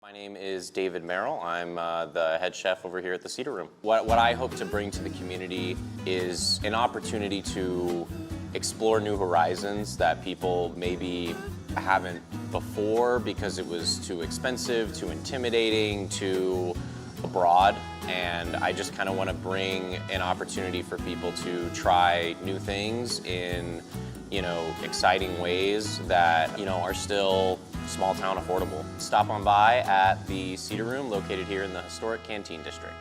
My name is David Merrill. I'm the head chef over here at the Cedar Room. What I hope to bring to the community is an opportunity to explore new horizons that people maybe haven't before because it was too expensive, too intimidating, too broad. And I just kind of want to bring an opportunity for people to try new things in, exciting ways that, are still small town affordable. Stop on by at the Cedar Room located here in the historic Canteen District.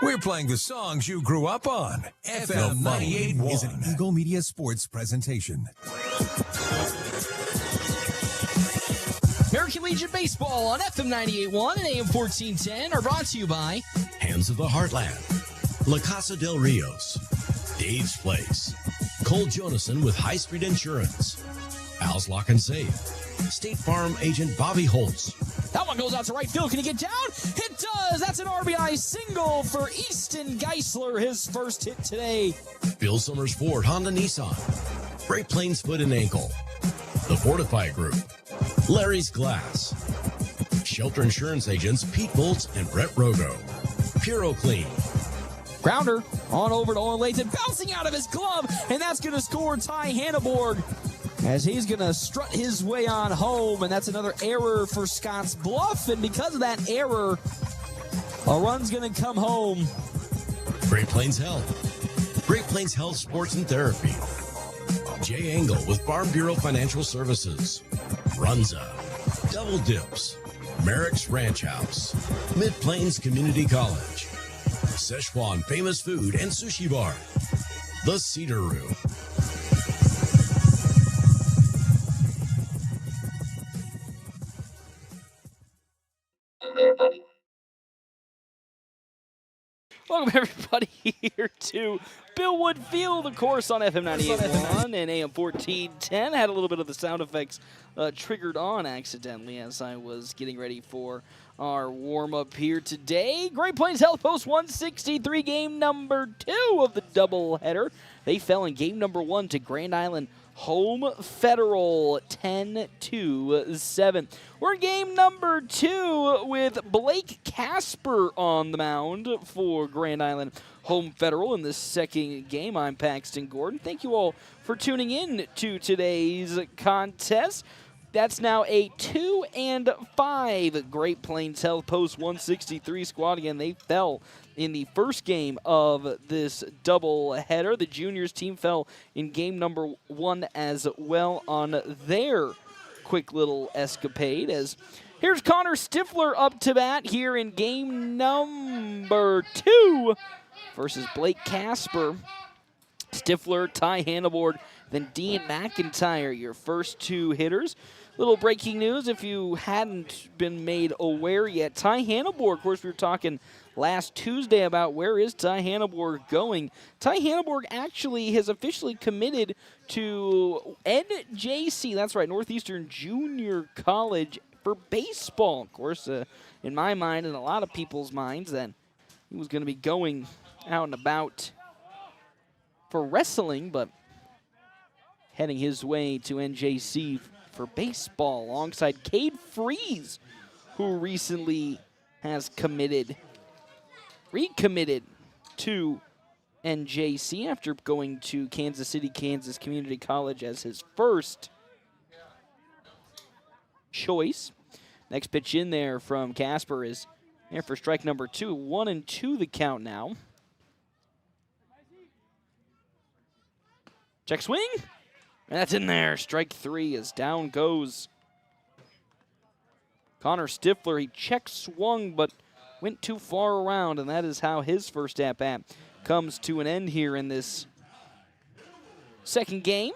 We're playing the songs you grew up on. FM 98.1 is an Eagle Media Sports presentation. American Legion Baseball on FM 98.1 and AM 1410 are brought to you by Hands of the Heartland, La Casa del Rios, Dave's Place, Cole Jonason with High Street Insurance, Al's Lock and Safe, State Farm agent Bobby Holtz. That one goes out to right field. Can he get down? It does. That's an RBI single for Easton Geisler, his first hit today. Bill Summers Ford Honda Nissan, Great Plains Foot and Ankle, The Fortify Group, Larry's Glass, Shelter Insurance agents Pete Bolts and Brett Rogo, Puro Clean. Grounder on over to Owen Layton, bouncing out of his glove, and that's going to score Ty Hanneborg as he's going to strut his way on home, and that's another error for Scotts Bluff, and because of that error, a run's going to come home. Great Plains Health, Great Plains Health Sports and Therapy, Jay Engel with Farm Bureau Financial Services, Runza, Double Dips, Merrick's Ranch House, Mid-Plains Community College, Szechuan Famous Food and Sushi Bar, The Cedar Room. Welcome, everybody, here to Billwood Field, of course, on FM 98.1 and AM 1410. Had a little bit of the sound effects triggered on accidentally as I was getting ready for our warm-up here today. Great Plains Health Post 163, game number 2 of the doubleheader. They fell in game number 1 to Grand Island Home Federal 10-7. We're in game number 2 with Blake Casper on the mound for Grand Island Home Federal in this second game. I'm Paxton Gordon. Thank you all for tuning in to today's contest. That's now a 2-5 Great Plains Health Post 163 squad. Again, they fell in the first game of this doubleheader. The juniors team fell in game number 1 as well on their quick little escapade. As here's Connor Stifler up to bat here in game number 2 versus Blake Casper. Stifler, Ty Hanneborg, then Dean McIntyre, your first 2 hitters. Little breaking news, if you hadn't been made aware yet, Ty Hanneborg, of course, we were talking last Tuesday about where is Ty Hanneborg going. Ty Hanneborg actually has officially committed to NJC, that's right, Northeastern Junior College for baseball. Of course, in my mind and a lot of people's minds, that he was going to be going out and about for wrestling, but heading his way to NJC for baseball alongside Cade Freeze, who recently has recommitted to NJC after going to Kansas City, Kansas Community College as his first choice. Next pitch in there from Casper is there for strike number 2. 1-2 the count now. Check swing. And that's in there. Strike 3 as down goes Connor Stifler. He check swung, but went too far around, and that is how his first at-bat comes to an end here in this second game.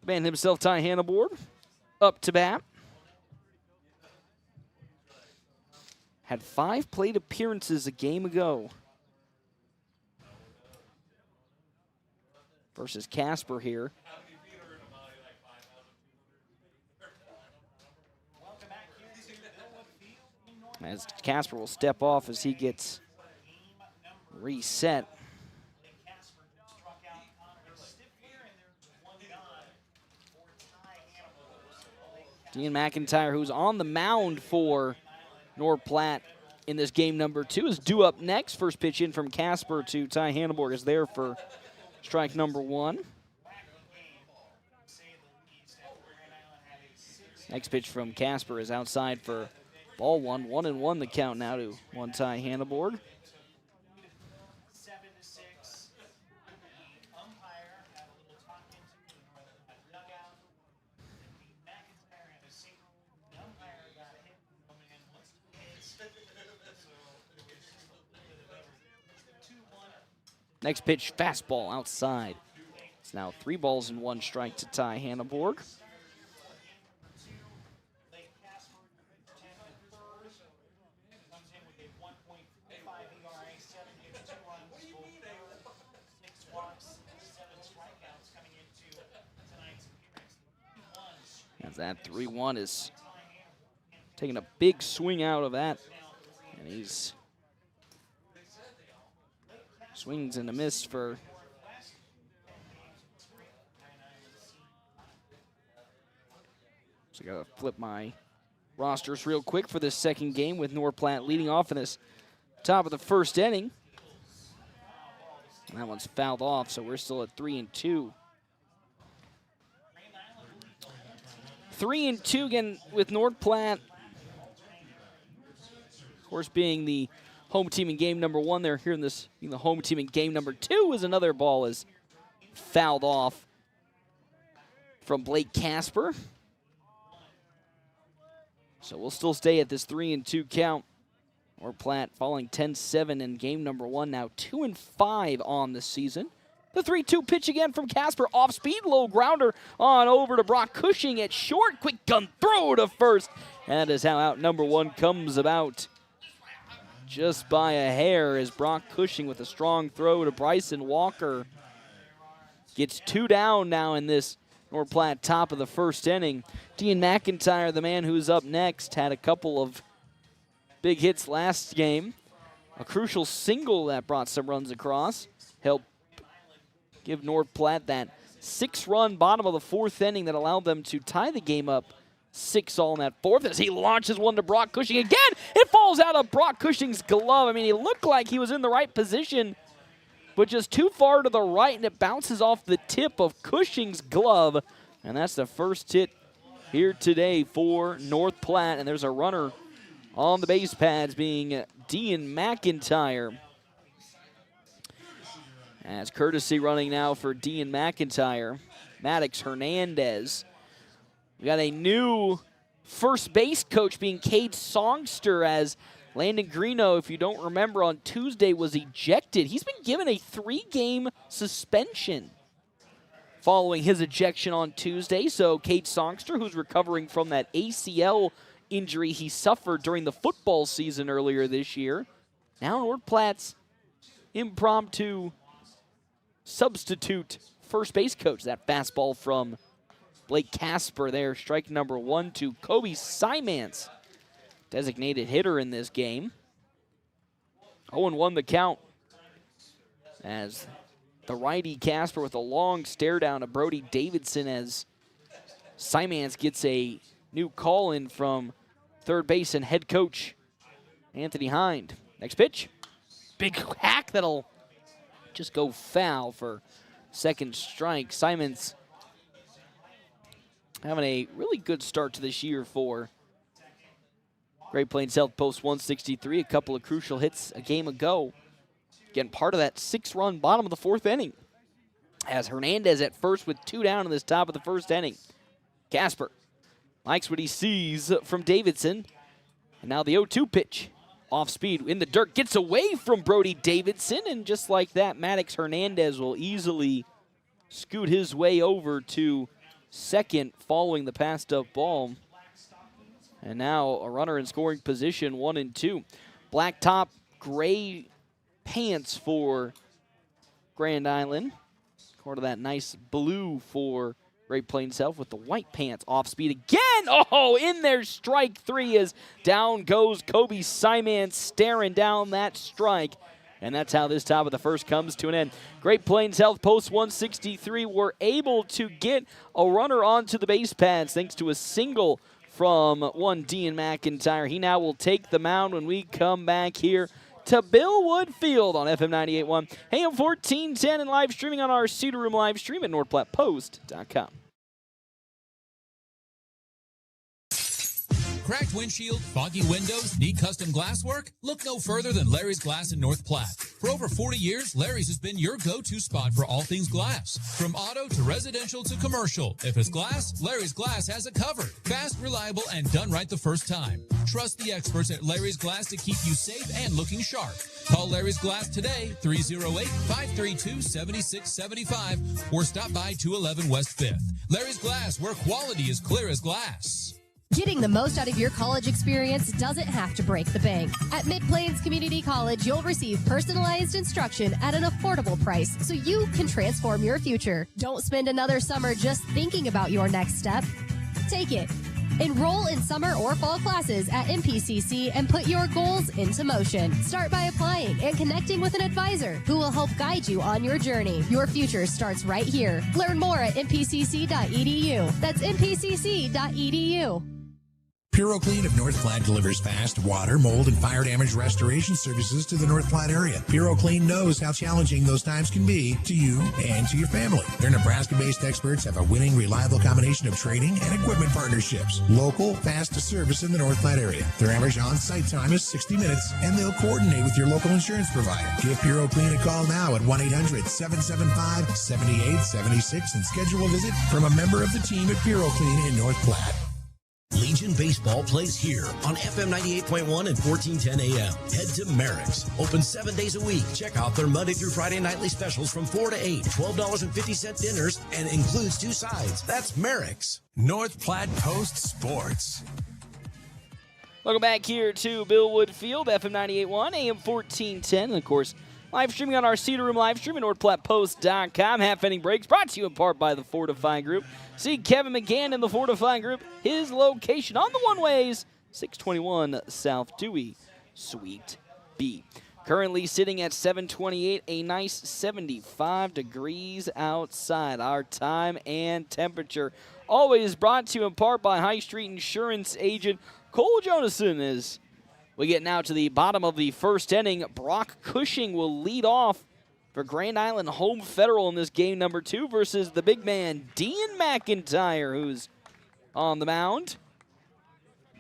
The man himself, Ty Hanneborg, up to bat. Had 5 plate appearances a game ago versus Casper here. As Casper will step off as he gets reset. Dean McIntyre, who's on the mound for North Platte in this game number 2, is due up next. First pitch in from Casper to Ty Hanneborg is there for strike number 1. Next pitch from Casper is outside for ball 1. 1-1 the count now to one Ty Hanneborg. Next pitch, fastball outside. It's now 3 balls and 1 strike to Ty Hanneborg. As that 3-1 is taking a big swing out of that. And he's swings and a miss for so I gotta flip my rosters real quick for this second game with North Platte leading off in this top of the first inning. And that one's fouled off, so we're still at 3-2. 3-2 again with North Platte. Of course, being the home team in game number 1, they're here in this being the home team in game number 2 as another ball is fouled off from Blake Casper. So we'll still stay at this 3-2 count. North Platte falling 10-7 in game number 1, now 2-5 on the season. The 3-2 pitch again from Casper, off speed, low grounder on over to Brock Cushing at short, quick gun throw to first. That is how out number 1 comes about. Just by a hair as Brock Cushing with a strong throw to Bryson Walker. Gets 2 down now in this North Platte top of the first inning. Dean McIntyre, the man who's up next, had a couple of big hits last game. A crucial single that brought some runs across. Helped give North Platte that 6-run bottom of the 4th inning that allowed them to tie the game up 6-all in that 4th as he launches one to Brock Cushing again. It falls out of Brock Cushing's glove. I mean, he looked like he was in the right position, but just too far to the right, and it bounces off the tip of Cushing's glove. And that's the first hit here today for North Platte. And there's a runner on the base pads being Dean McIntyre. As courtesy running now for Dean McIntyre, Maddox Hernandez. We got a new first base coach being Cade Songster as Landon Greeno, if you don't remember, on Tuesday was ejected. He's been given a 3-game suspension following his ejection on Tuesday. So Cade Songster, who's recovering from that ACL injury he suffered during the football season earlier this year. Now North Platte's impromptu substitute first base coach. That fastball from Blake Casper there, strike number 1 to Kobe Simance, designated hitter in this game. 0-1 the count as the righty Casper with a long stare down to Brody Davidson as Simance gets a new call in from third base and head coach Anthony Hind. Next pitch, big hack that'll just go foul for second strike. Simance having a really good start to this year for Great Plains Health, post 163, a couple of crucial hits a game ago. Again, part of that 6-run bottom of the 4th inning. As Hernandez at first with 2 down in this top of the 1st inning. Casper likes what he sees from Davidson. And now the 0-2 pitch. Off speed in the dirt, gets away from Brody Davidson, and just like that, Maddox Hernandez will easily scoot his way over to second following the passed up ball. And now a runner in scoring position, 1-2. Black top, gray pants for Grand Island. According to that nice blue for Great Plains Health with the white pants. Off speed again. Oh, in there, strike 3 as down goes Kobe Simance, staring down that strike. And that's how this top of the first comes to an end. Great Plains Health, post 163, were able to get a runner onto the base pads thanks to a single from one Dean McIntyre. He now will take the mound when we come back here to Billwood Field on FM 98.1, AM 1410, and live streaming on our Cedar Room live stream at NorthPlattePost.com. Cracked windshield, foggy windows, need custom glass work? Look no further than Larry's Glass in North Platte. For over 40 years, Larry's has been your go-to spot for all things glass. From auto to residential to commercial. If it's glass, Larry's Glass has it covered. Fast, reliable, and done right the first time. Trust the experts at Larry's Glass to keep you safe and looking sharp. Call Larry's Glass today, 308-532-7675, or stop by 211 West 5th. Larry's Glass, where quality is clear as glass. Getting the most out of your college experience doesn't have to break the bank. At Mid-Plains Community College, you'll receive personalized instruction at an affordable price so you can transform your future. Don't spend another summer just thinking about your next step. Take it. Enroll in summer or fall classes at MPCC and put your goals into motion. Start by applying and connecting with an advisor who will help guide you on your journey. Your future starts right here. Learn more at mpcc.edu. That's mpcc.edu. PuroClean of North Platte delivers fast water, mold, and fire damage restoration services to the North Platte area. PuroClean knows how challenging those times can be to you and to your family. Their Nebraska-based experts have a winning, reliable combination of training and equipment partnerships. Local, fast service in the North Platte area. Their average on-site time is 60 minutes, and they'll coordinate with your local insurance provider. Give PuroClean a call now at 1-800-775-7876 and schedule a visit from a member of the team at PuroClean in North Platte. Legion Baseball plays here on FM 98.1 and 1410 AM. Head to Merrick's. Open 7 days a week. Check out their Monday through Friday nightly specials from 4 to 8. $12.50 dinners and includes 2 sides. That's Merrick's. North Platte Post Sports. Welcome back here to Billwood Field, FM 98.1, AM 1410. And, of course, live streaming on our Cedar Room live stream at NorthPlattePost.com. Half inning breaks brought to you in part by the Fortify Group. See Kevin McGann in the Fortify Group. His location on the one-ways, 621 South Dewey, Suite B. Currently sitting at 728, a nice 75 degrees outside. Our time and temperature always brought to you in part by High Street Insurance agent Cole Jonason. As we get now to the bottom of the first inning, Brock Cushing will lead off for Grand Island Home Federal in this game number 2 versus the big man, Dean McIntyre, who's on the mound.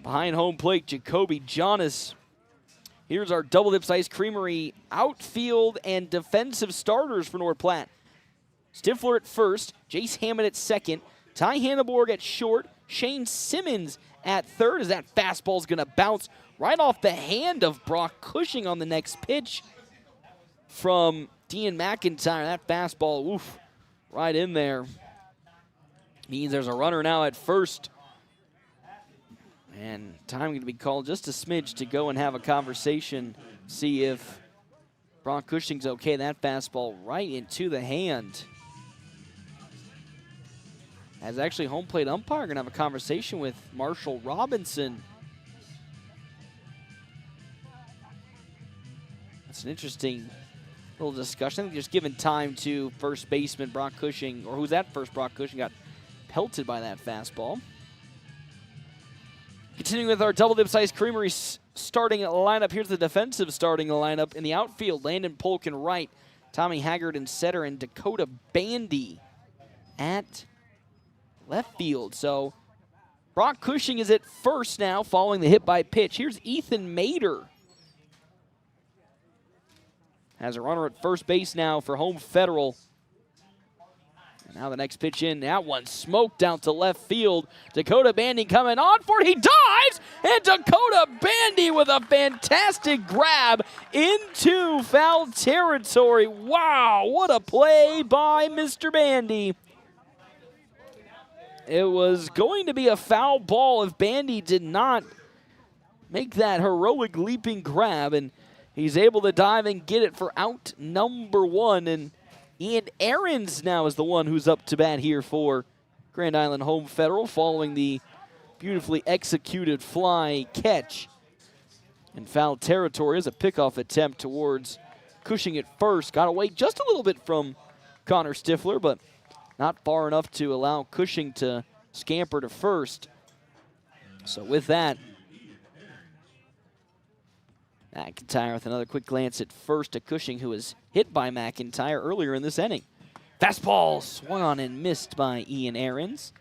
Behind home plate, Jacoby Jonas. Here's our Double Dips Ice Creamery outfield and defensive starters for North Platte. Stifler at first, Jace Hammond at second, Ty Hanneborg at short, Shane Simmons at third as that fastball's going to bounce right off the hand of Brock Cushing on the next pitch from Dean McIntyre. That fastball, oof, right in there. Means there's a runner now at first. And time going to be called just a smidge to go and have a conversation, see if Brock Cushing's okay. That fastball right into the hand. As actually home plate umpire going to have a conversation with Marshall Robinson. That's an interesting little discussion. I think just given time to first baseman Brock Cushing, or who's at first, Brock Cushing got pelted by that fastball. Continuing with our Double Dips Ice Creamery starting lineup. Here's the defensive starting lineup. In the outfield, Landon Polk in right, Tommy Haggard in center, and Dakota Bandy at left field. So Brock Cushing is at first now following the hit by pitch. Here's Ethan Mader. Has a runner at first base now for Home Federal. And now the next pitch in. That one smoked out to left field. Dakota Bandy coming on for it. He dives! And Dakota Bandy with a fantastic grab into foul territory. Wow, what a play by Mr. Bandy. It was going to be a foul ball if Bandy did not make that heroic leaping grab. And he's able to dive and get it for out number 1. And Ian Ahrens now is the one who's up to bat here for Grand Island Home Federal following the beautifully executed fly catch. In foul territory is a pickoff attempt towards Cushing at first. Got away just a little bit from Connor Stifler, but not far enough to allow Cushing to scamper to first. So with that, McIntyre with another quick glance at first to Cushing, who was hit by McIntyre earlier in this inning. Fastball swung on and missed by Ian Ahrens.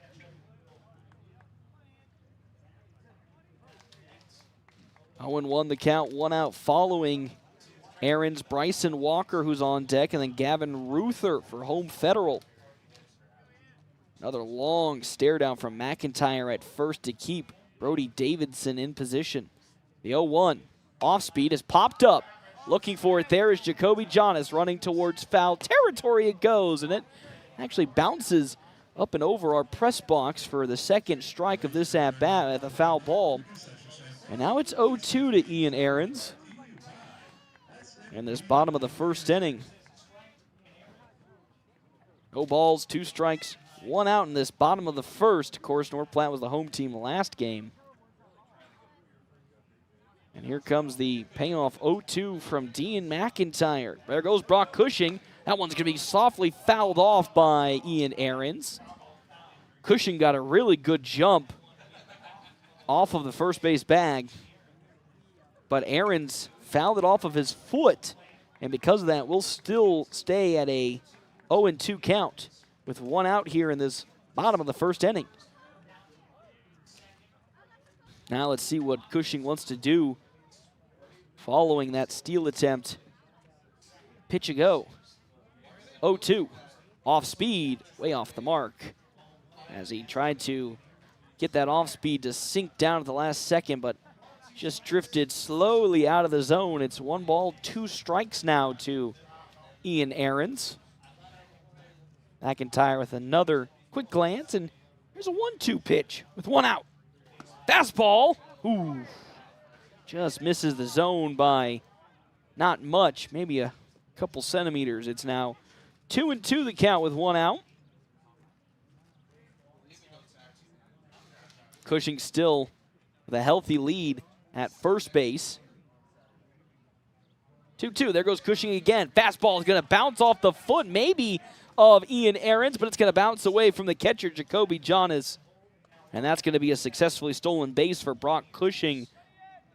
0-1 the count, 1 out following Aaron's Bryson Walker, who's on deck, and then Gavin Ruther for Home Federal. Another long stare down from McIntyre at first to keep Brody Davidson in position. The 0-1 off speed is popped up. Looking for it there is Jacoby Jonas running towards foul territory. It goes, and it actually bounces up and over our press box for the second strike of this at-bat at the foul ball. And now it's 0-2 to Ian Aarons in this bottom of the first inning. No balls, 2 strikes, 1 out in this bottom of the first. Of course, North Platte was the home team last game. And here comes the payoff 0-2 from Dean McIntyre. There goes Brock Cushing. That one's going to be softly fouled off by Ian Aarons. Cushing got a really good jump off of the first base bag, but Aarons fouled it off of his foot, and because of that, we'll still stay at a 0-2 count with 1 out here in this bottom of the first inning. Now let's see what Cushing wants to do following that steal attempt. Pitch a go. 0-2. Off speed, way off the mark. As he tried to get that off speed to sink down at the last second, but just drifted slowly out of the zone. It's 1 ball, 2 strikes now to Ian Aarons. McIntyre with another quick glance, and here's a 1-2 pitch with 1 out. Fastball. Ooh. Just misses the zone by not much, maybe a couple centimeters. It's now 2-2 the count with 1 out. Cushing still with a healthy lead at first base. 2-2. There goes Cushing again. Fastball is going to bounce off the foot, maybe, of Ian Aarons, but it's going to bounce away from the catcher, Jacoby Jonas. And that's going to be a successfully stolen base for Brock Cushing.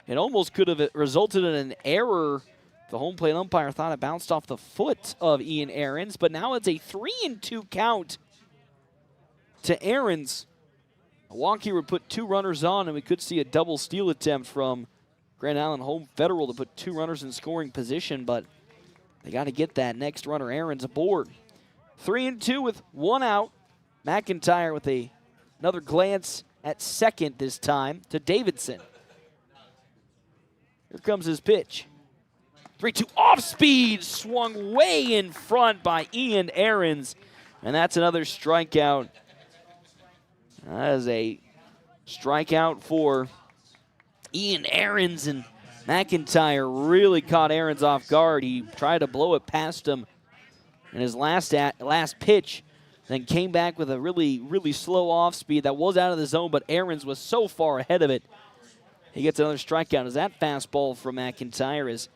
It almost could have resulted in an error. The home plate umpire thought it bounced off the foot of Ian Aarons, but now it's a 3-2 count to Aarons. Milwaukee would put 2 runners on, and we could see a double steal attempt from Grand Island Home Federal to put 2 runners in scoring position, but they got to get that next runner, Aarons, aboard. 3-2 with 1 out. McIntyre with another glance at second this time to Davidson. Here comes his pitch. 3-2 off speed, swung way in front by Ian Aarons, and that's another strikeout. That is a strikeout for Ian Aarons, and McIntyre really caught Aarons off guard. He tried to blow it past him in his last pitch, then came back with a really slow off speed that was out of the zone, but Aarons was so far ahead of it. He gets another strikeout as that fastball from McIntyre is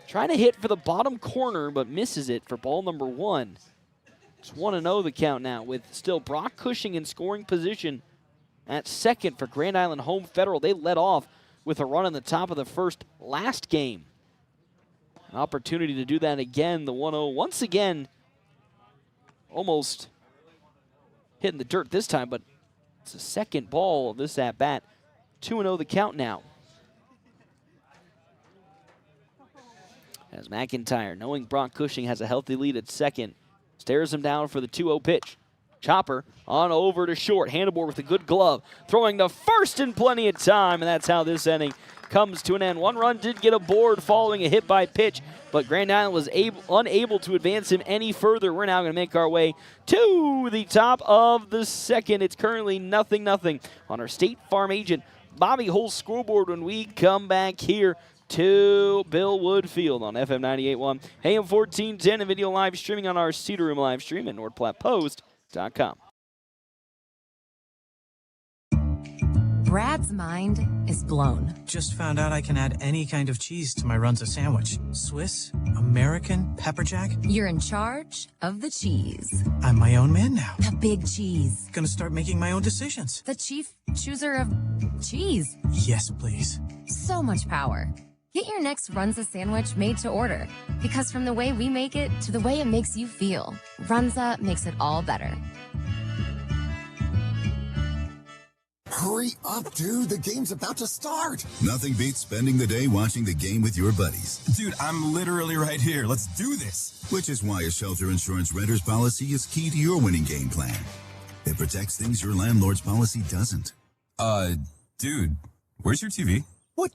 trying to hit for the bottom corner, but misses it for ball number 1. It's 1-0 the count now, with still Brock Cushing in scoring position at second for Grand Island Home Federal. They led off with a run in the top of the first last game. An opportunity to do that again. The 1-0 once again almost hitting the dirt this time, but it's the second ball of this at-bat. 2-0 the count now. As McIntyre, knowing Brock Cushing has a healthy lead at second, stares him down for the 2-0 pitch. Chopper on over to short. Handlebar with a good glove. Throwing to first in plenty of time, and that's how this inning comes to an end. 1 run did get aboard following a hit by pitch, but Grand Island was unable to advance him any further. We're now going to make our way to the top of the second. It's currently 0-0 on our State Farm agent Bobby Hull scoreboard when we come back here to Bill Wood Field on FM 98.1, AM 1410, and video live streaming on our Cedar Room live stream at NordPlattePost.com. Brad's mind is blown. Just found out I can add any kind of cheese to my Runza sandwich. Swiss, American, pepper jack. You're in charge of the cheese. I'm my own man now. The big cheese. Gonna start making my own decisions. The chief chooser of cheese. Yes, please. So much power. Get your next Runza sandwich made to order. Because from the way we make it to the way it makes you feel, Runza makes it all better. Hurry up, dude. The game's about to start. Nothing beats spending the day watching the game with your buddies. Dude, I'm literally right here. Let's do this. Which is why a shelter insurance renter's policy is key to your winning game plan. It protects things your landlord's policy doesn't. Dude, where's your TV? What?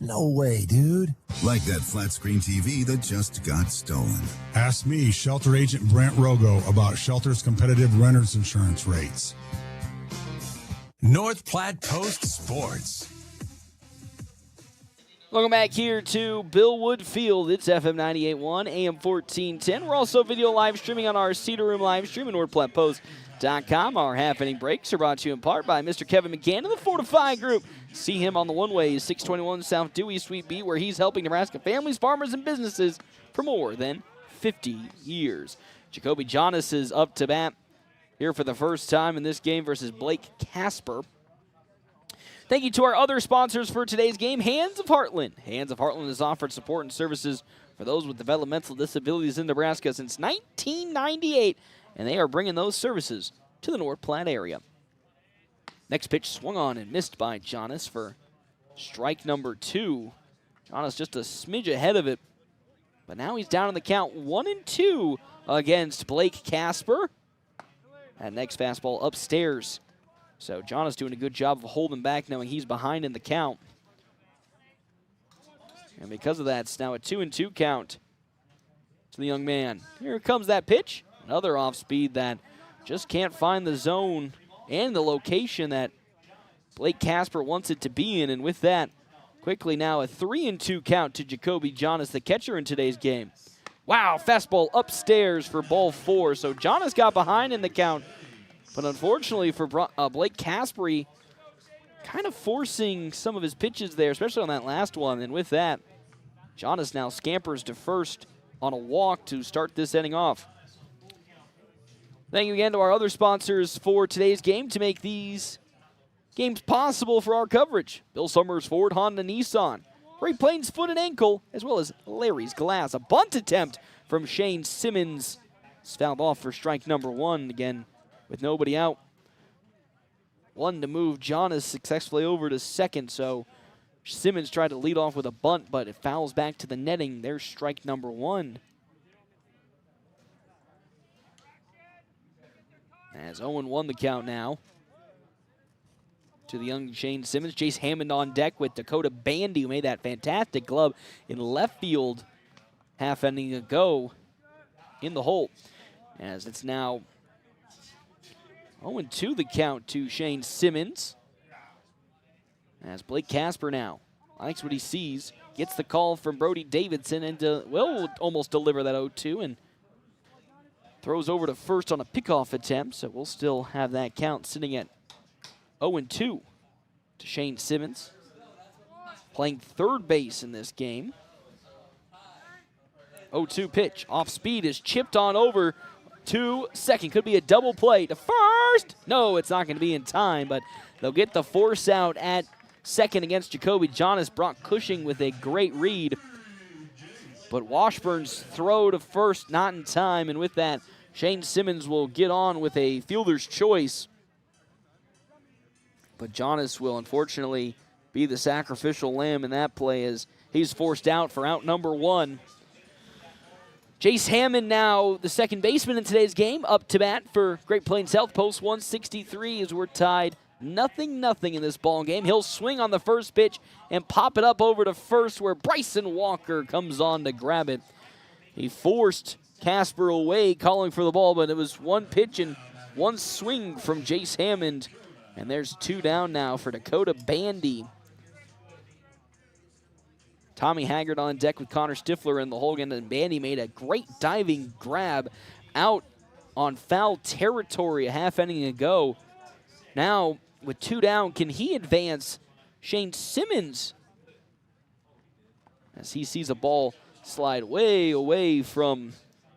No way, dude. Like that flat screen TV that just got stolen. Ask me, Shelter Agent Brent Rogo, about Shelter's competitive renter's insurance rates. North Platte Post Sports. Welcome back here to Billwood Field. It's FM 98.1, AM 1410. We're also video live streaming on our Cedar Room live stream at NorthPlattePost.com. Our half-inning breaks are brought to you in part by Mr. Kevin McCann of the Fortify Group. See him on the one-way, 621 South Dewey Suite B, where he's helping Nebraska families, farmers, and businesses for more than 50 years. Jacoby Jonas is up to bat here for the first time in this game versus Blake Casper. Thank you to our other sponsors for today's game, Hands of Heartland. Hands of Heartland has offered support and services for those with developmental disabilities in Nebraska since 1998, and they are bringing those services to the North Platte area. Next pitch swung on and missed by Jonas for strike number 2. Jonas just a smidge ahead of it, but now he's down in the count 1-2 against Blake Casper. That next fastball upstairs. So Jonas doing a good job of holding back, knowing he's behind in the count. And because of that, it's now a 2-2 count to the young man. Here comes that pitch. Another off speed that just can't find the zone and the location that Blake Casper wants it to be in. And with that, quickly now a 3-2 count to Jacoby Jonas, the catcher in today's game. Wow, fastball upstairs for ball 4. So Jonas got behind in the count. But unfortunately for Blake Casper, kind of forcing some of his pitches there, especially on that last one. And with that, Jonas now scampers to first on a walk to start this inning off. Thank you again to our other sponsors for today's game to make these games possible for our coverage. Bill Summers, Ford, Honda, Nissan. Great Plains Foot and Ankle, as well as Larry's Glass. A bunt attempt from Shane Simmons. It's fouled off for strike number 1 again with nobody out. One to move Jonas successfully over to second, so Simmons tried to lead off with a bunt, but it fouls back to the netting. There's strike number 1. As 0-1 the count now to the young Shane Simmons. Chase Hammond on deck with Dakota Bandy, who made that fantastic glove in left field half inning ago in the hole. As it's now 0-2 the count to Shane Simmons. As Blake Casper now likes what he sees, gets the call from Brody Davidson and will almost deliver that 0-2 and throws over to first on a pickoff attempt, so we'll still have that count sitting at 0-2 to Shane Simmons. Playing third base in this game. 0-2 pitch. Off speed is chipped on over to second. Could be a double play to first. No, it's not going to be in time, but they'll get the force out at second against Jacoby Jonas. Brock Cushing with a great read. But Washburn's throw to first not in time, and with that, Shane Simmons will get on with a fielder's choice. But Jonas will unfortunately be the sacrificial lamb in that play as he's forced out for out number 1. Jace Hammond now the second baseman in today's game, up to bat for Great Plains Health. Post 163 as we're tied 0-0 in this ball game. He'll swing on the first pitch and pop it up over to first where Bryson Walker comes on to grab it. He forced Casper away calling for the ball, but it was one pitch and one swing from Jace Hammond. And there's 2 down now for Dakota Bandy. Tommy Haggard on deck with Connor Stifler in the hole again, and Bandy made a great diving grab out on foul territory a half inning ago. Now, with 2 down, can he advance Shane Simmons as he sees a ball slide way away from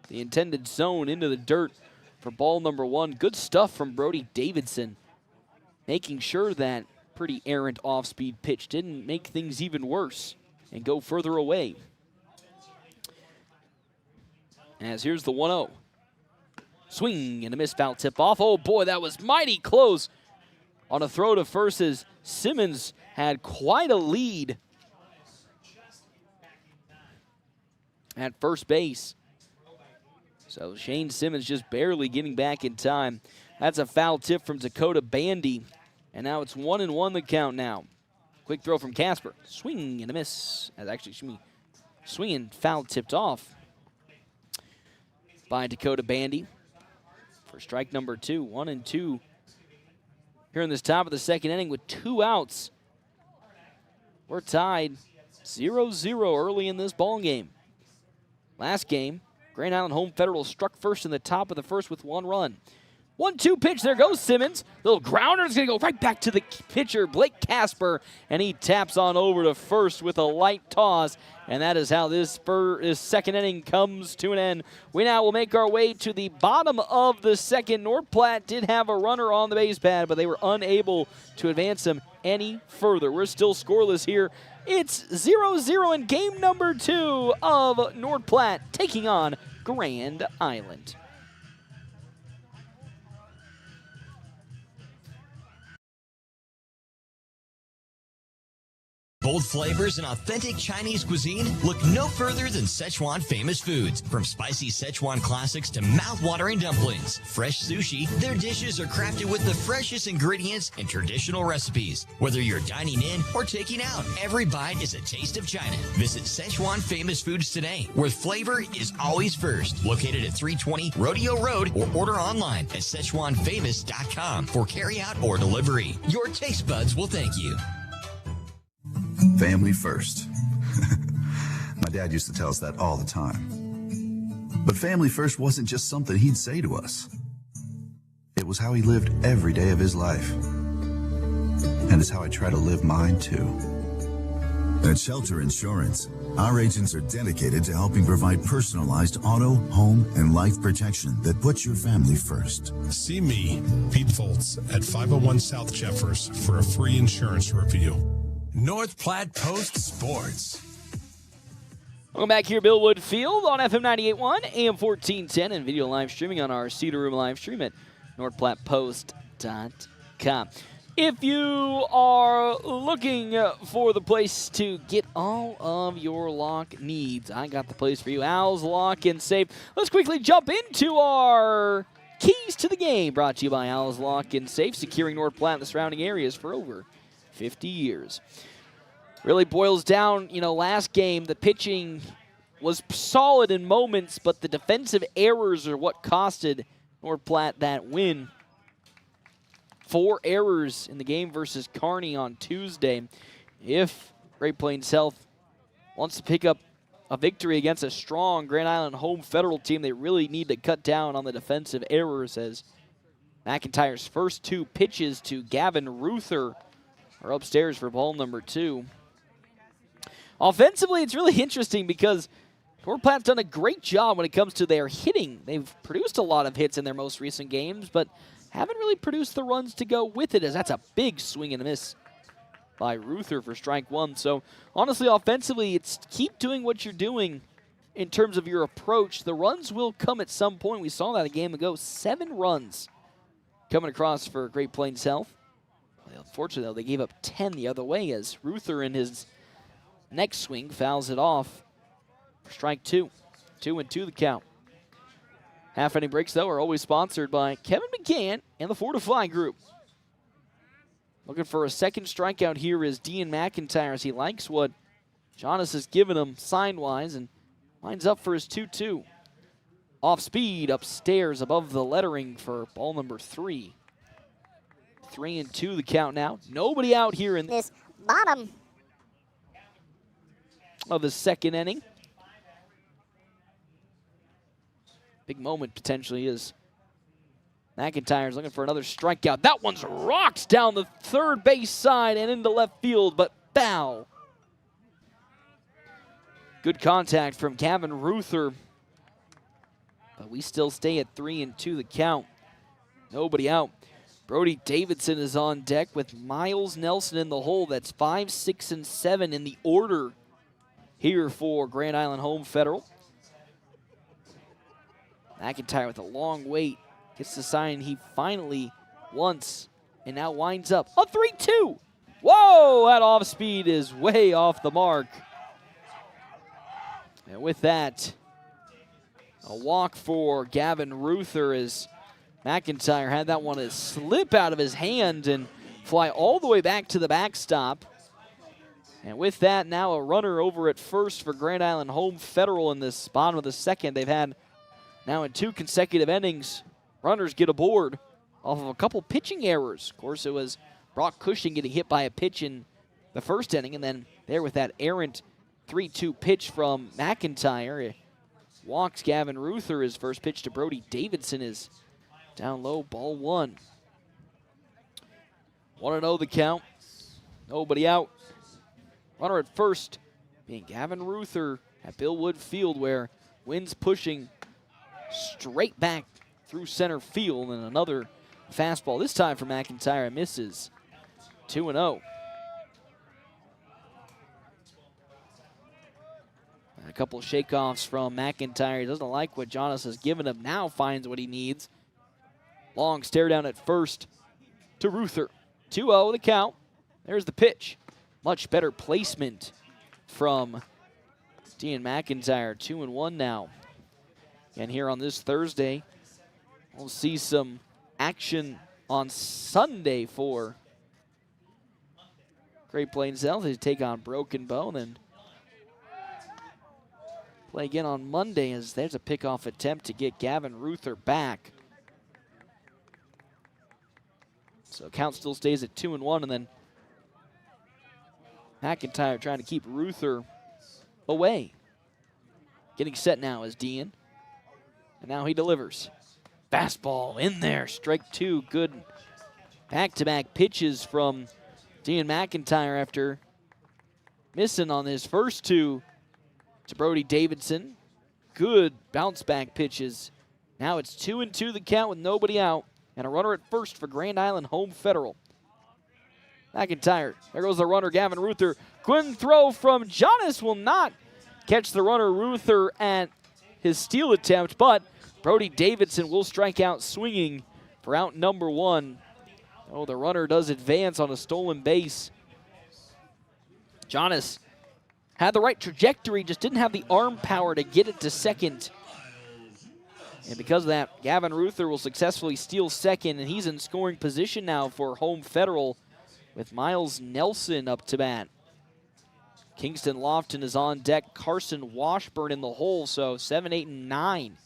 the intended zone into the dirt for ball number 1. Good stuff from Brody Davidson, making sure that pretty errant off-speed pitch didn't make things even worse and go further away. As here's the 1-0. Swing and a miss, foul tip off. Oh boy, that was mighty close. on a throw to first as Simmons had quite a lead at first base. So Shane Simmons just barely getting back in time. That's a foul tip from Dakota Bandy. And now it's 1-1 the count now. Quick throw from Casper. Swing and a miss. Actually, swinging, foul tipped off by Dakota Bandy for strike number 2. 1-2 here in this top of the second inning with 2 outs. We're tied 0-0 early in this ball game. Last game, Grand Island Home Federal struck first in the top of the first with 1 run. 1-2 pitch, there goes Simmons. Little grounder is going to go right back to the pitcher, Blake Casper, and he taps on over to first with a light toss. And that is how this second inning comes to an end. We now will make our way to the bottom of the second. North Platte did have a runner on the base pad, but they were unable to advance him any further. We're still scoreless here. It's 0-0 in game number 2 of North Platte taking on Grand Island. Bold flavors and authentic Chinese cuisine? Look no further than Szechuan Famous Foods. From spicy Szechuan classics to mouth-watering dumplings, fresh sushi, their dishes are crafted with the freshest ingredients and traditional recipes. Whether you're dining in or taking out, every bite is a taste of China. Visit Szechuan Famous Foods today, where flavor is always first. Located at 320 Rodeo Road or order online at SzechuanFamous.com for carry-out or delivery. Your taste buds will thank you. Family first. My dad used to tell us that all the time. But family first wasn't just something he'd say to us. It was how he lived every day of his life. And it's how I try to live mine too. At Shelter Insurance, our agents are dedicated to helping provide personalized auto, home, and life protection that puts your family first. See me, Pete Volz, at 501 South Jeffers for a free insurance review. North Platte Post Sports. Welcome back here, Billwood Field on FM 98.1, AM 1410, and video live streaming on our Cedar Room live stream at northplattepost.com. If you are looking for the place to get all of your lock needs, I got the place for you, Al's Lock and Safe. Let's quickly jump into our keys to the game, brought to you by Al's Lock and Safe, securing North Platte and the surrounding areas for over 50 years. Really boils down, last game, the pitching was solid in moments, but the defensive errors are what costed North Platte that win. 4 errors in the game versus Kearney on Tuesday. If Great Plains Health wants to pick up a victory against a strong Grand Island Home Federal team, they really need to cut down on the defensive errors, as McIntyre's first 2 pitches to Gavin Ruther are upstairs for ball number 2. Offensively, it's really interesting because North Platte's done a great job when it comes to their hitting. They've produced a lot of hits in their most recent games, but haven't really produced the runs to go with it, as that's a big swing and a miss by Ruther for strike 1. So, honestly, offensively, it's keep doing what you're doing in terms of your approach. The runs will come at some point. We saw that a game ago. 7 runs coming across for Great Plains Health. Unfortunately, though, they gave up 10 the other way, as Ruther in his next swing fouls it off for strike 2. 2-2 the count. Half inning breaks, though, are always sponsored by Kevin McGann and the Fortify Group. Looking for a second strikeout here is Dean McIntyre, as he likes what Jonas has given him sign-wise, and lines up for his 2-2. Off speed, upstairs, above the lettering for ball number 3. 3-2 the count now. Nobody out here in this bottom of the second inning. Big moment potentially is McIntyre's looking for another strikeout. That one's rocked down the third base side and into left field, but foul. Good contact from Gavin Ruther, but we still stay at 3-2 the count. Nobody out. Brody Davidson is on deck with Miles Nelson in the hole. That's 5, 6, and 7 in the order here for Grand Island Home Federal. McIntyre with a long wait gets the sign he finally wants and now winds up a 3-2. Whoa, that off speed is way off the mark. And with that, a walk for Gavin Ruther as McIntyre had that one slip out of his hand and fly all the way back to the backstop. And with that, now a runner over at first for Grand Island Home Federal in this bottom of the second. They've had now in 2 consecutive innings, runners get aboard off of a couple pitching errors. Of course, it was Brock Cushing getting hit by a pitch in the first inning, and then there with that errant 3-2 pitch from McIntyre. It walks Gavin Ruther. His first pitch to Brody Davidson is down low, ball 1. 1-0 the count. Nobody out. Runner at first being Gavin Ruther at Bill Wood Field, where wind's pushing straight back through center field, and another fastball. This time for McIntyre, misses. 2-0. A couple of shakeoffs from McIntyre. He doesn't like what Jonas has given him. Now finds what he needs. Long stare down at first to Ruther. 2-0 the count. There's the pitch. Much better placement from Dean McIntyre. 2-1 now. And here on this Thursday, we'll see some action on Sunday for Great Plains Health. They take on Broken Bow, and then play again on Monday as there's a pickoff attempt to get Gavin Ruther back. So count still stays at 2-1, and then McIntyre trying to keep Ruther away. Getting set now is Dean. And now he delivers. Fastball in there, strike 2. Good back-to-back pitches from Dean McIntyre after missing on his first 2 to Brody Davidson. Good bounce-back pitches. Now it's 2-2 the count with nobody out, and a runner at first for Grand Island Home Federal. McIntyre, there goes the runner, Gavin Ruther. Good throw from Jonas, will not catch the runner, Ruther, at his steal attempt, but Brody Davidson will strike out swinging for out number 1. Oh, the runner does advance on a stolen base. Jonas had the right trajectory, just didn't have the arm power to get it to second. And because of that, Gavin Ruther will successfully steal second, and he's in scoring position now for Home Federal with Miles Nelson up to bat. Kingston Lofton is on deck. Carson Washburn in the hole, so 7, 8, and 9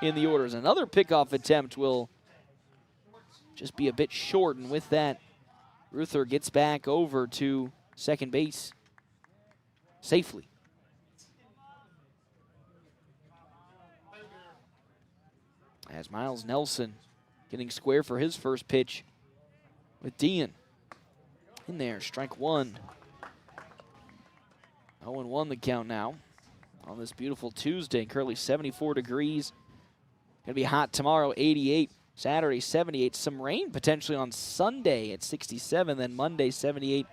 in the orders. Another pickoff attempt will just be a bit short, and with that, Ruther gets back over to second base safely. As Miles Nelson getting square for his first pitch with Dean. In there, strike 1. 0-1 the count now on this beautiful Tuesday. Currently 74 degrees. Going to be hot tomorrow, 88. Saturday, 78. Some rain potentially on Sunday at 67. Then Monday, 78.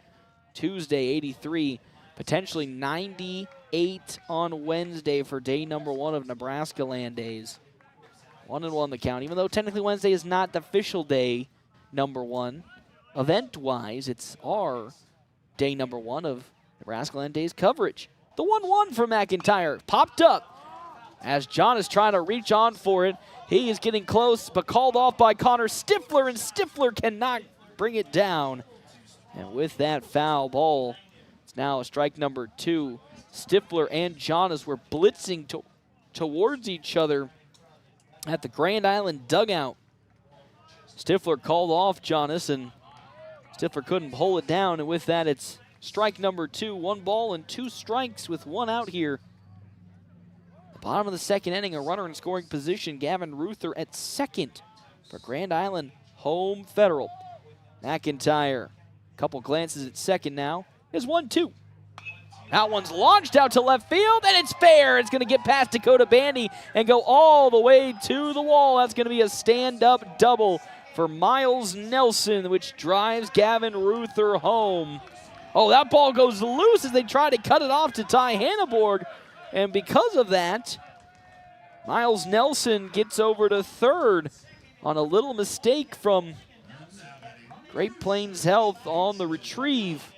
Tuesday, 83. Potentially 98 on Wednesday for day number 1 of Nebraska Land Days. 1-1 the count. Even though technically Wednesday is not the official day number 1. Event-wise, it's our day number 1 of Nebraska Land Days coverage. The 1-1 from McIntyre popped up as John is trying to reach on for it. He is getting close, but called off by Connor Stifler, and Stifler cannot bring it down. And with that foul ball, it's now a strike number 2. Stifler and Jonas were blitzing towards each other at the Grand Island dugout. Stifler called off Jonas, and Stifler couldn't pull it down, and with that, it's strike number 2. 1 ball and 2 strikes with 1 out here. The bottom of the second inning, a runner in scoring position. Gavin Ruther at second for Grand Island Home Federal. McIntyre, couple glances at second now. Is 1-2. That one's launched out to left field, and it's fair. It's going to get past Dakota Bandy and go all the way to the wall. That's going to be a stand-up double for Miles Nelson, which drives Gavin Ruther home. Oh, that ball goes loose as they try to cut it off to Ty Hanneborg. And because of that, Miles Nelson gets over to third on a little mistake from Great Plains Health on the retrieve.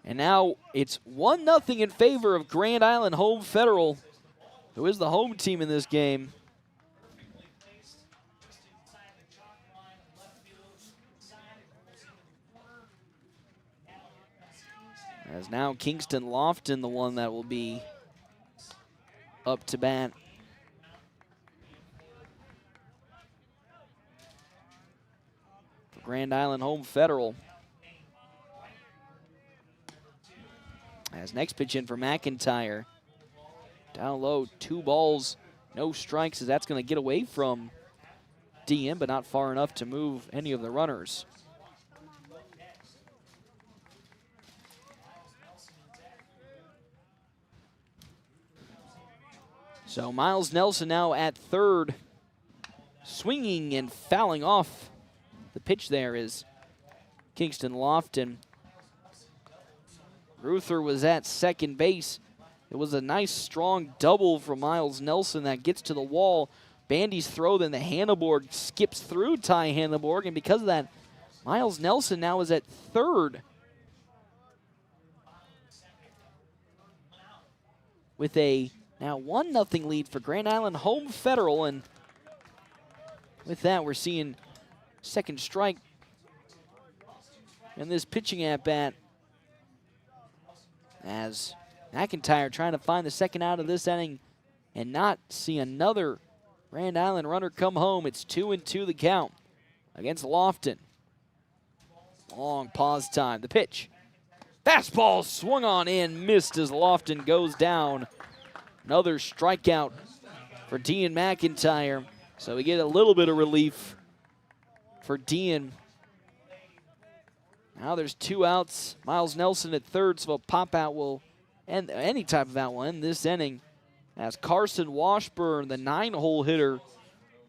And now it's 1-0 in favor of Grand Island Home Federal, who is the home team in this game. As now Kingston Lofton, the one that will be up to bat. For Grand Island Home Federal. As next pitch in for McIntyre. Down low, 2 balls, no strikes, as that's going to get away from DM, but not far enough to move any of the runners. So Miles Nelson now at third, swinging and fouling off the pitch there is Kingston Lofton. Ruther was at second base. It was a nice, strong double from Miles Nelson that gets to the wall. Bandy's throw, then the Hanneborg skips through Ty Hanneborg, and because of that, Miles Nelson now is at third. With a now 1-0 lead for Grand Island Home Federal, and with that, we're seeing second strike in this pitching at-bat as McIntyre trying to find the second out of this inning and not see another Grand Island runner come home. It's 2-2 the count against Lofton. Long pause time. The pitch. Fastball swung on in, missed as Lofton goes down. Another strikeout for Dean McIntyre. So we get a little bit of relief for Dean. Now there's 2 outs. Miles Nelson at third, so a pop out will end any type of out will end this inning. As Carson Washburn, the 9-hole hitter,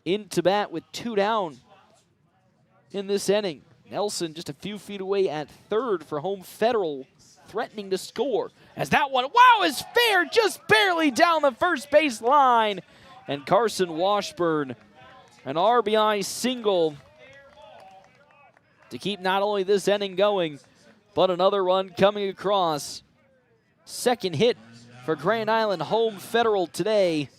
into bat with 2 down in this inning. Nelson just a few feet away at third for Home Federal, threatening to score. As that one, wow, is fair, just barely down the first base line. And Carson Washburn, an RBI single to keep not only this inning going, but another run coming across. Second hit for Grand Island Home Federal today.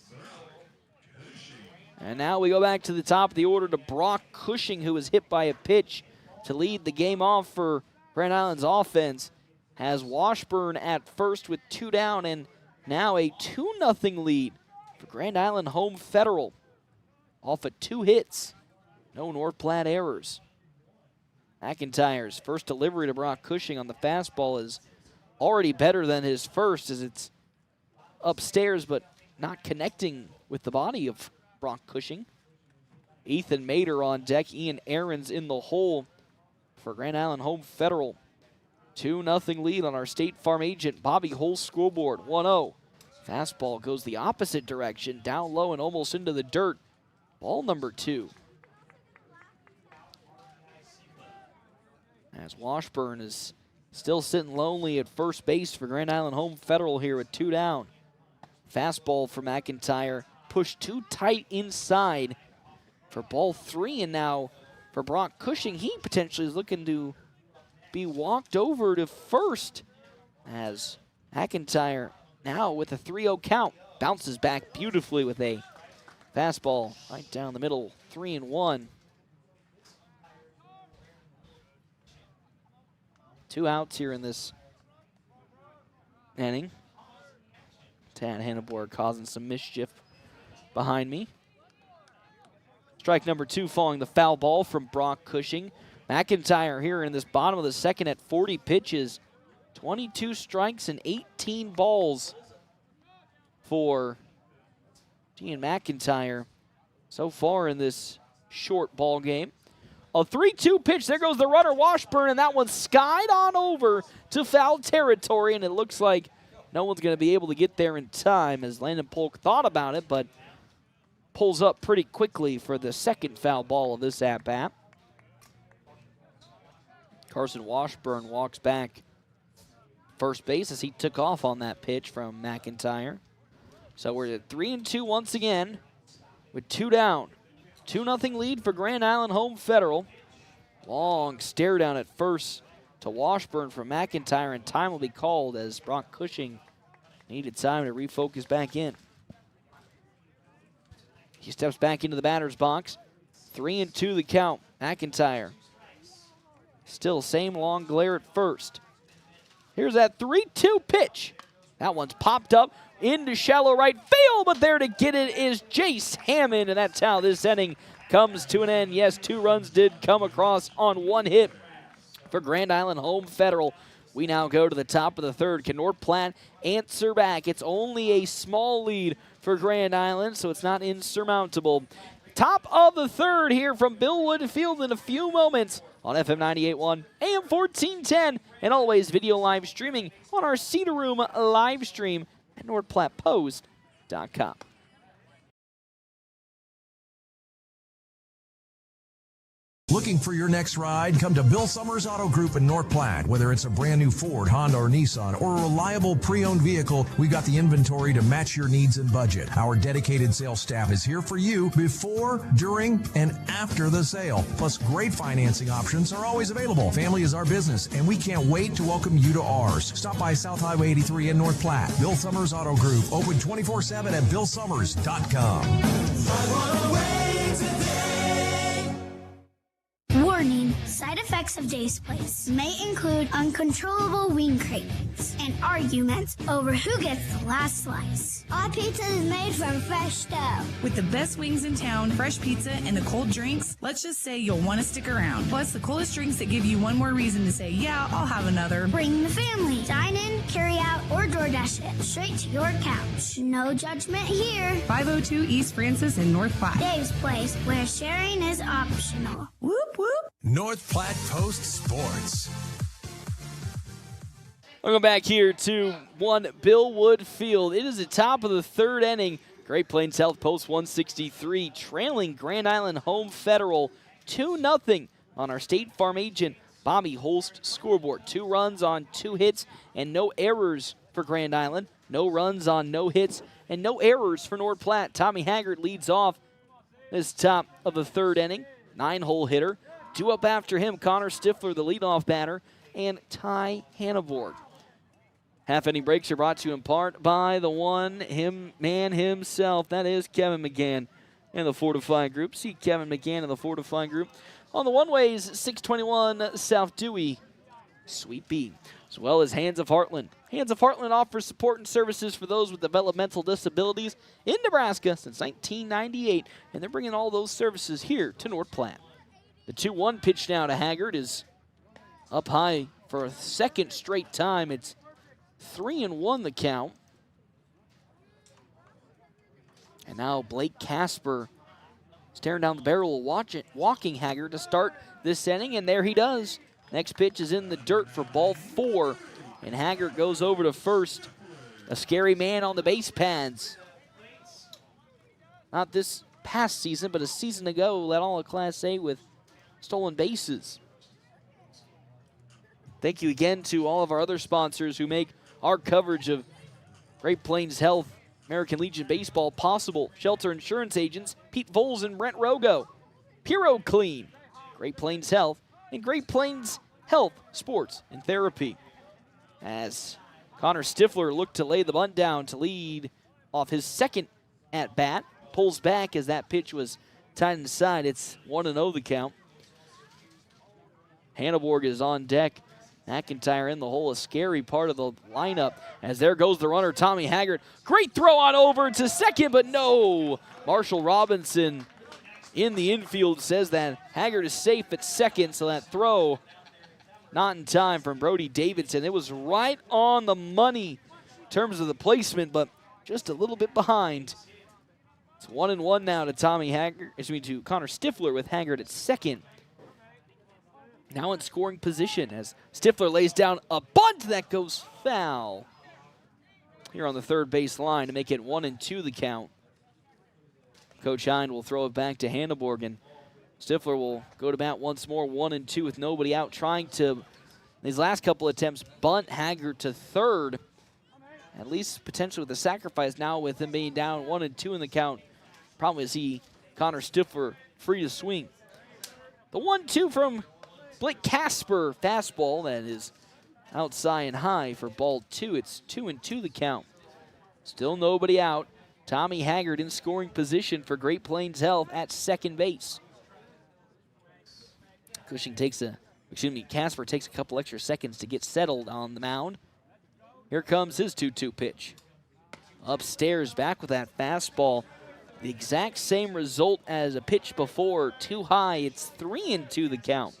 And now we go back to the top of the order to Brock Cushing, who was hit by a pitch to lead the game off for Grand Island's offense. Has Washburn at first with 2 down, and now a 2-0 lead for Grand Island Home Federal. Off of 2 hits, no North Platte errors. McIntyre's first delivery to Brock Cushing on the fastball is already better than his first, as it's upstairs but not connecting with the body of Brock Cushing. Ethan Mader on deck, Ian Aarons in the hole for Grand Island Home Federal. 2-0 lead on our State Farm agent Bobby Hull scoreboard. 1-0. Fastball goes the opposite direction, down low and almost into the dirt. Ball number 2. As Washburn is still sitting lonely at first base for Grand Island Home Federal here with 2 down. Fastball for McIntyre, pushed too tight inside for ball 3, and now for Brock Cushing, he potentially is looking to be walked over to first, as McIntyre now with a 3-0 count bounces back beautifully with a fastball right down the middle, 3-1. 2 outs here in this inning. Tad Hanneborg causing some mischief behind me. Strike number 2 following the foul ball from Brock Cushing. McIntyre here in this bottom of the second at 40 pitches. 22 strikes and 18 balls for Ian McIntyre so far in this short ball game. A 3-2 pitch. There goes the runner, Washburn, and that one skied on over to foul territory, and it looks like no one's going to be able to get there in time, as Landon Polk thought about it, but pulls up pretty quickly for the second foul ball of this at-bat. Carson Washburn walks back first base as he took off on that pitch from McIntyre. So we're at 3-2 once again with 2 down. 2-0 lead for Grand Island Home Federal. Long stare down at first to Washburn from McIntyre, and time will be called as Brock Cushing needed time to refocus back in. He steps back into the batter's box. 3-2 the count. McIntyre still same long glare at first. Here's that 3-2 pitch. That one's popped up into shallow right field, but there to get it is Jace Hammond, and that's how this inning comes to an end. Yes, 2 runs did come across on 1 hit for Grand Island Home Federal. We now go to the top of the third. Can North Platte answer back? It's only a small lead for Grand Island, so it's not insurmountable. Top of the third here from Billwood Field in a few moments on FM 98.1, AM 1410, and always video live streaming on our Cedar Room live stream at NorthPlattePost.com. Looking for your next ride? Come to Bill Summers Auto Group in North Platte. Whether it's a brand new Ford, Honda, or Nissan, or a reliable pre-owned vehicle, we got the inventory to match your needs and budget. Our dedicated sales staff is here for you before, during, and after the sale. Plus, great financing options are always available. Family is our business, and we can't wait to welcome you to ours. Stop by South Highway 83 in North Platte. Bill Summers Auto Group, open 24/7 at BillSummers.com. Warning, side effects of Dave's Place may include uncontrollable wing cravings and arguments over who gets the last slice. Our pizza is made from fresh dough. With the best wings in town, fresh pizza, and the cold drinks, let's just say you'll want to stick around. Plus, the coldest drinks that give you one more reason to say, yeah, I'll have another. Bring the family. Dine in, carry out, or DoorDash it straight to your couch. No judgment here. 502 East Francis in North Platte. Dave's Place, where sharing is optional. Whoop, whoop. North Platte Post Sports. Welcome back here to 1 Billwood Field. It is the top of the third inning. Great Plains Health Post 163 trailing Grand Island Home Federal 2-0 on our State Farm agent Bobby Holst scoreboard. 2 runs on 2 hits and no errors for Grand Island. No runs on no hits and no errors for North Platte. Tommy Haggard leads off this top of the third inning. 9-hole hitter. 2 up after him, Connor Stifler, the leadoff batter, and Ty Hanneborg. Half-inning breaks are brought to you in part by the man himself. That is Kevin McGann and the Fortify Group. See Kevin McGann and the Fortify Group on the one-ways 621 South Dewey, Sweet Bean, as well as Hands of Heartland. Hands of Heartland offers support and services for those with developmental disabilities in Nebraska since 1998, and they're bringing all those services here to North Platte. The 2-1 pitch now to Haggard is up high for a second straight time. It's 3-1 the count. And now Blake Casper staring down the barrel, walking Haggard to start this inning, and there he does. Next pitch is in the dirt for ball 4, and Haggard goes over to first. A scary man on the base pads. Not this past season, but a season ago, led all of Class A with stolen bases. Thank you again to all of our other sponsors who make our coverage of Great Plains Health, American Legion Baseball possible. Shelter Insurance Agents, Pete Voles and Brent Rogo. Puro Clean, Great Plains Health, and Great Plains Health, Sports, and Therapy. As Connor Stifler looked to lay the bunt down to lead off his second at-bat, pulls back as that pitch was tied inside. It's 1-0 the count. Hanneborg is on deck. McIntyre in the hole, a scary part of the lineup. As there goes the runner, Tommy Haggard. Great throw on over to second, but no. Marshall Robinson in the infield says that Haggard is safe at second, so that throw not in time from Brody Davidson. It was right on the money in terms of the placement, but just a little bit behind. It's 1-1 now to to Connor Stifler with Haggard at second. Now in scoring position as Stifler lays down a bunt that goes foul here on the third base line to make it 1-2 the count. Coach Hind will throw it back to Hanneborg, and Stifler will go to bat once more, 1-2 with nobody out, trying to, these last couple attempts, bunt Haggard to third. At least potentially with a sacrifice now with him being down 1-2 in the count. Problem is Connor Stifler free to swing. The 1-2 from Blake Casper fastball that is outside and high for ball 2. It's 2-2 the count. Still nobody out. Tommy Haggard in scoring position for Great Plains Health at second base. Casper takes a couple extra seconds to get settled on the mound. Here comes his 2-2 pitch. Upstairs, back with that fastball. The exact same result as a pitch before, too high. It's 3-2 the count.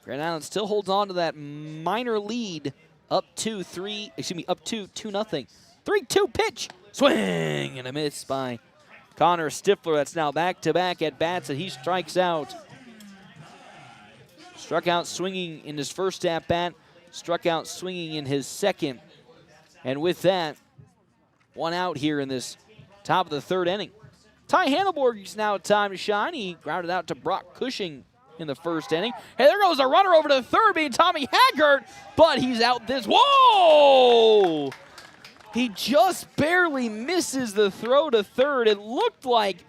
Grand Island still holds on to that minor lead, up 2-0. 3-2 pitch, swing and a miss by Connor Stifler. That's now back-to-back at bats, and he strikes out. Struck out swinging in his first at bat, struck out swinging in his second. And with that, one out here in this top of the third inning. Ty Hanneborg's now time to shine. He grounded out to Brock Cushing in the first inning. Hey, there goes a runner over to third, being Tommy Haggard, but he's out this. Whoa! He just barely misses the throw to third. It looked like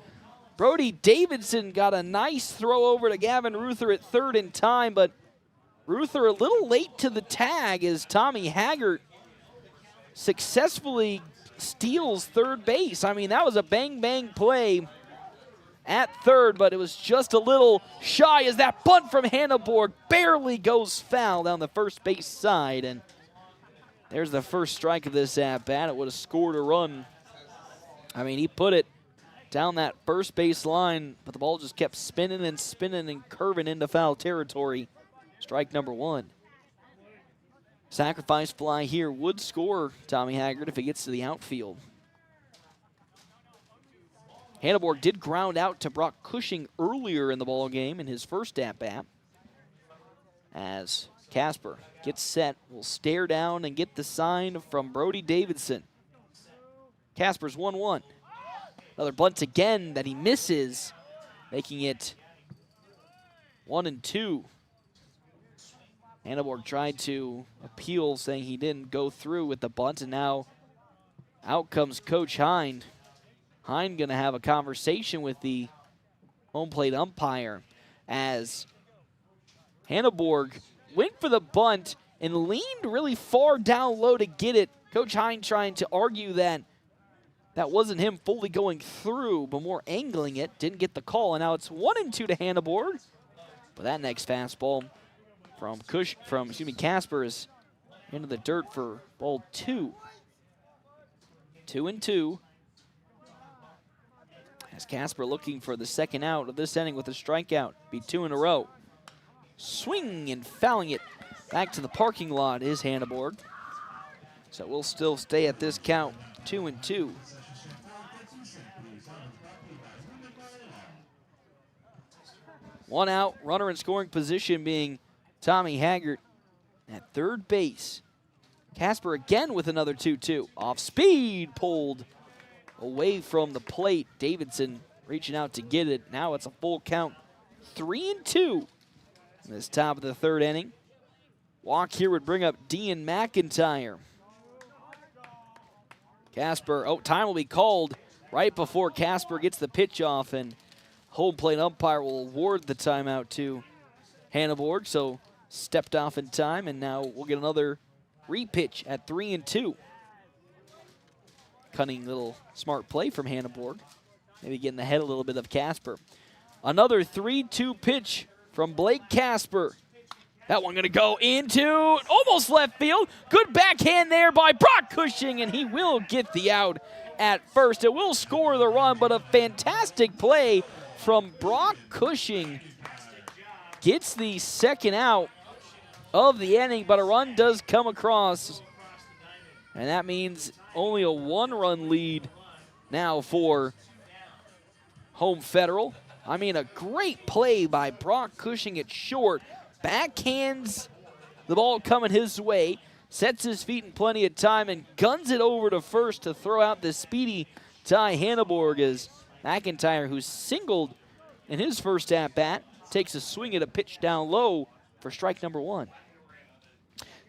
Brody Davidson got a nice throw over to Gavin Ruther at third in time, but Ruther a little late to the tag as Tommy Haggard successfully steals third base. I mean, that was a bang-bang play at third, but it was just a little shy as that bunt from Hanneborg barely goes foul down the first base side. And there's the first strike of this at-bat. It would have scored a run. I mean, he put it down that first base line, but the ball just kept spinning and curving into foul territory. Strike number 1. Sacrifice fly here would score Tommy Haggard if it gets to the outfield. Hanneborg did ground out to Brock Cushing earlier in the ball game in his first at-bat. As Casper gets set, will stare down and get the sign from Brody Davidson. Casper's 1-1. Another bunt again that he misses, making it 1-2. Hanneborg tried to appeal, saying he didn't go through with the bunt, and now out comes Coach Hind. Hind going to have a conversation with the home plate umpire as Hanneborg went for the bunt and leaned really far down low to get it. Coach Hind trying to argue that that wasn't him fully going through, but more angling it. Didn't get the call, and now it's 1-2 to Hanneborg. But that next fastball from Casper is into the dirt for ball 2. 2-2. As Casper looking for the second out of this inning with a strikeout. Be 2 in a row. Swing and fouling it back to the parking lot is Hanneborg. So we'll still stay at this count, 2-2. One out, runner in scoring position being Tommy Haggard at third base. Casper again with another 2-2. Off speed, pulled away from the plate. Davidson reaching out to get it. Now it's a full count, 3-2 in this top of the third inning. Walk here would bring up Dean McIntyre. Casper, time will be called right before Casper gets the pitch off, and home plate umpire will award the timeout to Hanneborg. So stepped off in time, and now we'll get another repitch at 3-2. Cunning little smart play from Hanneborg. Maybe getting ahead a little bit of Casper. Another 3-2 pitch from Blake Casper. That one going to go into almost left field. Good backhand there by Brock Cushing, and he will get the out at first. It will score the run, but a fantastic play from Brock Cushing. Gets the second out of the inning, but a run does come across. And that means only a 1-run lead now for Home Federal. I mean, a great play by Brock Cushing at short. Backhands the ball coming his way, sets his feet in plenty of time, and guns it over to first to throw out the speedy Ty Hanneborg as McIntyre, who's singled in his first at-bat, takes a swing at a pitch down low for strike number 1.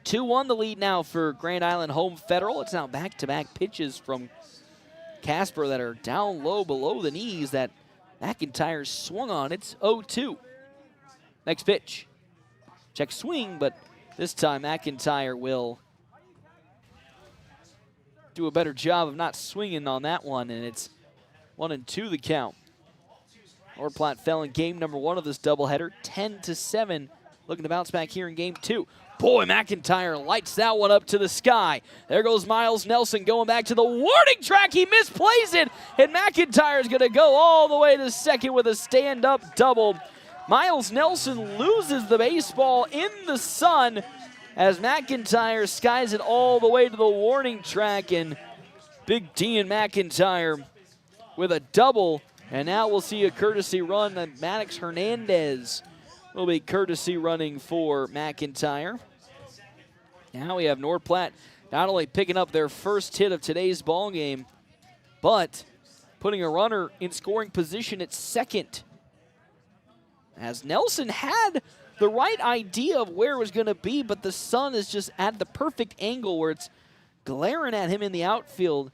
2-1 the lead now for Grand Island Home Federal. It's now back-to-back pitches from Casper that are down low below the knees that McIntyre swung on. It's 0-2. Next pitch. Check swing, but this time McIntyre will do a better job of not swinging on that one, and it's 1-2 the count. North Platte fell in game number 1 of this doubleheader, 10-7. Looking to bounce back here in game 2. Boy, McIntyre lights that one up to the sky. There goes Miles Nelson going back to the warning track. He misplays it, and McIntyre is going to go all the way to second with a stand-up double. Miles Nelson loses the baseball in the sun as McIntyre skies it all the way to the warning track, and Big D and McIntyre with a double. And now we'll see a courtesy run that Maddox Hernandez will be courtesy running for McIntyre. Now we have North Platte not only picking up their first hit of today's ball game, but putting a runner in scoring position at second. As Nelson had the right idea of where it was going to be, but the sun is just at the perfect angle where it's glaring at him in the outfield.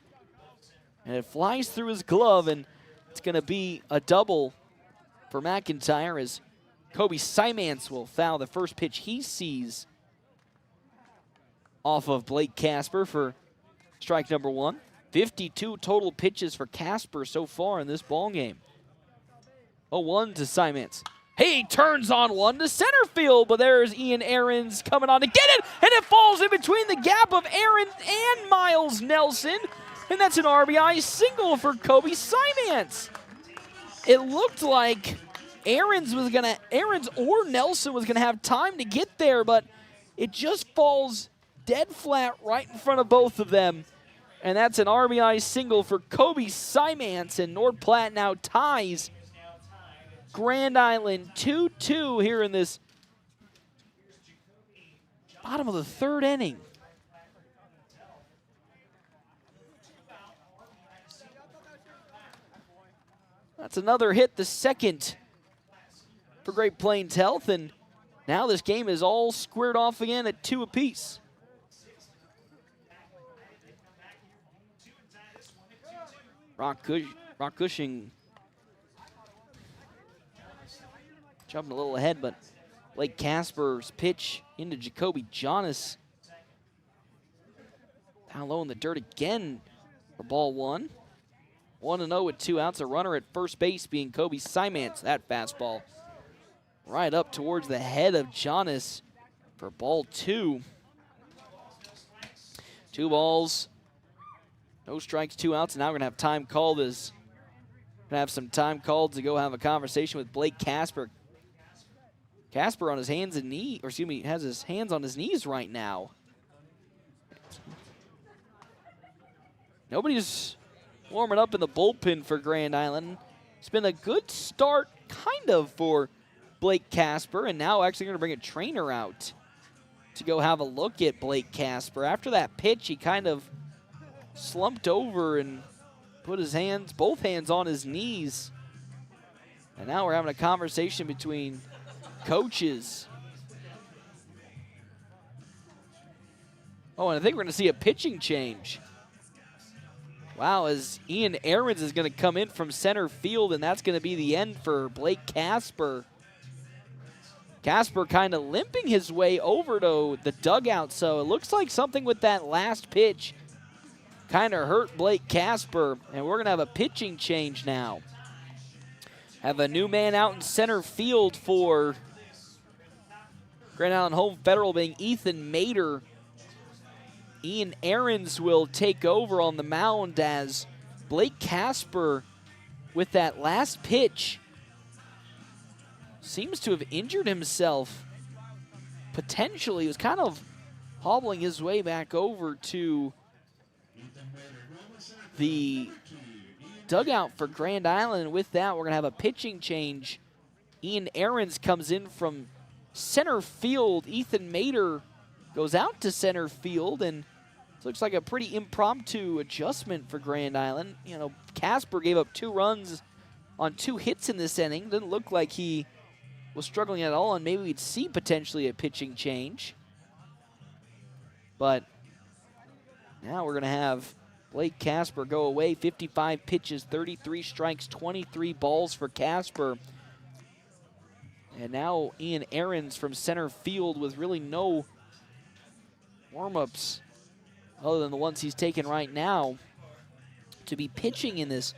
And it flies through his glove, and it's going to be a double for McIntyre as Kobe Simance will foul the first pitch he sees off of Blake Casper for strike number 1. 52 total pitches for Casper so far in this ball game. 0-1 to Simance. He turns on one to center field, but there's Ian Ahrens coming on to get it, and it falls in between the gap of Ahrens and Miles Nelson. And that's an RBI single for Kobe Simance. It looked like Ahrens or Nelson was gonna have time to get there, but it just falls dead flat right in front of both of them. And that's an RBI single for Kobe Simance, and North Platte now ties Grand Island 2-2 here in this bottom of the 3rd inning. That's another hit, the second for Great Plains Health, and now this game is all squared off again at 2 apiece. Rock Cushing jumping a little ahead, but Blake Casper's pitch into Jacoby Jonas. Down low in the dirt again for ball 1. 1-0 with 2 outs. A runner at first base being Kobe Simance. That fastball right up towards the head of Jonas for ball 2. 2 balls, no strikes, 2 outs. And now we're going to have time called some time called to go have a conversation with Blake Casper. Casper on his hands and knees, or excuse me, has his hands on his knees right now. Nobody's warming up in the bullpen for Grand Island. It's been a good start, kind of, for Blake Casper, and now actually going to bring a trainer out to go have a look at Blake Casper. After that pitch, he kind of slumped over and put his hands, both hands on his knees. And now we're having a conversation between coaches. Oh, and I think we're going to see a pitching change. Wow, as Ian Ahrens is going to come in from center field, and that's going to be the end for Blake Casper. Casper kind of limping his way over to the dugout, so it looks like something with that last pitch kind of hurt Blake Casper, and we're going to have a pitching change now. Have a new man out in center field for Grand Island Home Federal being Ethan Mader. Ian Ahrens will take over on the mound as Blake Casper, with that last pitch, seems to have injured himself. Potentially, he was kind of hobbling his way back over to the dugout for Grand Island. With that, we're going to have a pitching change. Ian Ahrens comes in from center field. Ethan Mader goes out to center field, and it looks like a pretty impromptu adjustment for Grand Island. You know, Casper gave up 2 runs on 2 hits in this inning. Didn't look like he was struggling at all, and maybe we'd see potentially a pitching change. But now we're going to have Blake Casper go away. 55 pitches, 33 strikes, 23 balls for Casper. And now Ian Ahrens from center field with really no warm-ups other than the ones he's taken right now to be pitching in this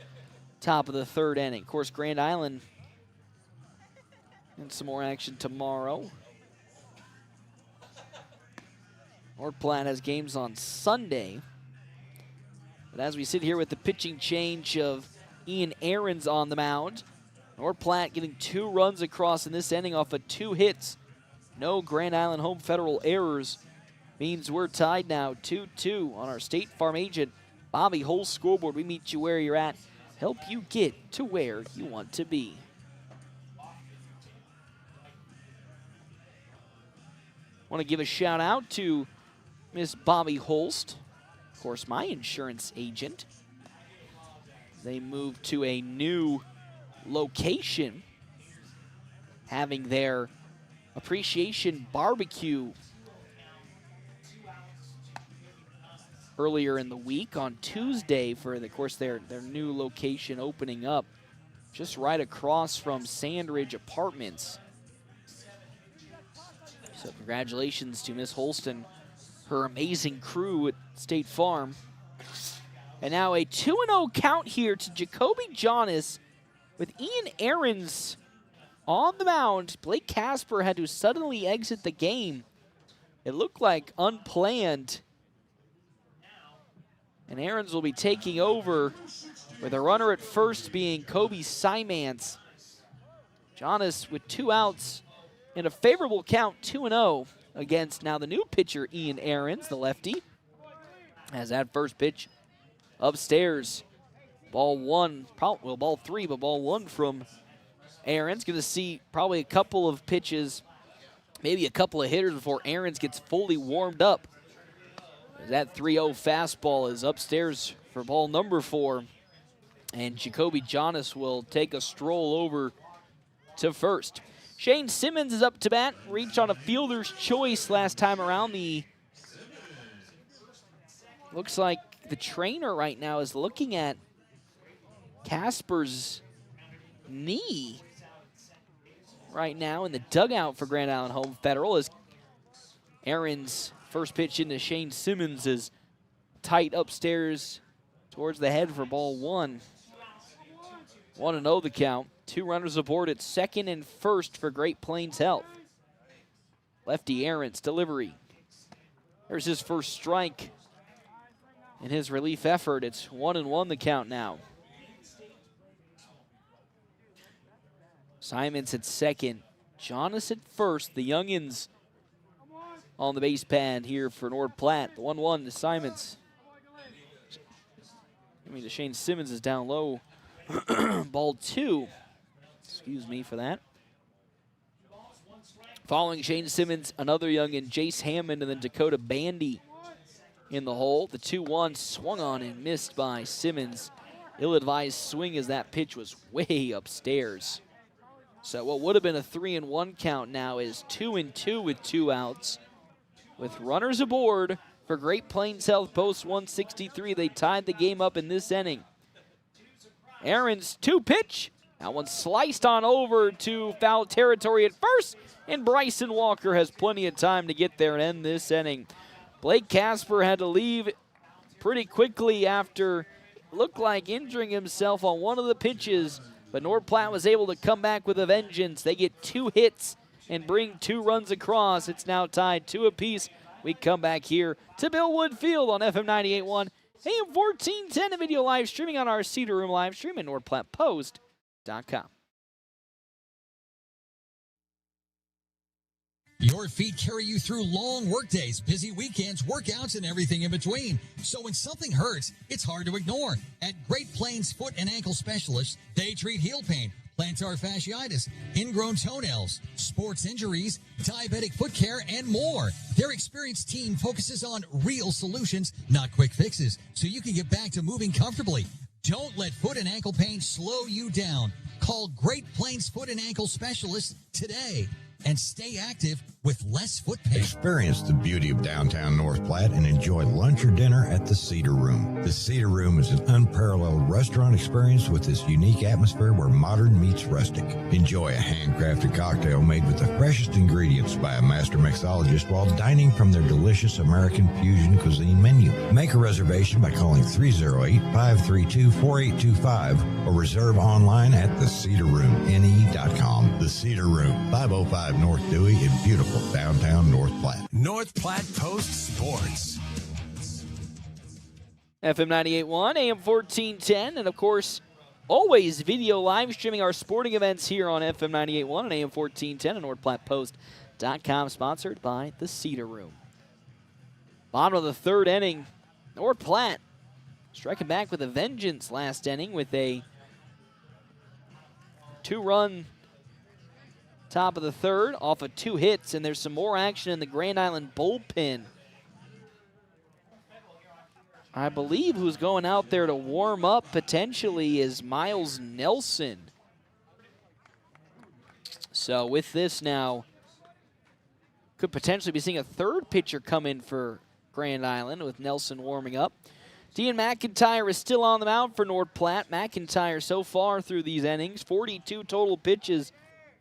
top of the third inning. Of course, Grand Island and some more action tomorrow. North Platte has games on Sunday. But as we sit here with the pitching change of Ian Ahrens on the mound, North Platte getting 2 runs across in this inning off of 2 hits. No Grand Island Home Federal errors. Means we're tied now 2-2 on our State Farm agent Bobby Hull scoreboard. We meet you where you're at, help you get to where you want to be. Want to give a shout out to Miss Bobby Holst, of course, my insurance agent. They moved to a new location, having their appreciation barbecue earlier in the week on Tuesday for, of course, their new location opening up just right across from Sandridge Apartments. So congratulations to Miss Holston, her amazing crew at State Farm. And now a 2-0 count here to Jacoby Jonas with Ian Ahrens on the mound. Blake Casper had to suddenly exit the game. It looked like unplanned. And Ahrens will be taking over with a runner at first being Kobe Simance. Jonas with 2 outs in a favorable count, 2-0 against now the new pitcher Ian Ahrens, the lefty. As that first pitch upstairs. Ball 1, well, ball 3, but ball 1 from Ahrens. Going to see probably a couple of pitches, maybe a couple of hitters before Ahrens gets fully warmed up. That 3-0 fastball is upstairs for ball number 4. And Jacoby Jonas will take a stroll over to first. Shane Simmons is up to bat. Reached on a fielder's choice last time around. Looks like the trainer right now is looking at Casper's knee right now in the dugout for Grand Island Home Federal as Ahrens' first pitch into Shane Simmons is tight upstairs towards the head for ball 1. 1-0 the count. 2 runners aboard at second and first for Great Plains Health. Lefty Ahrens delivery. There's his first strike in his relief effort. It's 1-1 the count now. Simons at second. Jonas at first. The youngins on the base pad here for North Platte. The 1-1 to Simons. Shane Simmons is down low. Ball 2. Excuse me for that. Following Shane Simmons, another youngin, Jace Hammond, and then Dakota Bandy in the hole. The 2-1 swung on and missed by Simmons. Ill-advised swing as that pitch was way upstairs. So what would have been a 3-1 count now is 2-2 with 2 outs. With runners aboard for Great Plains Health post 163. They tied the game up in this inning. Ahrens 2-pitch. That one sliced on over to foul territory at first. And Bryson Walker has plenty of time to get there and end this inning. Blake Casper had to leave pretty quickly after it looked like injuring himself on one of the pitches. But North Platte was able to come back with a vengeance. They get 2 hits and bring 2 runs across. It's now tied 2 apiece. We come back here to Bill Wood Field on FM 98.1, AM 1410, and video live streaming on our Cedar Room live stream at NorthPlattePost.com. Your feet carry you through long workdays, busy weekends, workouts, and everything in between. So when something hurts, it's hard to ignore. At Great Plains Foot and Ankle Specialists, they treat heel pain, plantar fasciitis, ingrown toenails, sports injuries, diabetic foot care, and more. Their experienced team focuses on real solutions, not quick fixes, so you can get back to moving comfortably. Don't let foot and ankle pain slow you down. Call Great Plains Foot and Ankle Specialists today. and stay active with less foot pain. Experience the beauty of downtown North Platte and enjoy lunch or dinner at the Cedar Room. The Cedar Room is an unparalleled restaurant experience with this unique atmosphere where modern meets rustic. Enjoy a handcrafted cocktail made with the freshest ingredients by a master mixologist while dining from their delicious American fusion cuisine menu. Make a reservation by calling 308-532-4825 or reserve online at thecedarroomne.com. The Cedar Room, 505 North Dewey in beautiful downtown North Platte. North Platte Post Sports. FM 98.1, AM 1410, and of course, always video live streaming our sporting events here on FM 98.1 and AM 1410 and NorthPlattePost.com, sponsored by the Cedar Room. Bottom of the third inning, North Platte striking back with a vengeance last inning with a 2-run top of the third off of 2 hits, and there's some more action in the Grand Island bullpen. I believe who's going out there to warm up potentially is Miles Nelson. So with this now, could potentially be seeing a third pitcher come in for Grand Island with Nelson warming up. Dean McIntyre is still on the mound for North Platte. McIntyre so far through these innings, 42 total pitches,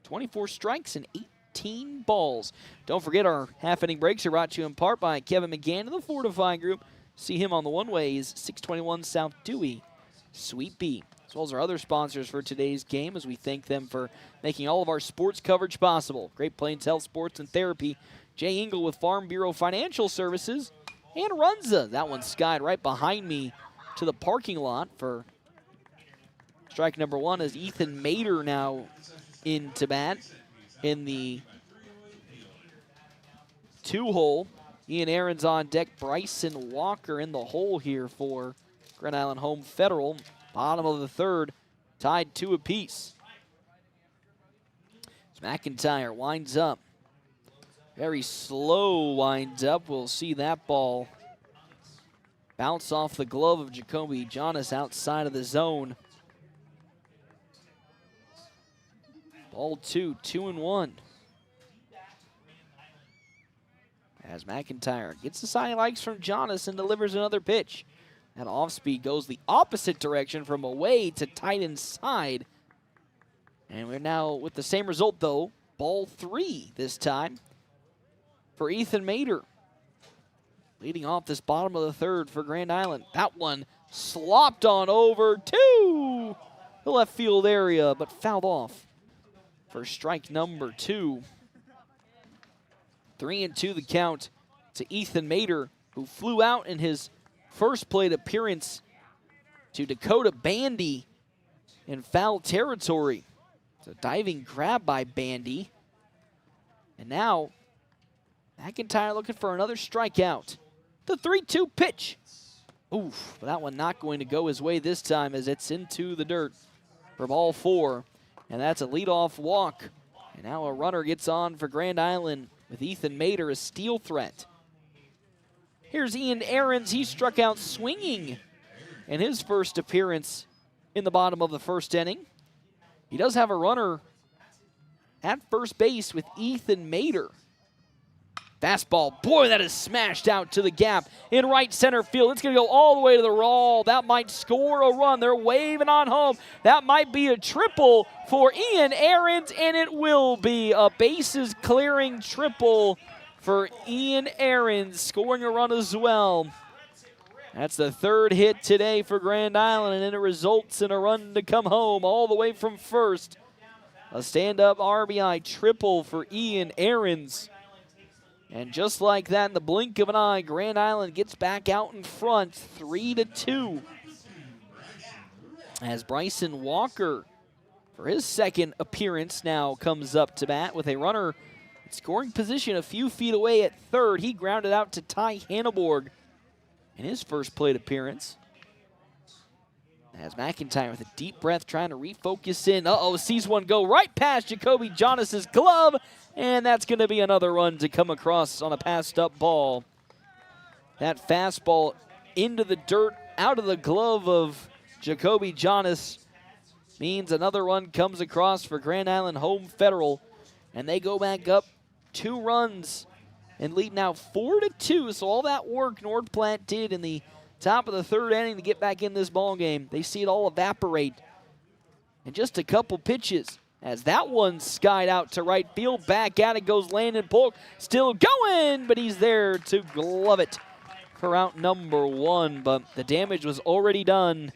24 strikes and 18 balls. Don't forget our half-inning breaks are brought to you in part by Kevin McGann of the Fortify Group. See him on the one-ways, 621 South Dewey, Suite B, as well as our other sponsors for today's game as we thank them for making all of our sports coverage possible. Great Plains Health Sports and Therapy, Jay Engel with Farm Bureau Financial Services, and Runza. That one skied right behind me to the parking lot for strike number 1 as Ethan Mader now into bat in the 2-hole. Ian Aaron's on deck. Bryson Walker in the hole here for Grand Island Home Federal. Bottom of the third, tied 2 apiece. As McIntyre winds up. Very slow winds up. We'll see that ball bounce off the glove of Jacoby Jonas outside of the zone. Ball 2, 2-1. As McIntyre gets the sign he likes from Jonas and delivers another pitch. That off-speed goes the opposite direction from away to tight inside. And we're now with the same result, though. Ball 3 this time for Ethan Mader. Leading off this bottom of the third for Grand Island. That one slopped on over to the left field area, but fouled off for strike number 2. 3-2 the count to Ethan Mader, who flew out in his first plate appearance to Dakota Bandy in foul territory. It's a diving grab by Bandy. And now, McIntyre looking for another strikeout. The 3-2 pitch. Oof, but that one not going to go his way this time as it's into the dirt for ball 4. And that's a leadoff walk. And now a runner gets on for Grand Island with Ethan Mader, a steal threat. Here's Ian Aarons. He struck out swinging in his first appearance in the bottom of the first inning. He does have a runner at first base with Ethan Mader. Fastball, boy, that is smashed out to the gap in right center field. It's going to go all the way to the wall. That might score a run. They're waving on home. That might be a triple for Ian Aarons, and it will be a bases clearing triple for Ian Aarons, scoring a run as well. That's the third hit today for Grand Island, and it results in a run to come home all the way from first. A stand-up RBI triple for Ian Aarons. And just like that, in the blink of an eye, Grand Island gets back out in front, 3-2. As Bryson Walker, for his second appearance now, comes up to bat with a runner in scoring position a few feet away at third. He grounded out to Ty Hanneborg in his first plate appearance. As McIntyre with a deep breath trying to refocus in. Sees one go right past Jacoby Jonas's glove. And that's going to be another run to come across on a passed-up ball. That fastball into the dirt, out of the glove of Jacoby Jonas, means another run comes across for Grand Island Home Federal. And they go back up 2 runs and lead now 4-2. So all that work North Platte did in the top of the 3rd inning to get back in this ball game, they see it all evaporate in just a couple pitches. As that one skied out to right field, back at it goes Landon Polk, still going, but he's there to glove it for out number 1. But the damage was already done.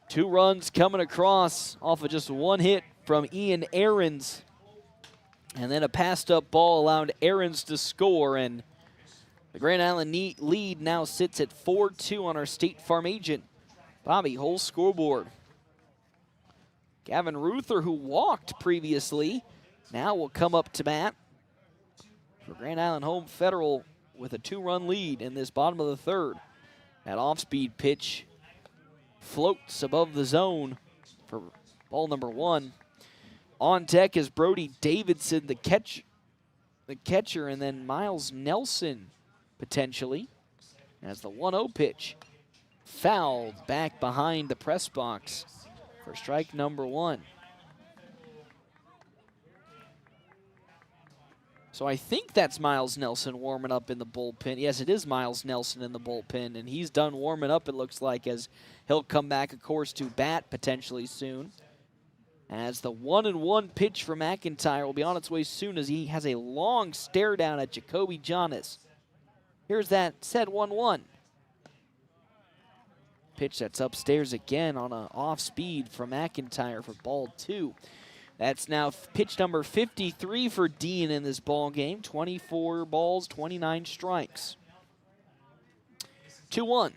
2 runs coming across off of just 1 hit from Ian Ahrens. And then a passed up ball allowed Ahrens to score, and the Grand Island lead now sits at 4-2 on our State Farm agent Bobby Hull scoreboard. Gavin Ruther, who walked previously, now will come up to bat for Grand Island Home Federal with a 2-run lead in this bottom of the 3rd. That off-speed pitch floats above the zone for ball number 1. On deck is Brody Davidson, the catcher, and then Miles Nelson potentially as the 1-0 pitch fouled back behind the press box for strike number 1. So I think that's Miles Nelson warming up in the bullpen. Yes, it is Miles Nelson in the bullpen, and he's done warming up, it looks like, as he'll come back, of course, to bat potentially soon. As the 1-1 pitch for McIntyre will be on its way soon as he has a long stare down at Jacoby Jonas. Here's that said 1-1. Pitch that's upstairs again on an off speed from McIntyre for ball 2. That's now pitch number 53 for Dean in this ball game. 24 balls, 29 strikes. 2-1.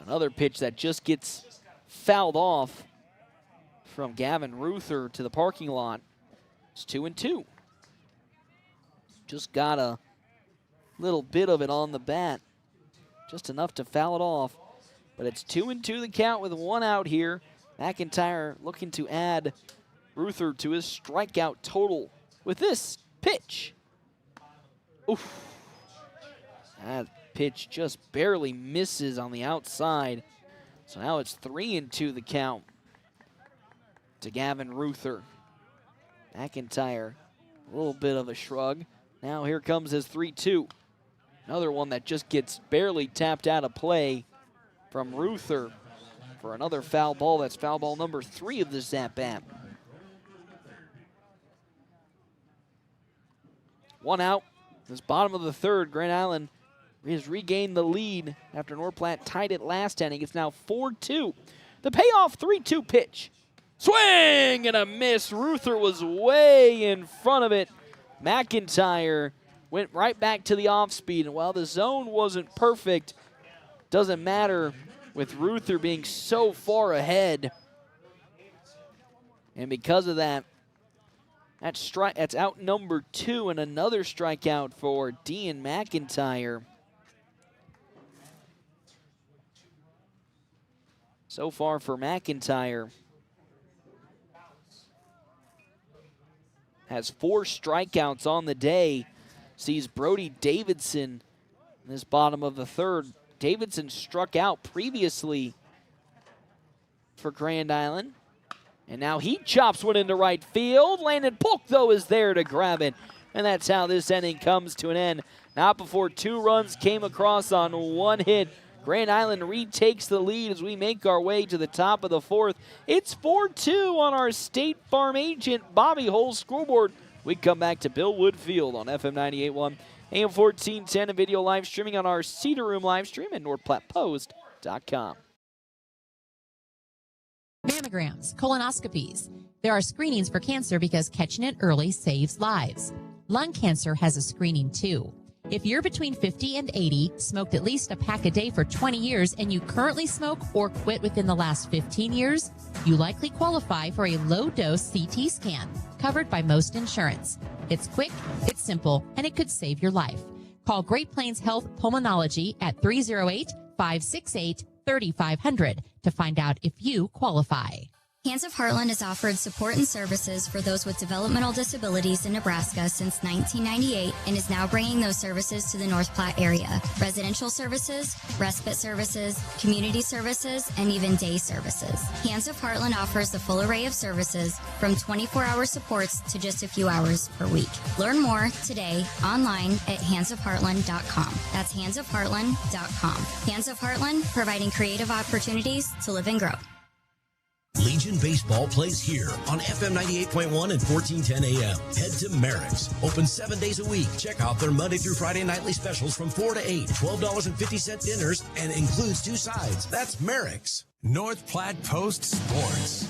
Another pitch that just gets fouled off from Gavin Ruther to the parking lot. It's 2-2. Just got a little bit of it on the bat. Just enough to foul it off. But it's 2-2 the count with 1 out here. McIntyre looking to add Ruther to his strikeout total with this pitch. Oof. That pitch just barely misses on the outside. So now it's 3-2 the count to Gavin Ruther. McIntyre, a little bit of a shrug. Now here comes his 3-2. Another one that just gets barely tapped out of play from Ruther for another foul ball. That's foul ball number 3 of this at-bat. 1 out. This bottom of the 3rd, Grand Island has regained the lead after North Platte tied it last inning. It's now 4-2. The payoff 3-2 pitch. Swing and a miss. Ruther was way in front of it. McIntyre went right back to the off speed. And while the zone wasn't perfect, doesn't matter with Ruther being so far ahead. And because of that, that's out number 2 and another strikeout for Dean McIntyre. So far for McIntyre, has 4 strikeouts on the day. Sees Brody Davidson in this bottom of the 3rd. Davidson struck out previously for Grand Island. And now he chops one into right field. Landon Polk, though, is there to grab it. And that's how this inning comes to an end. Not before 2 runs came across on 1 hit. Grand Island retakes the lead as we make our way to the top of the 4th. It's 4-2 on our State Farm agent Bobby Hull scoreboard. We come back to Bill Wood Field on FM 98.1, AM 1410, and video live streaming on our Cedar Room live stream at NorthPlattePost.com. Mammograms, colonoscopies. There are screenings for cancer because catching it early saves lives. Lung cancer has a screening too. If you're between 50 and 80, smoked at least a pack a day for 20 years, and you currently smoke or quit within the last 15 years, you likely qualify for a low-dose CT scan, covered by most insurance. It's quick, it's simple, and it could save your life. Call Great Plains Health Pulmonology at 308-568-3500 to find out if you qualify. Hands of Heartland has offered support and services for those with developmental disabilities in Nebraska since 1998 and is now bringing those services to the North Platte area. Residential services, respite services, community services, and even day services. Hands of Heartland offers a full array of services from 24-hour supports to just a few hours per week. Learn more today online at handsofheartland.com. That's handsofheartland.com. Hands of Heartland, providing creative opportunities to live and grow. Legion Baseball plays here on FM 98.1 and 1410 AM. Head to Merrick's. Open 7 days a week. Check out their Monday through Friday nightly specials from 4 to 8. $12.50 dinners and includes 2 sides. That's Merrick's. North Platte Post Sports.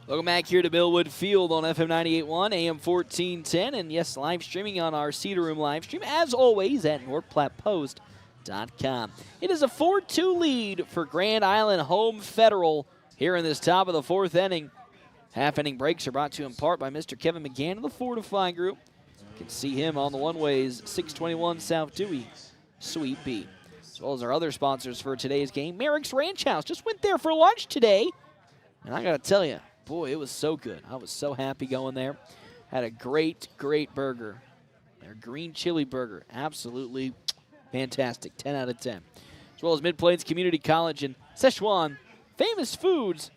Welcome back here to Millwood Field on FM 98.1, AM 1410, and yes, live streaming on our Cedar Room live stream, as always, at NorthPlattePost.com. It is a 4-2 lead for Grand Island Home Federal here in this top of the 4th inning. Half-inning breaks are brought to you in part by Mr. Kevin McGann of the Fortify Group. You can see him on the one-ways, 621 South Dewey, Suite B. As well as our other sponsors for today's game, Merrick's Ranch House. Just went there for lunch today, and I got to tell you, boy, it was so good. I was so happy going there. Had a great, great burger. Their green chili burger. Absolutely fantastic. 10 out of 10. As well as Mid-Plains Community College and Szechuan Famous Foods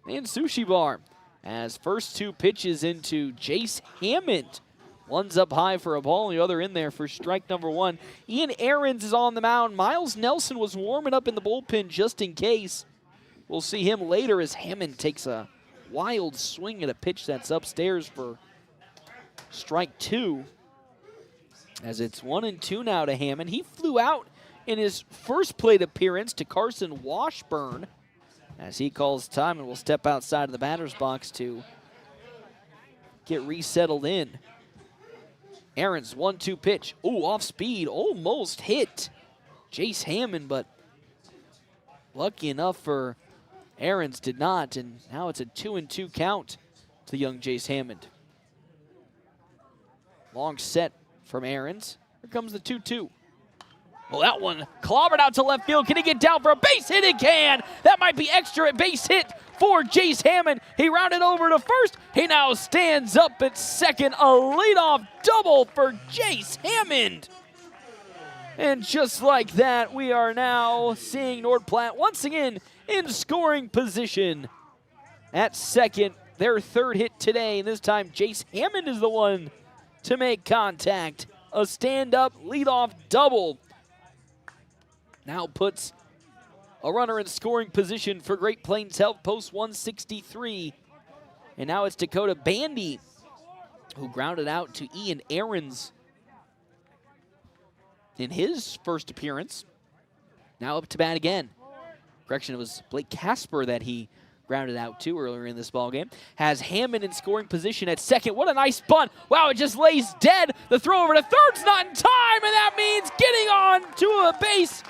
and Sushi Bar. As first 2 pitches into Jace Hammond. One's up high for a ball, and the other in there for strike number 1. Ian Ahrens is on the mound. Miles Nelson was warming up in the bullpen just in case. We'll see him later as Hammond takes a wild swing at a pitch that's upstairs for strike 2. As it's 1-2 now to Hammond. He flew out in his first plate appearance to Carson Washburn as he calls time and will step outside of the batter's box to get resettled in. Aaron's 1-2 pitch. Ooh, off speed. Almost hit Jace Hammond, but lucky enough for Ahrens did not, and now it's a 2-2 count to the young Jace Hammond. Long set from Ahrens. Here comes the 2-2. Well, that one clobbered out to left field. Can he get down for a base hit? He can. That might be extra base hit for Jace Hammond. He rounded over to first. He now stands up at second. A leadoff double for Jace Hammond. And just like that, we are now seeing North Platte once again in scoring position at second. Their third hit today, and this time Jace Hammond is the one to make contact. A stand-up leadoff double now puts a runner in scoring position for Great Plains Health, post 163. And now it's Dakota Bandy who grounded out to Ian Ahrens in his first appearance. Now up to bat again. Correction, it was Blake Casper that he grounded out to earlier in this ballgame. Has Hammond in scoring position at second. What a nice bunt. Wow, it just lays dead. The throw over to third's not in time, and that means getting on to a base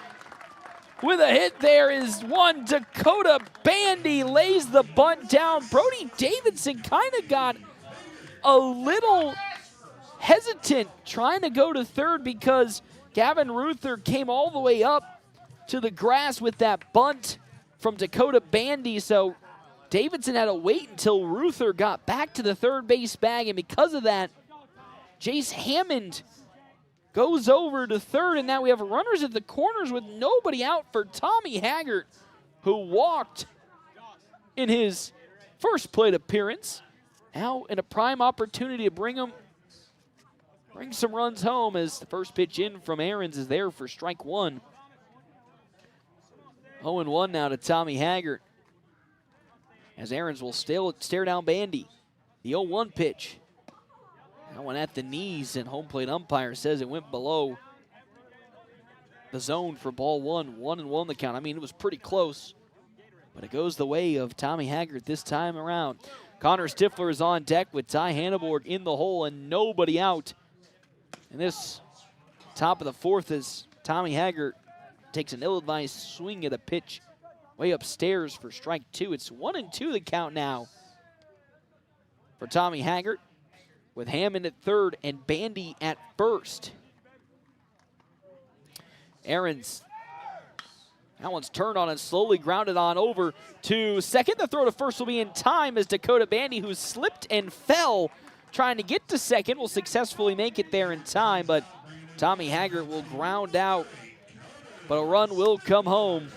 with a hit there is one. Dakota Bandy lays the bunt down. Brody Davidson kind of got a little hesitant trying to go to third because Gavin Ruther came all the way up to the grass with that bunt from Dakota Bandy, so Davidson had to wait until Ruther got back to the third base bag, and because of that, Jace Hammond goes over to third, and now we have runners at the corners with nobody out for Tommy Haggart, who walked in his first plate appearance. Now in a prime opportunity to bring some runs home as the first pitch in from Ahrens is there for strike 1. 0-1 now to Tommy Haggart, as Ahrens will stare down Bandy. The 0-1 pitch. That one at the knees, and home plate umpire says it went below the zone for ball 1. 1-1 the count. I mean, it was pretty close, but it goes the way of Tommy Haggart this time around. Connor Stifler is on deck with Ty Hanneborg in the hole and nobody out. And this top of the 4th as Tommy Haggart takes an ill-advised swing at a pitch way upstairs for strike 2. It's 1-2 the count now for Tommy Haggart, with Hammond at third and Bandy at first. Ahrens That one's turned on and slowly grounded on over to second. The throw to first will be in time as Dakota Bandy, who slipped and fell trying to get to second, will successfully make it there in time, but Tommy Haggart will ground out, but a run will come home.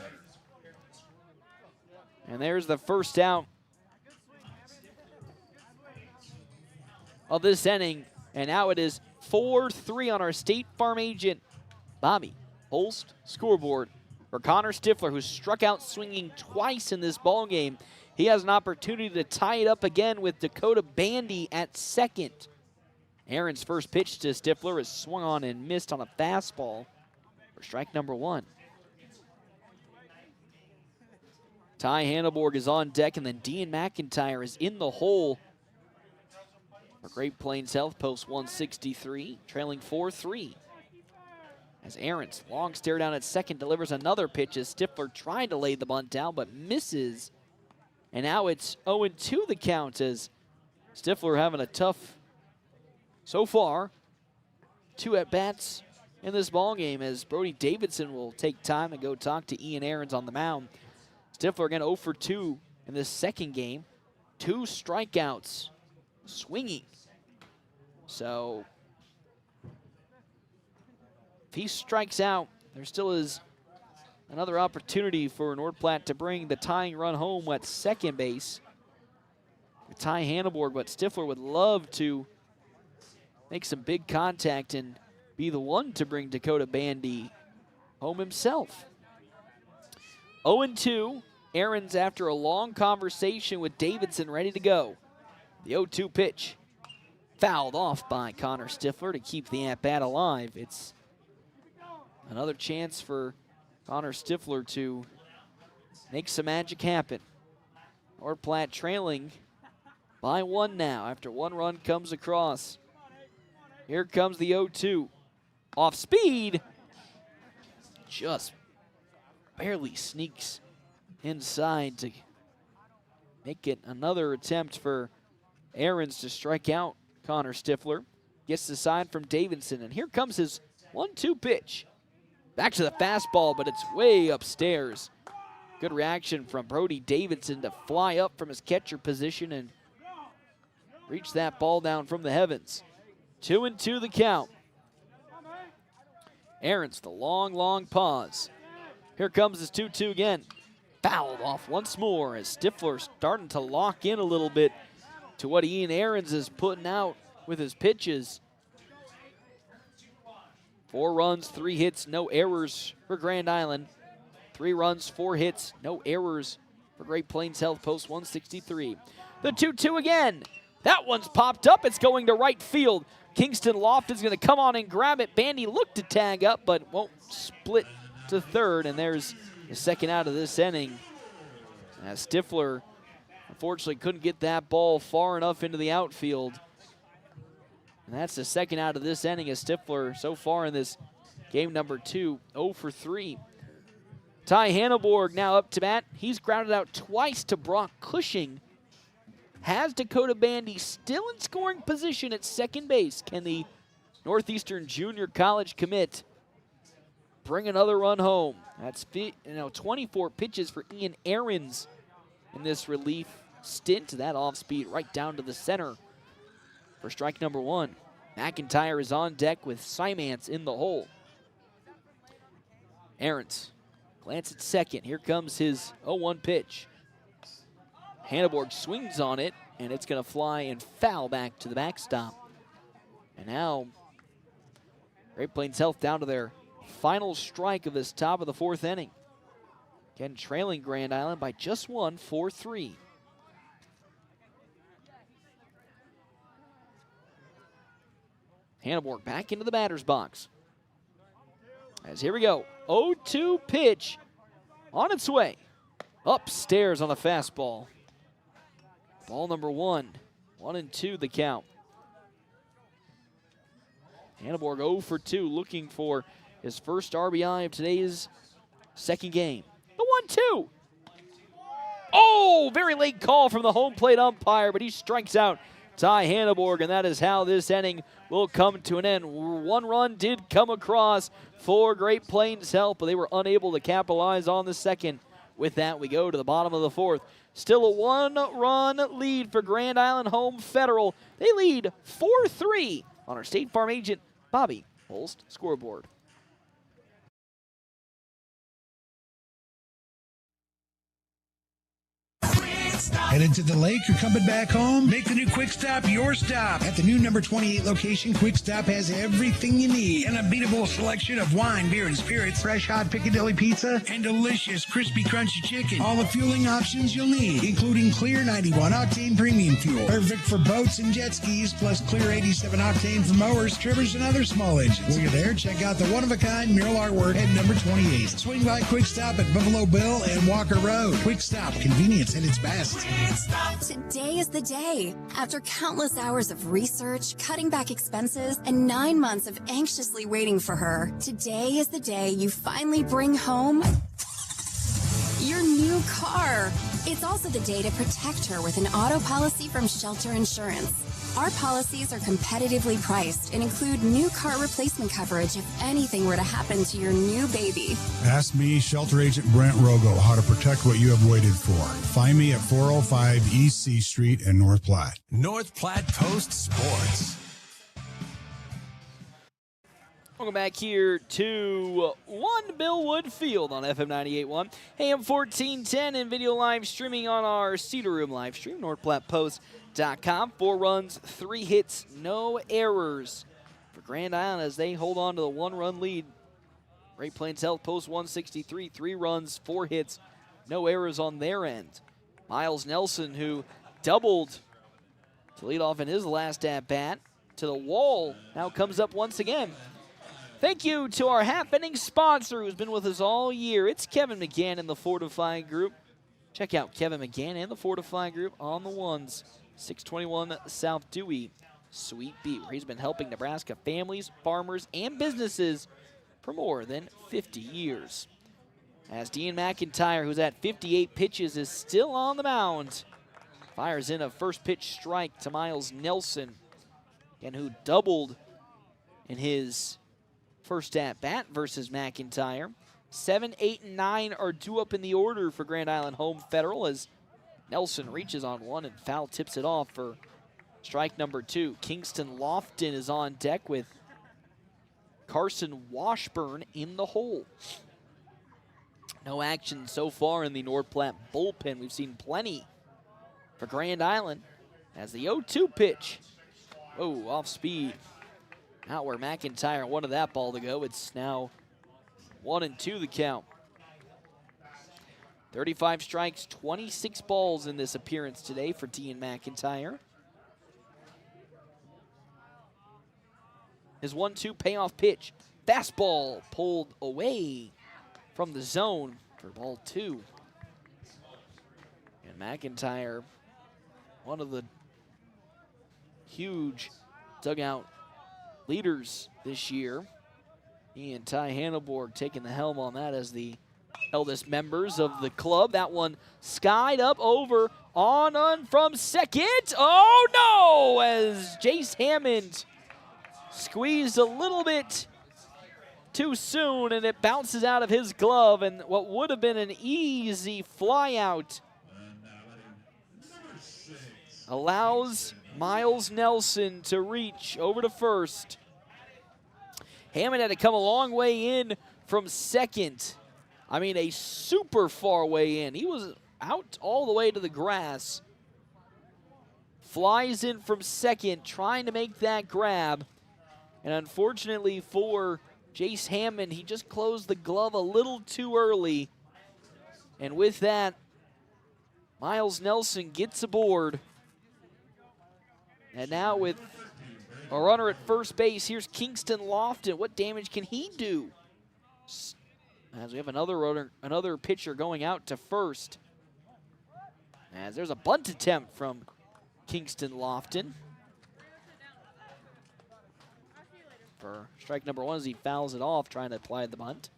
And there's the first out of this inning, and now it is 4-3 on our State Farm agent Bobby Holst scoreboard. For Connor Stifler, who struck out swinging twice in this ball game, he has an opportunity to tie it up again with Dakota Bandy at second. Aaron's first pitch to Stifler is swung on and missed on a fastball for strike number one. Ty Hanneborg is on deck, and then Dean McIntyre is in the hole for Great Plains Health, post 163, trailing 4-3. As Aarons, long stare down at second, delivers another pitch as Stifler tried to lay the bunt down but misses. And now it's 0-2 the count as Stifler having a tough, so far, 2 at-bats in this ballgame as Brody Davidson will take time and go talk to Ian Aarons on the mound. Stifler again 0 for 2 in this second game. 2 strikeouts, swinging. So if he strikes out, there still is another opportunity for North Platte to bring the tying run home at second base with Ty Hanneborg, but Stifler would love to make some big contact and be the one to bring Dakota Bandy home himself. 0-2, Aaron's after a long conversation with Davidson ready to go. The 0-2 pitch fouled off by Connor Stifler to keep the at-bat alive. It's another chance for Connor Stifler to make some magic happen. North Platte trailing by 1 now after 1 run comes across. Here comes the 0-2. Off speed. Just barely sneaks inside to make it another attempt for Aarons to strike out Connor Stifler. Gets the sign from Davidson, and here comes his 1-2 pitch. Back to the fastball, but it's way upstairs. Good reaction from Brody Davidson to fly up from his catcher position and reach that ball down from the heavens. 2-2 the count. Aaron's the long pause. Here comes his 2-2 again. Fouled off once more as Stifler starting to lock in a little bit to what Ian Aarons is putting out with his pitches. 4 runs, 3 hits, no errors for Grand Island. 3 runs, 4 hits, no errors for Great Plains Health, post 163. The 2-2 again. That one's popped up. It's going to right field. Kingston Loft is going to come on and grab it. Bandy looked to tag up, but won't split to third, and there's the second out of this inning. As Stifler, unfortunately, couldn't get that ball far enough into the outfield. And that's the second out of this inning as Stifler, so far in this game number 2, 0 for 3. Ty Hanneborg now up to bat. He's grounded out twice to Brock Cushing. Has Dakota Bandy still in scoring position at second base? Can the Northeastern Junior College commit bring another run home? That's 24 pitches for Ian Aarons in this relief stint. That off speed right down to the center for strike number 1. McIntyre is on deck with Simance in the hole. Aarons glance at second. Here comes his 0-1 pitch. Hanneborg swings on it, and it's going to fly and foul back to the backstop. And now, Great Plains Health down to their final strike of this top of the 4th inning. Again, trailing Grand Island by just 1, 4-3. Hanneborg back into the batter's box. As here we go, 0-2 pitch on its way. Upstairs on the fastball. Ball number 1, 1-2 the count. Hanneborg 0 for 2, looking for his first RBI of today's second game. The 1-2. Oh, very late call from the home plate umpire, but he strikes out Ty Hanneborg, and that is how this inning will come to an end. One run did come across for Great Plains Health, but they were unable to capitalize on the second. With that, we go to the bottom of the fourth. Still a one-run lead for Grand Island Home Federal. They lead 4-3 on our State Farm agent, Bobby Holst scoreboard. Headed to the lake or coming back home? Make the new Quick Stop your stop. At the new number 28 location, Quick Stop has everything you need. An unbeatable selection of wine, beer, and spirits, fresh hot Piccadilly pizza, and delicious crispy crunchy chicken. All the fueling options you'll need, including clear 91 octane premium fuel. Perfect for boats and jet skis, plus clear 87 octane for mowers, trimmers, and other small engines. While you're there, check out the one-of-a-kind mural artwork at number 28. Swing by Quick Stop at Buffalo Bill and Walker Road. Quick Stop, convenience at its best. Today is the day. After countless hours of research, cutting back expenses, and 9 months of anxiously waiting for her, today is the day you finally bring home your new car. It's also the day to protect her with an auto policy from Shelter Insurance. Our policies are competitively priced and include new car replacement coverage if anything were to happen to your new baby. Ask me, Shelter Agent Brent Rogo, how to protect what you have waited for. Find me at 405 East C Street in North Platte. North Platte Post Sports. Welcome back here to One Billwood Field on FM 98.1, AM 1410, and video live streaming on our Cedar Room live stream, NorthPlattePost.com. 4 runs, 3 hits, no errors for Grand Island as they hold on to the 1-run lead. Great Plains Health post 163, 3 runs, 4 hits, no errors on their end. Miles Nelson, who doubled to lead off in his last at-bat to the wall, now comes up once again. Thank you to our half-inning sponsor who's been with us all year. It's Kevin McGann and the Fortify Group. Check out Kevin McGann and the Fortify Group on the ones. 621 South Dewey, Sweet Beat, where he's been helping Nebraska families, farmers, and businesses for more than 50 years. As Dean McIntyre, who's at 58 pitches, is still on the mound. Fires in a first pitch strike to Miles Nelson, and who doubled in his first at-bat versus McIntyre. 7, 8, and 9 are due up in the order for Grand Island Home Federal as Nelson reaches on one and foul tips it off for strike number 2. Kingston Lofton is on deck with Carson Washburn in the hole. No action so far in the North Platte bullpen. We've seen plenty for Grand Island as the 0-2 pitch. Oh, off speed. Not where McIntyre wanted that ball to go. It's now 1-2 the count. 35 strikes, 26 balls in this appearance today for Dean McIntyre. His 1-2 payoff pitch. Fastball pulled away from the zone for ball 2. And McIntyre, one of the huge dugout leaders this year. He and Ty Hanneborg taking the helm on that as the eldest members of the club. That one skied up over on from second. Oh no! As Jace Hammond squeezed a little bit too soon and it bounces out of his glove, and what would have been an easy fly out allows Miles Nelson to reach over to first. Hammond had to come a long way in from second. I mean, a super far way in. He was out all the way to the grass. Flies in from second, trying to make that grab. And unfortunately for Jace Hammond, he just closed the glove a little too early. And with that, Miles Nelson gets aboard. And now with a runner at first base, here's Kingston Lofton. What damage can he do? As we have another pitcher going out to first. As there's a bunt attempt from Kingston Lofton. For strike number 1 as he fouls it off, trying to apply the bunt.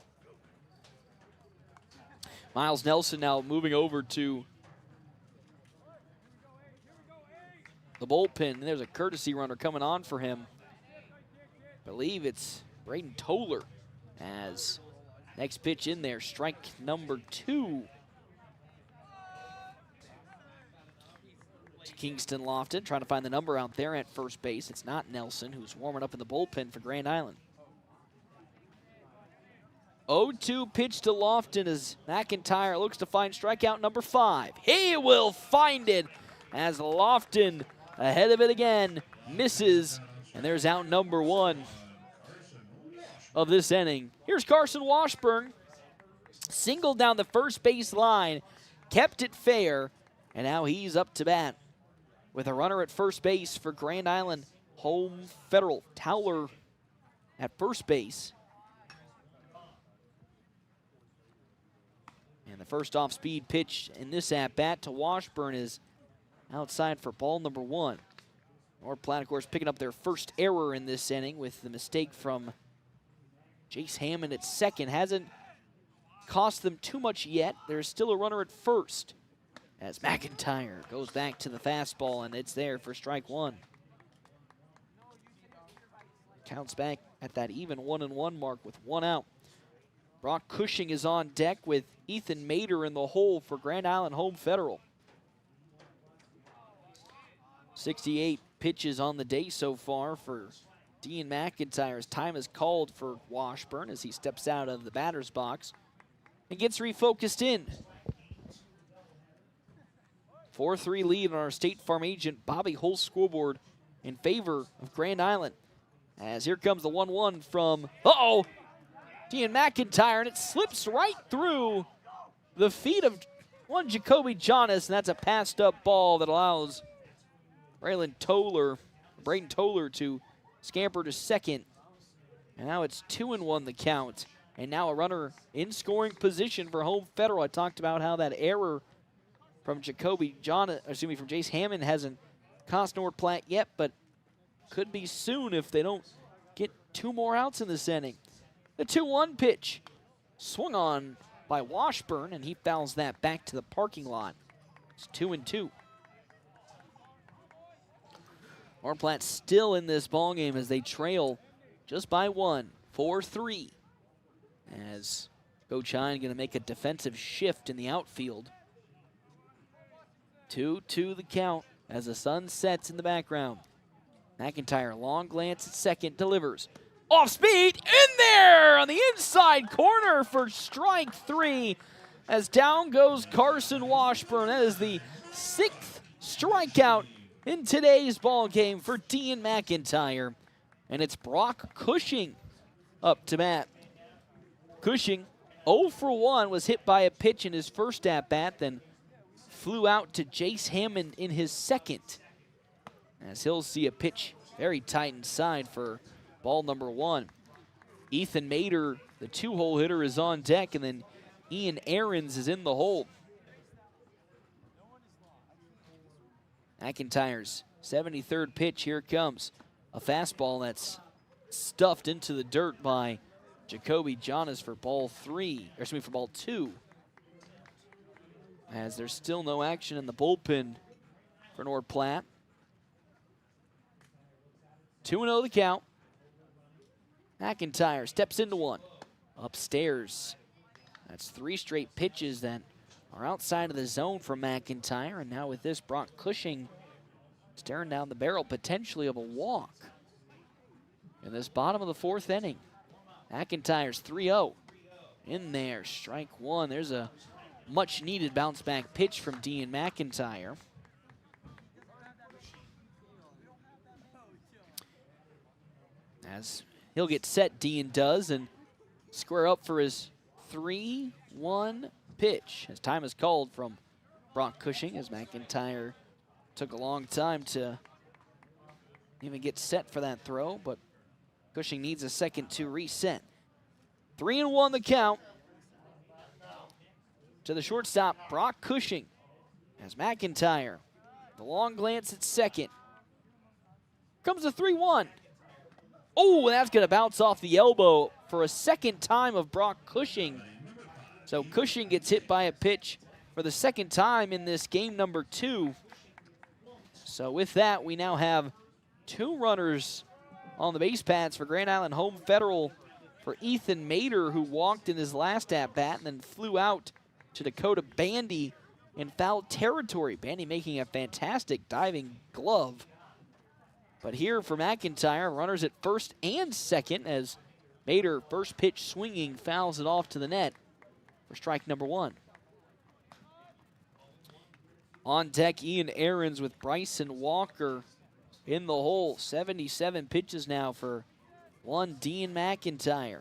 Miles Nelson now moving over to the bullpen. There's a courtesy runner coming on for him. I believe it's Braden Toller as next pitch in there, strike number 2. To Kingston Lofton, trying to find the number out there at first base. It's not Nelson, who's warming up in the bullpen for Grand Island. 0-2 pitch to Lofton as McIntyre looks to find strikeout number 5. He will find it as Lofton ahead of it again, misses, and there's out number 1 of this inning. Here's Carson Washburn, singled down the first base line, kept it fair, and now he's up to bat with a runner at first base for Grand Island Home Federal. Towler at first base. And the first off-speed pitch in this at-bat to Washburn is outside for ball number 1. North Platte, of course, picking up their first error in this inning with the mistake from Jace Hammond at second. Hasn't cost them too much yet. There's still a runner at first as McIntyre goes back to the fastball, and it's there for strike 1. Counts back at that even 1-1 mark with 1 out. Brock Cushing is on deck with Ethan Mader in the hole for Grand Island Home Federal. 68 pitches on the day so far for Dean McIntyre's time is called for Washburn as he steps out of the batter's box and gets refocused in. 4-3 lead on our State Farm agent Bobby Hull scoreboard in favor of Grand Island. As here comes the 1-1 from, Dean McIntyre, and it slips right through the feet of one Jacoby Jonas, and that's a passed up ball that allows Braden Toller to scamper to second. And now it's 2-1 the count. And now a runner in scoring position for Home Federal. I talked about how that error from from Jace Hammond hasn't cost North Platte yet, but could be soon if they don't get 2 more outs in this inning. The 2-1 pitch swung on by Washburn, and he fouls that back to the parking lot. It's 2-2. North Platte still in this ballgame as they trail just by 1, 4-3. As Coach Hine going to make a defensive shift in the outfield. 2-2 the count as the sun sets in the background. McIntyre, long glance at second, delivers. Off speed, in there on the inside corner for strike 3. As down goes Carson Washburn. That is the 6th strikeout in today's ball game for Dean McIntyre. And it's Brock Cushing up to bat. Cushing, 0 for 1, was hit by a pitch in his first at-bat, then flew out to Jace Hammond in his second. As he'll see a pitch very tight inside for ball number 1. Ethan Mader, the 2-hole hitter, is on deck, and then Ian Ahrens is in the hole. McIntyre's 73rd pitch, here it comes. A fastball that's stuffed into the dirt by Jacoby Jonas for ball 2. As there's still no action in the bullpen for North Platte. 2-0 the count. McIntyre steps into one. Upstairs. That's 3 straight pitches that are outside of the zone for McIntyre. And now with this, Brock Cushing staring down the barrel potentially of a walk in this bottom of the 4th inning. McIntyre's 3-0. In there, strike 1. There's a much-needed bounce-back pitch from Dean McIntyre. As he'll get set, Dean does, and square up for his 3-1 pitch. As time is called from Brock Cushing, as McIntyre took a long time to even get set for that throw, but Cushing needs a second to reset. 3-1 the count. To the shortstop, Brock Cushing. As McIntyre, the long glance at second. Comes a 3-1. Oh, that's going to bounce off the elbow for a second time of Brock Cushing. So Cushing gets hit by a pitch for the second time in this game number 2. So with that, we now have 2 runners on the base paths for Grand Island Home Federal for Ethan Mader, who walked in his last at-bat and then flew out to Dakota Bandy in foul territory. Bandy making a fantastic diving glove. But here for McIntyre, runners at first and second as Mader, first pitch swinging, fouls it off to the net for strike number 1. On deck, Ian Ahrens with Bryson Walker in the hole. 77 pitches now for one Dean McIntyre.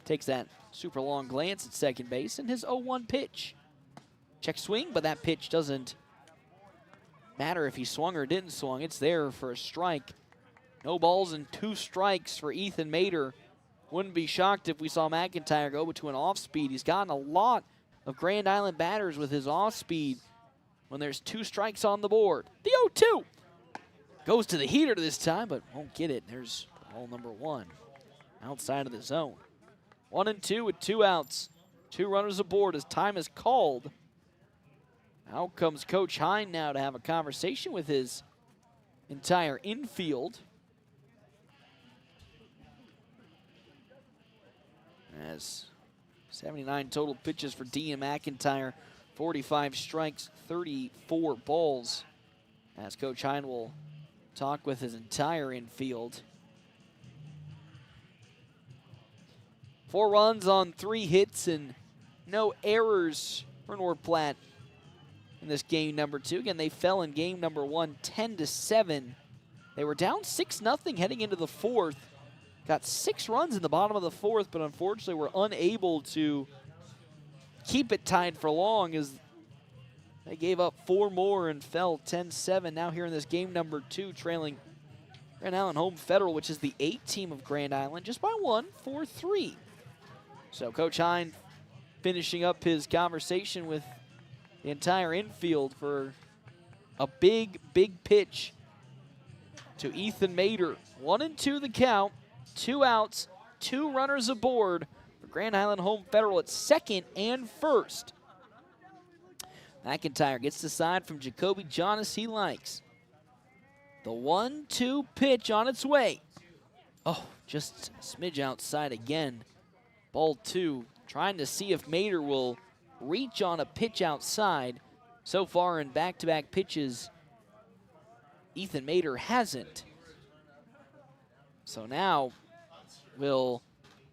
Takes that super long glance at second base and his 0-1 pitch. Check swing, but that pitch doesn't matter if he swung or didn't swung. It's there for a strike. No balls and 2 strikes for Ethan Mader. Wouldn't be shocked if we saw McIntyre go to an off-speed. He's gotten a lot of Grand Island batters with his off-speed when there's 2 strikes on the board. The 0-2 goes to the heater this time, but won't get it. There's ball number 1 outside of the zone. 1-2 with 2 outs. 2 runners aboard as time is called. Out comes Coach Hine now to have a conversation with his entire infield. As 79 total pitches for Dean McIntyre, 45 strikes, 34 balls. As Coach Hine will talk with his entire infield. 4 runs on 3 hits and no errors for North Platte in this game number 2. Again, they fell in game number 1, 10-7. They were down 6-0 heading into the 4th. Got 6 runs in the bottom of the 4th, but unfortunately were unable to keep it tied for long as they gave up 4 more and fell 10-7. Now here in this game number 2, trailing Grand Island Home Federal, which is the 8th team of Grand Island, just by 1, 4-3. So Coach Hine finishing up his conversation with the entire infield for a big, big pitch to Ethan Mader. 1-2 the count, 2 outs, 2 runners aboard for Grand Island Home Federal at second and first. McIntyre gets the side from Jacoby Jonas he likes. The 1-2 pitch on its way. Oh, just a smidge outside again. Ball 2, trying to see if Mader will reach on a pitch outside. So far in back-to-back pitches, Ethan Mader hasn't. So now will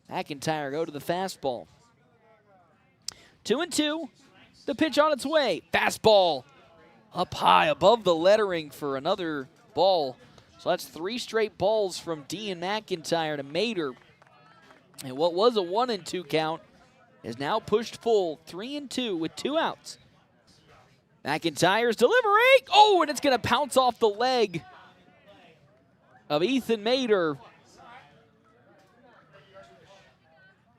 McIntyre go to the fastball. 2-2, the pitch on its way. Fastball up high above the lettering for another ball. So that's 3 straight balls from Dean McIntyre to Mader. And what was a 1-2 count is now pushed full, 3-2 with 2 outs. McIntyre's delivery. Oh, and it's going to pounce off the leg of Ethan Mader.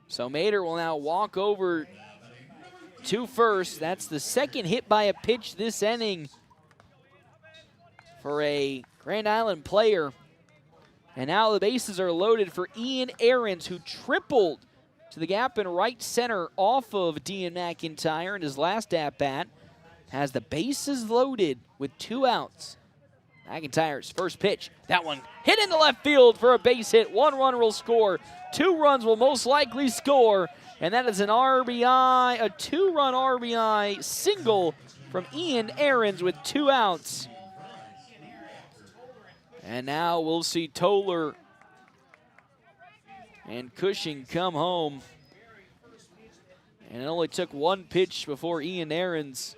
So Mader will now walk over to first. That's the second hit by a pitch this inning for a Grand Island player. And now the bases are loaded for Ian Ahrens, who tripled to the gap in right center off of Dean McIntyre in his last at-bat. Has the bases loaded with 2 outs. McIntyre's first pitch. That one hit into left field for a base hit. 1 run will score. 2 runs will most likely score. And that is an RBI, a 2-run RBI single from Ian Ahrens with 2 outs. And now we'll see Toller and Cushing come home. And it only took 1 pitch before Ian Ahrens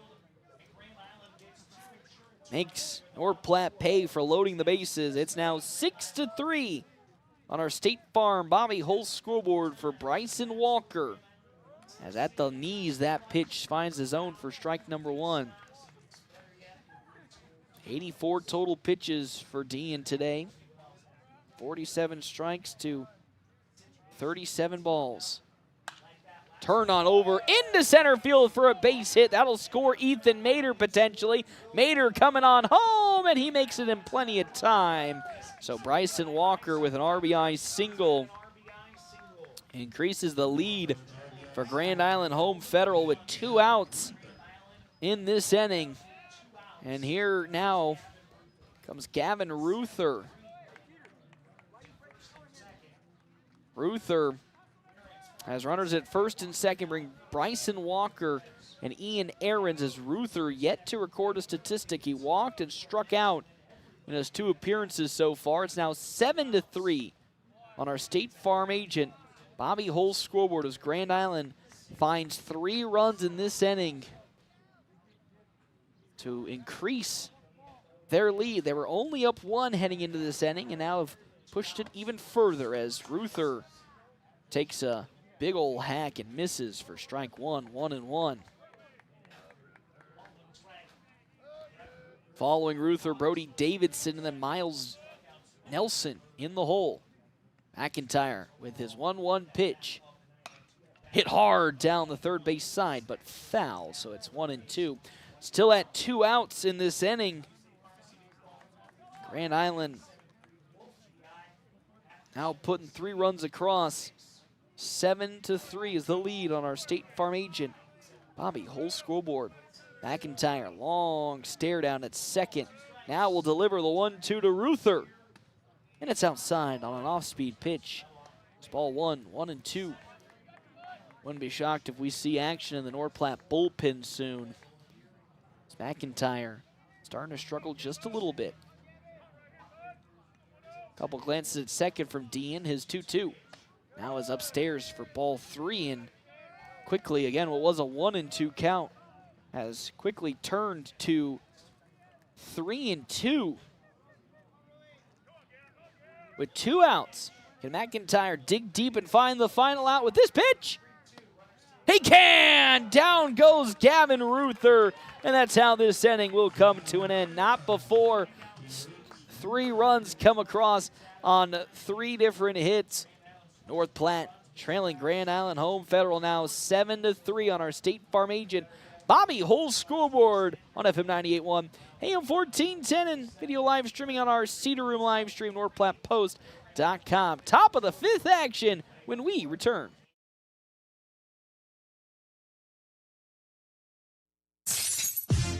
makes North Platte pay for loading the bases. It's now 6-3 on our State Farm Bobby Holtz scoreboard for Bryson Walker. As at the knees, that pitch finds the zone for strike number 1. 84 total pitches for Dean today. 47 strikes to 37 balls. Turn on over into center field for a base hit. That'll score Ethan Mader potentially. Mader coming on home, and he makes it in plenty of time. So Bryson Walker with an RBI single increases the lead for Grand Island Home Federal with 2 outs in this inning. And here now comes Gavin Ruther. Ruther has runners at first and second, bring Bryson Walker and Ian Ahrens, as Ruther yet to record a statistic. He walked and struck out in his 2 appearances so far. It's now 7-3 on our State Farm agent Bobby Hull's scoreboard as Grand Island finds 3 runs in this inning to increase their lead. They were only up 1 heading into this inning and now have pushed it even further as Ruther takes a big ol' hack and misses for strike 1, 1-1. Following Ruther, Brody Davidson and then Miles Nelson in the hole. McIntyre with his 1-1 pitch. Hit hard down the third base side, but foul, so it's 1-2. Still at 2 outs in this inning. Grand Island now putting 3 runs across. 7-3 is the lead on our State Farm agent Bobby Hull scoreboard. McIntyre, long stare down at second. Now will deliver the 1-2 to Ruther. And it's outside on an off-speed pitch. It's ball 1, 1-2. Wouldn't be shocked if we see action in the North Platte bullpen soon. It's McIntyre starting to struggle just a little bit. Couple glances at second from Dean, his 2-2. Now is upstairs for ball 3, and quickly, again, what was a 1-2 count has quickly turned to 3-2. With 2 outs, can McIntyre dig deep and find the final out with this pitch? He can! Down goes Gavin Ruther, and that's how this inning will come to an end. Not before 3 runs come across on 3 different hits. North Platte trailing Grand Island Home Federal now 7-3 on our State Farm agent Bobby Hull scoreboard on FM 98.1, AM 1410, and video live streaming on our Cedar Room live stream, NorthPlattePost.com. Top of the 5th action when we return.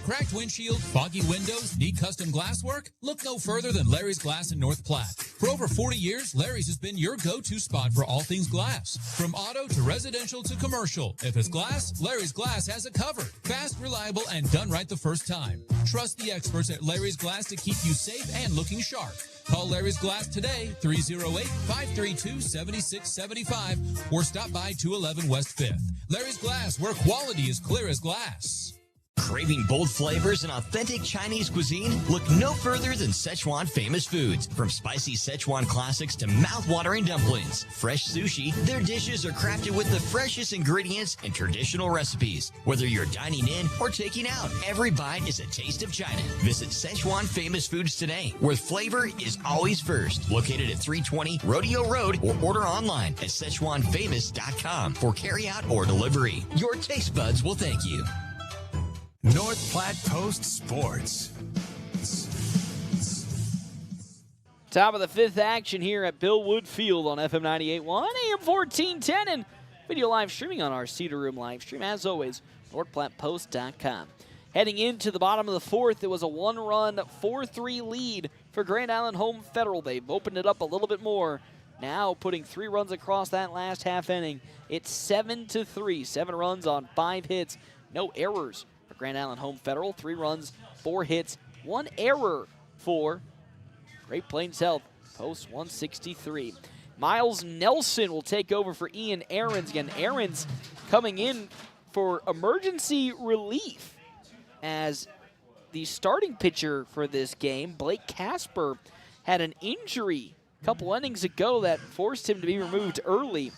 Cracked windshield, foggy windows, need custom glass work? Look no further than Larry's Glass in North Platte. For over 40 years, Larry's has been your go-to spot for all things glass. From auto to residential to commercial. If it's glass, Larry's Glass has it covered. Fast, reliable, and done right the first time. Trust the experts at Larry's Glass to keep you safe and looking sharp. Call Larry's Glass today, 308-532-7675, or stop by 211 West 5th. Larry's Glass, where quality is clear as glass. Craving bold flavors and authentic Chinese cuisine? Look no further than Szechuan Famous Foods. From spicy Szechuan classics to mouth-watering dumplings, fresh sushi, their dishes are crafted with the freshest ingredients and traditional recipes. Whether you're dining in or taking out, every bite is a taste of China. Visit Szechuan Famous Foods today, where flavor is always first. Located at 320 Rodeo Road, or order online at SzechuanFamous.com for carry-out or delivery. Your taste buds will thank you. North Platte Post Sports. Top of the 5th action here at Bill Wood Field on FM 98.1, AM 1410, and video live streaming on our Cedar Room live stream. As always, NorthPlattePost.com. Heading into the bottom of the 4th, it was a 1-run, 4-3 lead for Grand Island Home Federal. They've opened it up a little bit more. Now putting 3 runs across that last half inning. It's 7-3, 7 runs on 5 hits, no errors. Grand Island Home Federal, 3 runs, 4 hits, 1 error for Great Plains Health, post 163. Miles Nelson will take over for Ian Ahrens. Again, Ahrens coming in for emergency relief as the starting pitcher for this game, Blake Casper, had an injury a couple innings ago that forced him to be removed early.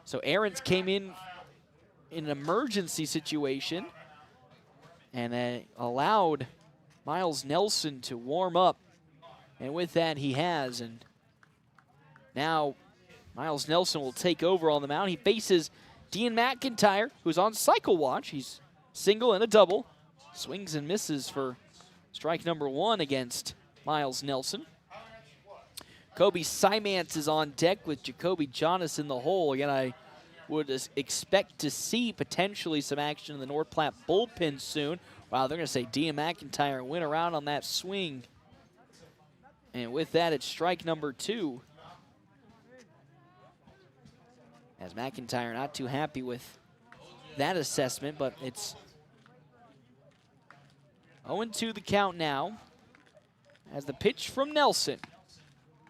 So Ahrens came in an emergency situation and allowed Miles Nelson to warm up. And with that, he has. And now Miles Nelson will take over on the mound. He faces Dean McIntyre, who's on cycle watch. He's single and a double. Swings and misses for strike number 1 against Miles Nelson. Kobe Simance is on deck with Jacoby Jonas in the hole. Again, I would expect to see potentially some action in the North Platte bullpen soon. Wow, they're going to say Dean McIntyre went around on that swing. And with that, it's strike number 2. As McIntyre not too happy with that assessment, but it's 0-2 the count now. As the pitch from Nelson.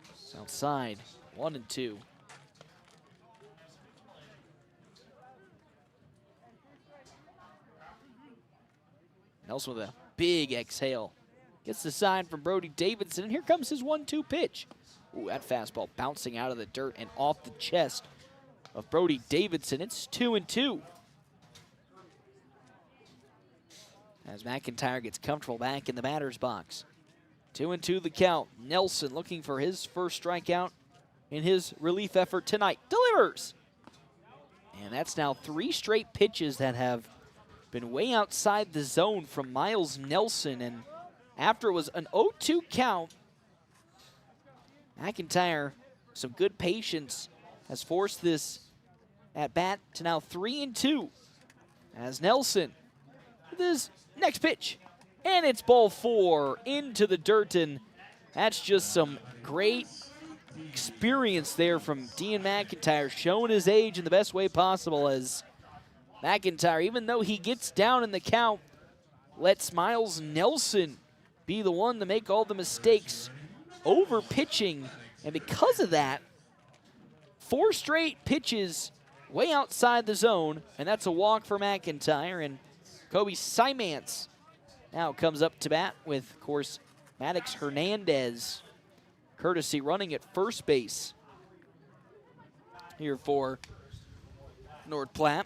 It's outside, 1-2. Nelson with a big exhale. Gets the sign from Brody Davidson, and here comes his 1-2 pitch. Ooh, that fastball bouncing out of the dirt and off the chest of Brody Davidson. It's 2-2. As McIntyre gets comfortable back in the batter's box. 2-2 the count. Nelson looking for his first strikeout in his relief effort tonight. Delivers! And that's now 3 straight pitches that have been way outside the zone from Miles Nelson. And after it was an 0-2 count, McIntyre, some good patience, has forced this at bat to now 3-2. As Nelson with his next pitch. And it's ball 4 into the dirt, and that's just some great experience there from Dean McIntyre, showing his age in the best way possible, as McIntyre, even though he gets down in the count, lets Miles Nelson be the one to make all the mistakes, over pitching, and because of that, 4 straight pitches way outside the zone, and that's a walk for McIntyre. And Kobe Simance now comes up to bat with, of course, Maddox Hernandez, courtesy running at first base here for North Platte.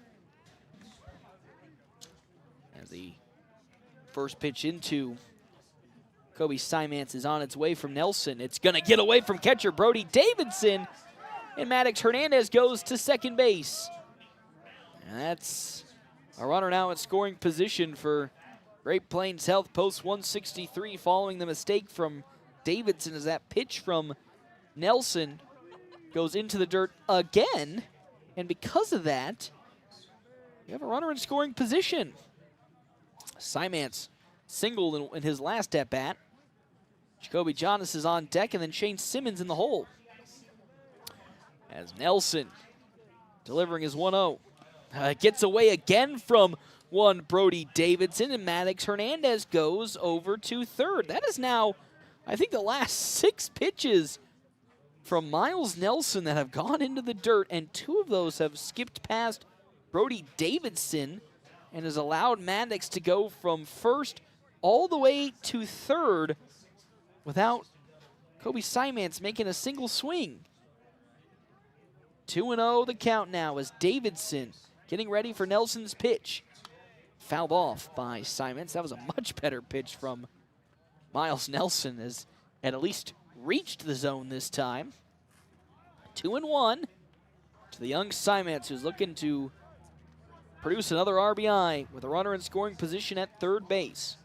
As the first pitch into Kobe Simance is on its way from Nelson. It's going to get away from catcher Brody Davidson, and Maddox Hernandez goes to second base. And that's a runner now at scoring position for Great Plains Health, post 163, following the mistake from Davidson, as that pitch from Nelson goes into the dirt again. And because of that, you have a runner in scoring position. Simance singled in his last at-bat. Jacoby Jonas is on deck, and then Shane Simmons in the hole. As Nelson delivering his 1-0. Gets away again from one Brody Davidson, and Maddox Hernandez goes over to third. That is now, I think, the last 6 pitches from Miles Nelson that have gone into the dirt, and 2 of those have skipped past Brody Davidson and has allowed Maddox to go from first all the way to third without Kobe Simance making a single swing. 2-0 the count now as Davidson getting ready for Nelson's pitch. Fouled off by Simons. That was a much better pitch from Miles Nelson, as it at least reached the zone this time. 2-1 to the young Simons, who's looking to produce another RBI with a runner in scoring position at third base.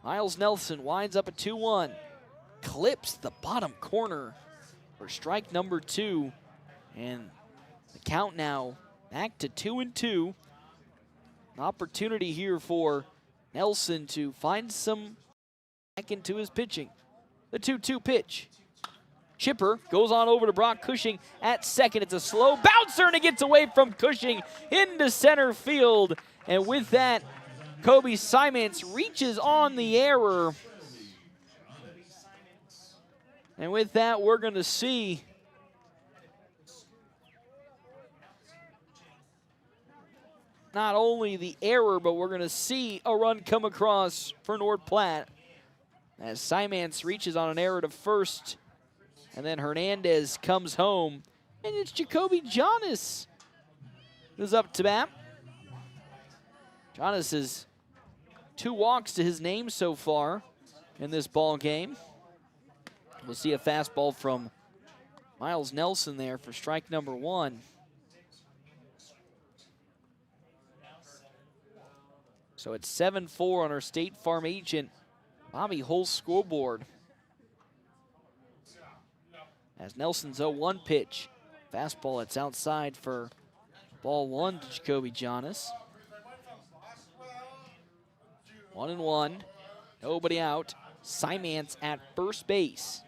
Miles Nelson winds up a 2-1. Clips the bottom corner for strike number 2. And the count now back to 2-2. An opportunity here for Nelson to find some back into his pitching. The 2-2 pitch. Chipper goes on over to Brock Cushing at second. It's a slow bouncer, and it gets away from Cushing into center field. And with that, Kobe Simance reaches on the error. And with that, we're going to see not only the error, but we're going to see a run come across for North Platte as Simance reaches on an error to first, and then Hernandez comes home, and it's Jacoby Jonas who's up to bat. Jonas has 2 walks to his name so far in this ball game. We'll see a fastball from Miles Nelson there for strike number 1. So it's 7-4 on our State Farm agent Bobby Hull's scoreboard. As Nelson's 0-1 pitch. Fastball, it's outside for ball 1 to Jacoby Jonas. 1-1. Nobody out. Simance at first base.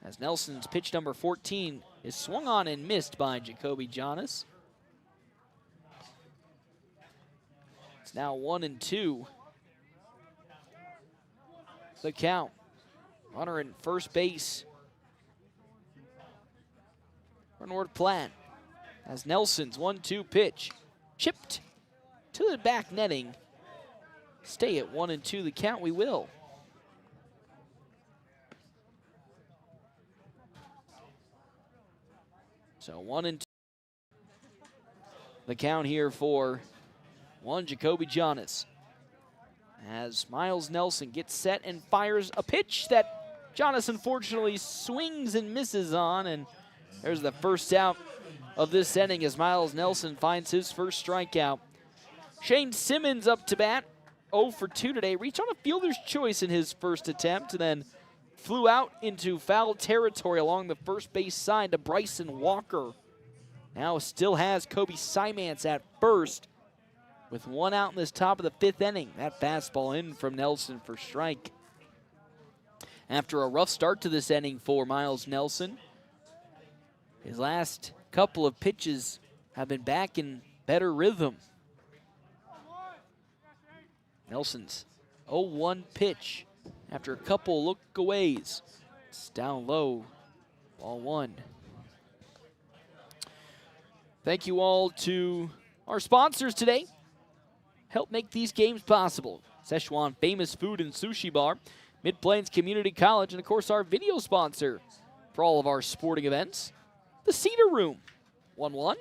As Nelson's pitch number 14 is swung on and missed by Jacoby Jonas. It's now 1-2. The count. Runner in first base for North Platte. As Nelson's 1-2 pitch chipped to the back netting. Stay at 1-2 the count, we will. So 1-2. The count here for Jacoby Jonas. As Miles Nelson gets set and fires a pitch that Jonas unfortunately swings and misses on, and there's the first out of this inning as Miles Nelson finds his first strikeout. Shane Simmons up to bat, 0 for 2 today. Reached on a fielder's choice in his first attempt, and then flew out into foul territory along the first base side to Bryson Walker. Now still has Kobe Simance at first with 1 out in this top of the 5th inning. That fastball in from Nelson for strike. After a rough start to this inning for Miles Nelson, his last couple of pitches have been back in better rhythm. Nelson's 0-1 pitch after a couple look-aways. It's down low, ball 1. Thank you all to our sponsors today. Help make these games possible. Szechuan Famous Food and Sushi Bar, Mid-Plains Community College, and of course our video sponsor for all of our sporting events, the Cedar Room. 1-1.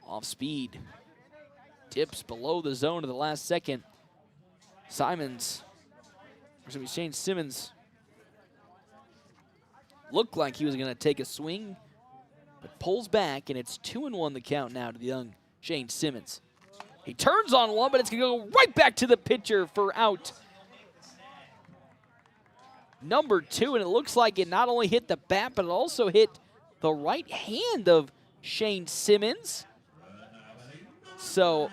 Off speed. Dips below the zone of the last second. Shane Simmons looked like he was going to take a swing, but pulls back, and it's 2-1 the count now to the young Shane Simmons. He turns on one, but it's going to go right back to the pitcher for out number 2, and it looks like it not only hit the bat, but it also hit the right hand of Shane Simmons. So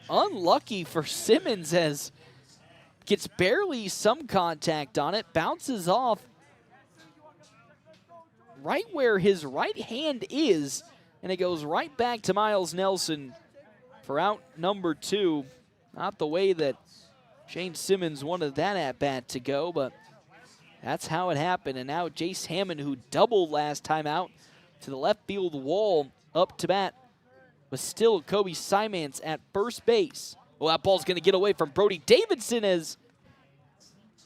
unlucky for Simmons as gets barely some contact on it, bounces off right where his right hand is, and it goes right back to Miles Nelson for out number 2. Not the way that Shane Simmons wanted that at-bat to go, but that's how it happened. And now Jace Hammond, who doubled last time out to the left field wall, up to bat, but still Kobe Simance at first base. Well, that ball's going to get away from Brody Davidson as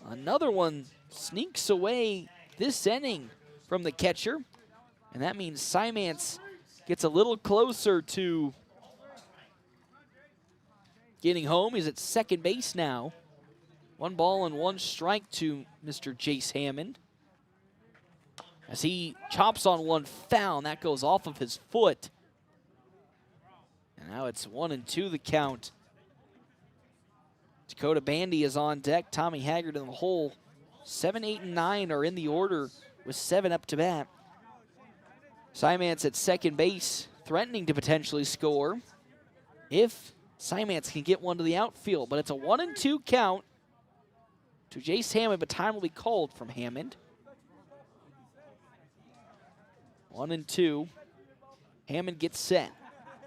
another one sneaks away this inning from the catcher. And that means Simance gets a little closer to getting home. He's at second base now. 1 ball and 1 strike to Mr. Jace Hammond. As he chops on one foul, and that goes off of his foot. And now it's 1-2 the count. Dakota Bandy is on deck. Tommy Haggard in the hole. 7, 8, and 9 are in the order with 7 up to bat. Simance at second base, threatening to potentially score if Simance can get one to the outfield. But it's a 1-2 count to Jace Hammond, but time will be called from Hammond. 1-2. Hammond gets set.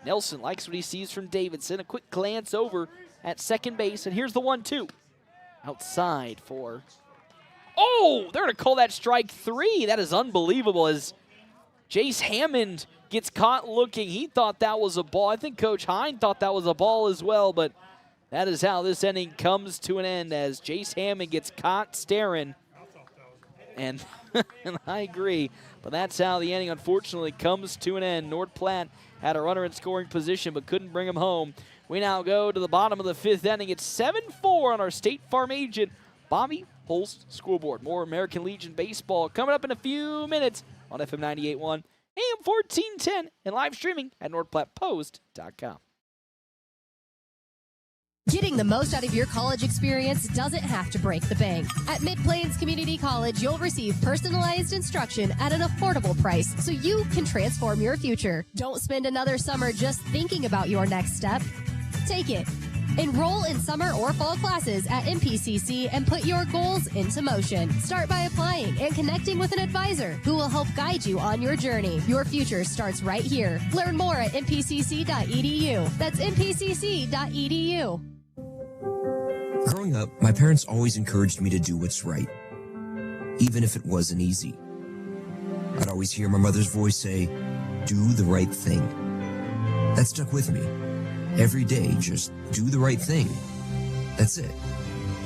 Nelson likes what he sees from Davidson. A quick glance over at second base, and here's the 1-2. Outside for... Oh, they're going to call that strike 3. That is unbelievable as Jace Hammond gets caught looking. He thought that was a ball. I think Coach Hine thought that was a ball as well, but that is how this inning comes to an end as Jace Hammond gets caught staring. And, and I agree, but that's how the inning unfortunately comes to an end. North Platte had a runner in scoring position but couldn't bring him home. We now go to the bottom of the 5th inning. It's 7-4 on our State Farm agent, Bobby Holst scoreboard. More American Legion baseball coming up in a few minutes on FM 98.1, AM 1410, and live streaming at NorthPlattePost.com. Getting the most out of your college experience doesn't have to break the bank. At Mid-Plains Community College, you'll receive personalized instruction at an affordable price so you can transform your future. Don't spend another summer just thinking about your next step. Take it. Enroll in summer or fall classes at MPCC and put your goals into motion. Start by applying and connecting with an advisor who will help guide you on your journey. Your future starts right here. Learn more at mpcc.edu. That's mpcc.edu. Growing up, my parents always encouraged me to do what's right, even if it wasn't easy. I'd always hear my mother's voice say, "Do the right thing." That stuck with me. Every day, just do the right thing. That's it.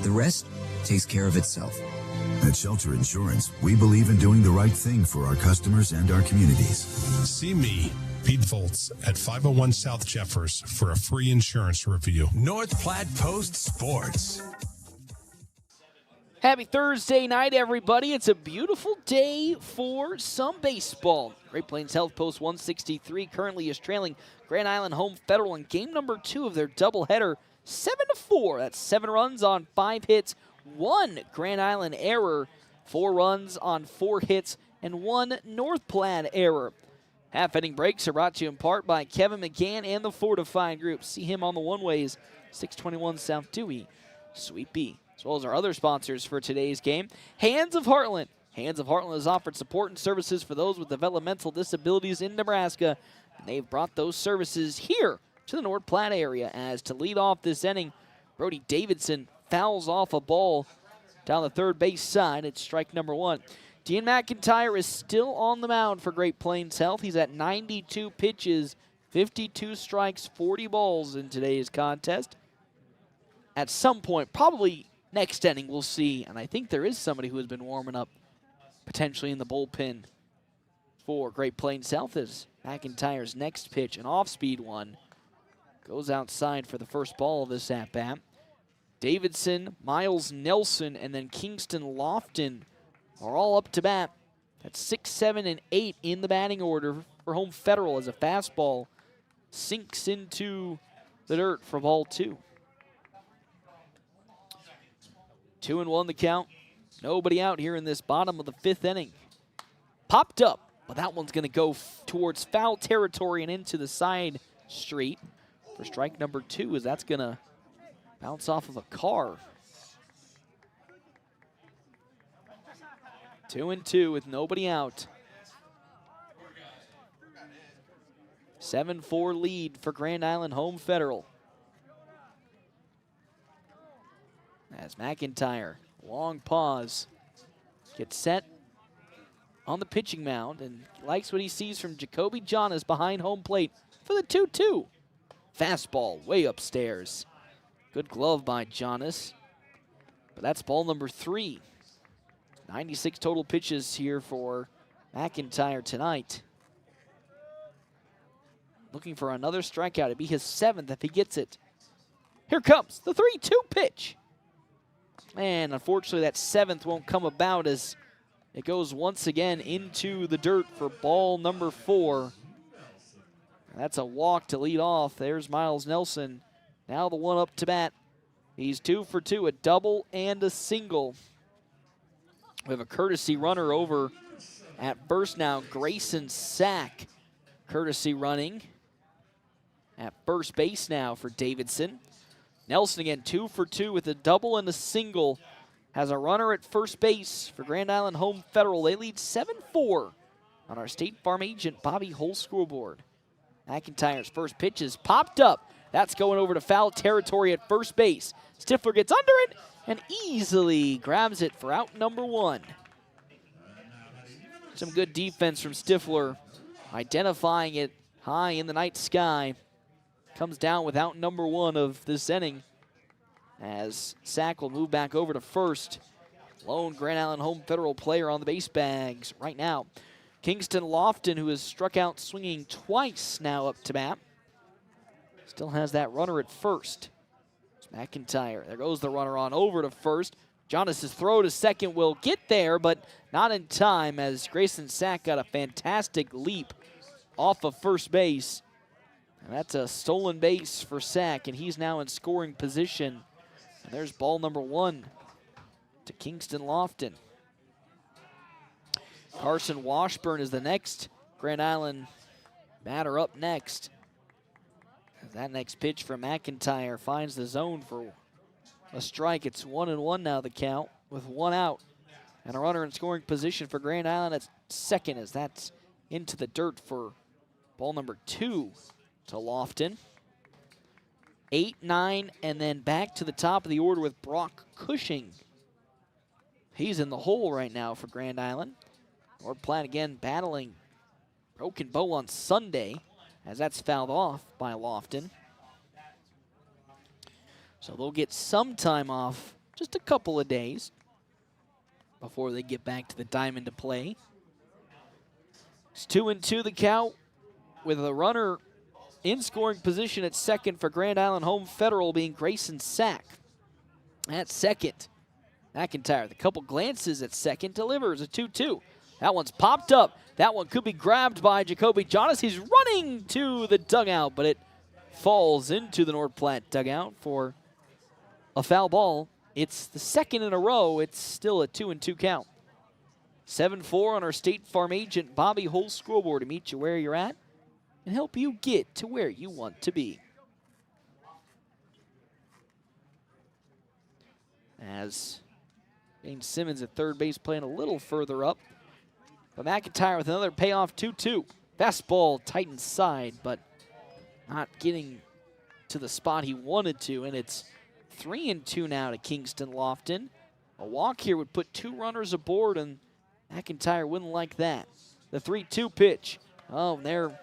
The rest takes care of itself. At Shelter Insurance, we believe in doing the right thing for our customers and our communities. See me, Pete Volz, at 501 South Jeffers for a free insurance review. North Platte Post Sports. Happy Thursday night, everybody. It's a beautiful day for some baseball. Great Plains Health Post 163 currently is trailing Grand Island Home Federal in game number 2 of their doubleheader, 7-4. That's 7 runs on 5 hits, 1 Grand Island error, 4 runs on 4 hits, and 1 North Platte error. Half-inning breaks are brought to you in part by Kevin McGann and the Fortified Group. See him on the one-ways, 621 South Dewey, Suite B. As well as our other sponsors for today's game. Hands of Heartland. Hands of Heartland has offered support and services for those with developmental disabilities in Nebraska. And they've brought those services here to the North Platte area. As to lead off this inning, Brody Davidson fouls off a ball down the third base side. It's strike number 1. Dean McIntyre is still on the mound for Great Plains Health. He's at 92 pitches, 52 strikes, 40 balls in today's contest. At some point, probably next inning, we'll see, and I think there is somebody who has been warming up potentially in the bullpen for Great Plains South as McIntyre's next pitch, an off-speed one, goes outside for the first ball of this at-bat. Davidson, Miles Nelson, and then Kingston Lofton are all up to bat. That's 6, 7, and 8 in the batting order for Home Federal as a fastball sinks into the dirt for ball 2. 2-1 the count. Nobody out here in this bottom of the 5th inning. Popped up, but that one's going to go towards foul territory and into the side street for strike number 2, as that's going to bounce off of a car. 2-2 with nobody out. 7-4 lead for Grand Island Home Federal. As McIntyre, long pause, gets set on the pitching mound and likes what he sees from Jacoby Jonas behind home plate for the 2-2. Fastball way upstairs. Good glove by Jonas, but that's ball number 3. 96 total pitches here for McIntyre tonight. Looking for another strikeout. It'd be his 7th if he gets it. Here comes the 3-2 pitch. And unfortunately, that 7th won't come about as it goes once again into the dirt for ball number 4. That's a walk to lead off. There's Miles Nelson. Now the one up to bat. He's 2 for 2, a double and a single. We have a courtesy runner over at first now. Grayson Sack, courtesy running at first base now for Davidson. Nelson again 2 for 2 with a double and a single. Has a runner at first base for Grand Island Home Federal. They lead 7-4 on our State Farm agent Bobby Hull scoreboard. McIntyre's first pitch is popped up. That's going over to foul territory at first base. Stifler gets under it and easily grabs it for out number 1. Some good defense from Stifler, identifying it high in the night sky. Comes down with out number 1 of this inning as Sack will move back over to first. Lone Grand Island Home Federal player on the base bags right now. Kingston Lofton, who has struck out swinging twice, now up to bat. Still has that runner at first. It's McIntyre. There goes the runner on over to first. Jonas' throw to second will get there, but not in time as Grayson Sack got a fantastic leap off of first base. And that's a stolen base for Sack, and he's now in scoring position. And there's ball number 1 to Kingston Lofton. Carson Washburn is the next Grand Island batter up next. That next pitch from McIntyre finds the zone for a strike. It's 1-1 now, the count, with one out. And a runner in scoring position for Grand Island at second, as that's into the dirt for ball number 2 to Lofton. 8-9, and then back to the top of the order with Brock Cushing. He's in the hole right now for Grand Island. North Platte again battling broken bow on Sunday, as that's fouled off by Lofton. So they'll get some time off, just a couple of days, before they get back to the diamond to play. It's 2-2 the count, with a runner in scoring position at second for Grand Island Home Federal being Grayson Sack. At second, McIntyre, the couple glances at second, delivers a 2-2. That one's popped up. That one could be grabbed by Jacoby Jonas. He's running to the dugout, but it falls into the North Platte dugout for a foul ball. It's the second in a row. It's still a 2-2 count. 7-4 on our State Farm agent Bobby Hull scoreboard to meet you where you're at and help you get to where you want to be. As James Simmons at third base playing a little further up. But McIntyre with another payoff 2-2. Fastball tight inside, but not getting to the spot he wanted to. And it's 3-2 now to Kingston Lofton. A walk here would put 2 runners aboard, and McIntyre wouldn't like that. The 3-2 pitch. Oh, there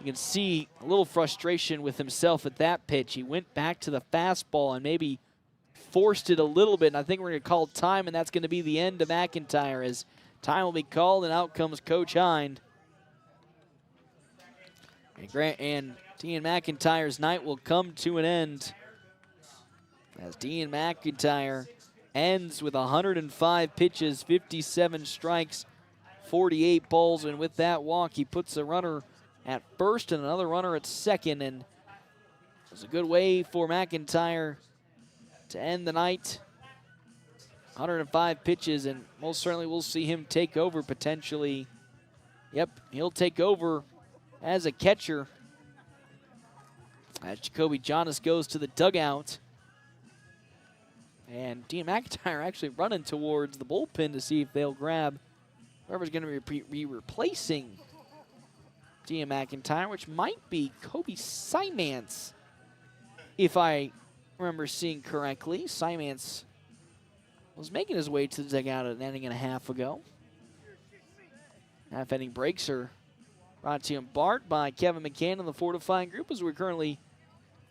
you can see a little frustration with himself at that pitch. He went back to the fastball and maybe forced it a little bit, and I think we're going to call time, and that's going to be the end of McIntyre as time will be called, and out comes Coach Hind. And Dean McIntyre's night will come to an end as Dean McIntyre ends with 105 pitches, 57 strikes, 48 balls, and with that walk, he puts a runner at first and another runner at second, and it was a good way for McIntyre to end the night. 105 pitches, and most certainly we'll see him take over potentially. Yep, he'll take over as a catcher as Jacoby Jonas goes to the dugout. And Dean McIntyre actually running towards the bullpen to see if they'll grab whoever's going to be replacing Dean McIntyre, which might be Kobe Simance, if I remember seeing correctly. Simance was making his way to the dugout an inning and a half ago. Half-inning breaks are brought to you in part by Kevin McCann and the Fortifying Group, as we're currently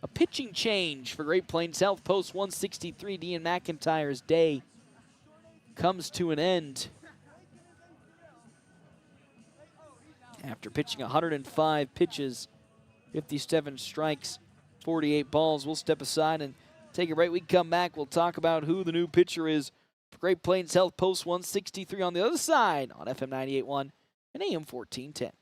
a pitching change for Great Plains Health. Post 163, Dean McIntyre's day comes to an end after pitching 105 pitches, 57 strikes, 48 balls. We'll step aside and take a break. We come back, we'll talk about who the new pitcher is for Great Plains Health. Post 163 on the other side on FM 98.1 and AM 1410.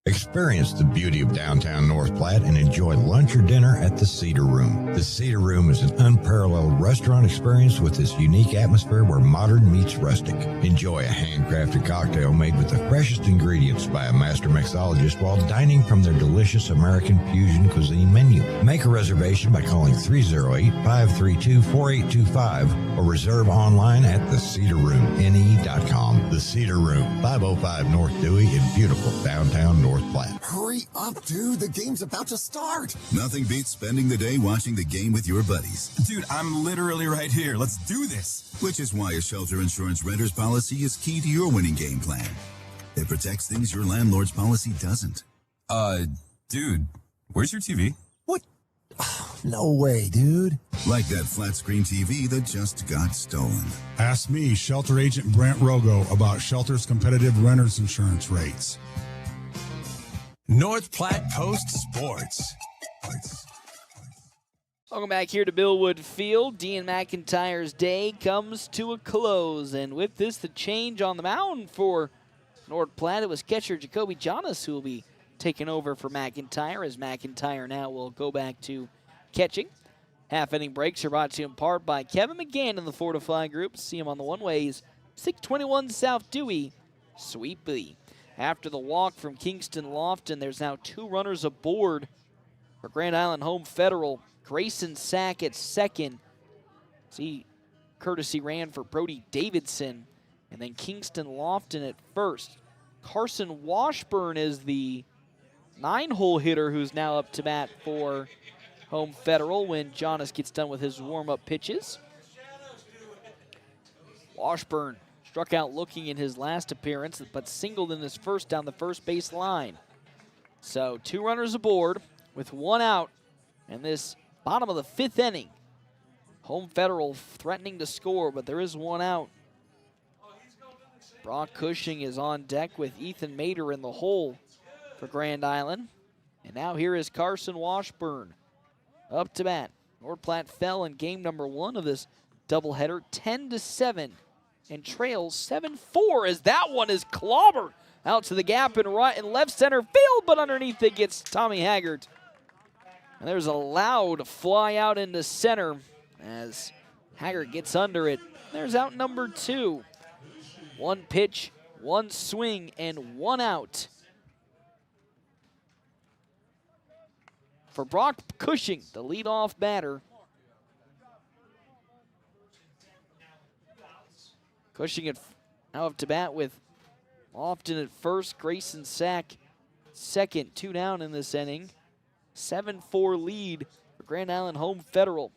Experience the beauty of downtown North Platte and enjoy lunch or dinner at the Cedar Room. The Cedar Room is an unparalleled restaurant experience with this unique atmosphere where modern meets rustic. Enjoy a handcrafted cocktail made with the freshest ingredients by a master mixologist while dining from their delicious American fusion cuisine menu. Make a reservation by calling 308-532-4825 or reserve online at thecedarroomne.com. The Cedar Room, 505 North Dewey in beautiful downtown North Platte. Hurry up, dude. The game's about to start. Nothing beats spending the day watching the game with your buddies. Dude, I'm literally right here. Let's do this. Which is why a shelter insurance renter's policy is key to your winning game plan. It protects things your landlord's policy doesn't. Dude, where's your TV? What? No way, dude. Like that flat screen TV that just got stolen. Ask me, shelter agent Brent Rogo, about Shelter's competitive renter's insurance rates. North Platte Post Sports. Welcome back here to Billwood Field. Dean McIntyre's day comes to a close. And with this, the change on the mound for North Platte. It was catcher Jacoby Jonas who will be taking over for McIntyre, as McIntyre now will go back to catching. Half-inning breaks are brought to you in part by Kevin McGann in the Fortify Group. See him on the one-ways, 621 South Dewey, Sweet B. After the walk from Kingston Lofton, there's now 2 runners aboard for Grand Island Home Federal. Grayson Sack at second. See, courtesy ran for Brody Davidson. And then Kingston Lofton at first. Carson Washburn is the 9-hole hitter who's now up to bat for Home Federal when Jonas gets done with his warm-up pitches. Washburn struck out looking in his last appearance, but singled in his first down the first base line. So 2 runners aboard with 1 out in this bottom of the 5th inning. Home Federal threatening to score, but there is 1 out. Brock Cushing is on deck with Ethan Mader in the hole for Grand Island. And now here is Carson Washburn up to bat. North Platte fell in game number 1 of this doubleheader, 10-7, and trails 7-4 as that one is clobbered out to the gap in right and left center field, but underneath it gets Tommy Haggart. And there's a loud fly out into center as Haggart gets under it. There's out number 2. 1 pitch, 1 swing, and 1 out for Brock Cushing, the leadoff batter. Cushing now up to bat with Lofton at first, Grayson Sack second, 2 down in this inning. 7-4 lead for Grand Island Home Federal.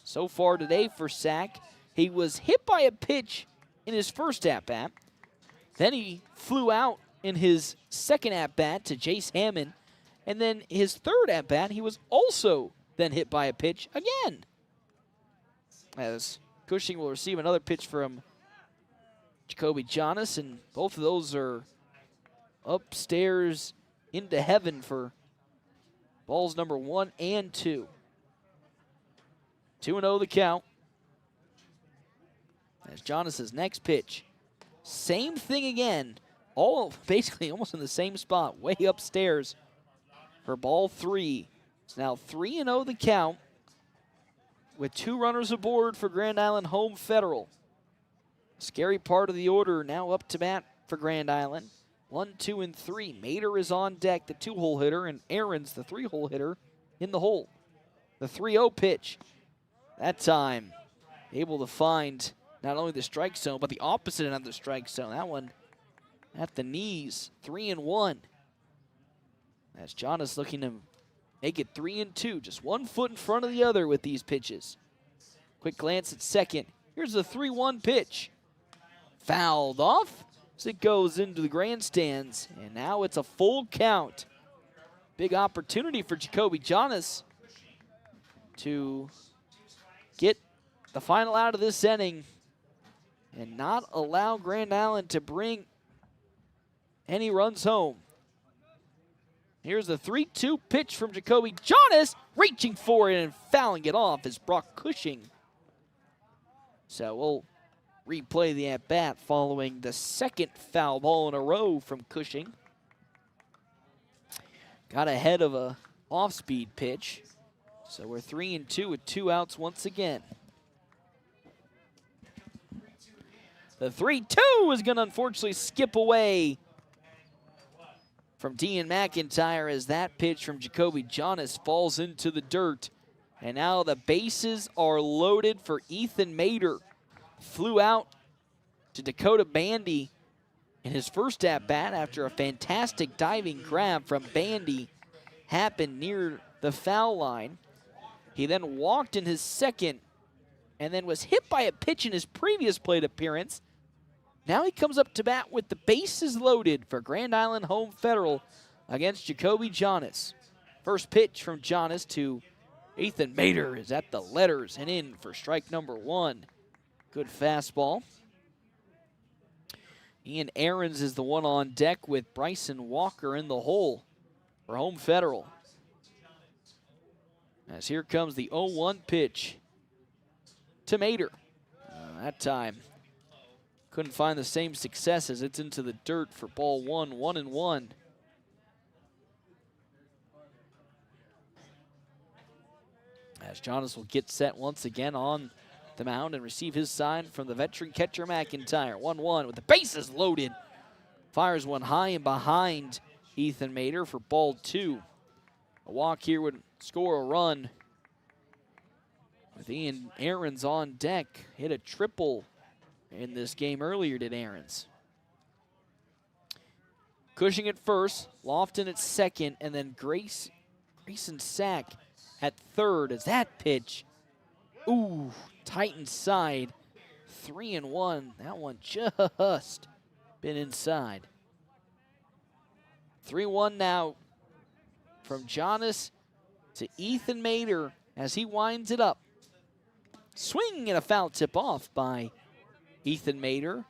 So far today for Sack, he was hit by a pitch in his first at-bat. Then he flew out in his second at-bat to Jace Hammond. And then his third at-bat, he was also then hit by a pitch again. As Cushing will receive another pitch from Jacoby Jonas, and both of those are upstairs into heaven for balls number 1 and 2. 2-0 the count. As Jonas's next pitch, same thing again, all basically almost in the same spot, way upstairs for ball 3. It's now 3-0 the count with 2 runners aboard for Grand Island Home Federal. Scary part of the order now up to bat for Grand Island. 1, 2, and 3. Mader is on deck, the 2-hole hitter, and Aaron's the 3-hole hitter in the hole. The 3-0 pitch. That time able to find not only the strike zone, but the opposite end of the strike zone. That one at the knees, 3-1. As Jonas looking to make it 3-2, just 1 foot in front of the other with these pitches. Quick glance at second. Here's the 3-1 pitch. Fouled off as it goes into the grandstands, and now it's a full count. Big opportunity for Jacoby Jonas to get the final out of this inning and not allow Grand Island to bring any runs home. Here's the 3-2 pitch from Jacoby Jonas, reaching for it and fouling it off is Brock Cushing. So we'll replay the at-bat following the second foul ball in a row from Cushing. Got ahead of a off-speed pitch. So we're 3-2 with 2 outs once again. The 3-2 is going to unfortunately skip away from Dean McIntyre as that pitch from Jacoby Jonas falls into the dirt. And now the bases are loaded for Ethan Mader. Flew out to Dakota Bandy in his first at-bat after a fantastic diving grab from Bandy happened near the foul line. He then walked in his second and then was hit by a pitch in his previous plate appearance. Now he comes up to bat with the bases loaded for Grand Island Home Federal against Jacoby Jonas. First pitch from Jonas to Ethan Mader is at the letters and in for strike number 1. Good fastball. Ian Ahrens is the one on deck with Bryson Walker in the hole for Home Federal. As here comes the 0-1 pitch to Mater. That time couldn't find the same success as it's into the dirt for ball one, 1-1. As Jonas will get set once again on the mound and receive his sign from the veteran catcher McIntyre. 1-1 with the bases loaded. Fires one high and behind Ethan Mater for ball two. A walk here would score a run. With Ian Ahrens on deck, hit a triple in this game earlier, did Ahrens. Cushing at first, Lofton at second, and then Grayson Sack at third as that pitch. Ooh, tight inside. 3-1. That one just been inside. 3-1 now from Jonas to Ethan Mater as he winds it up. Swing and a foul tip off by Ethan Mater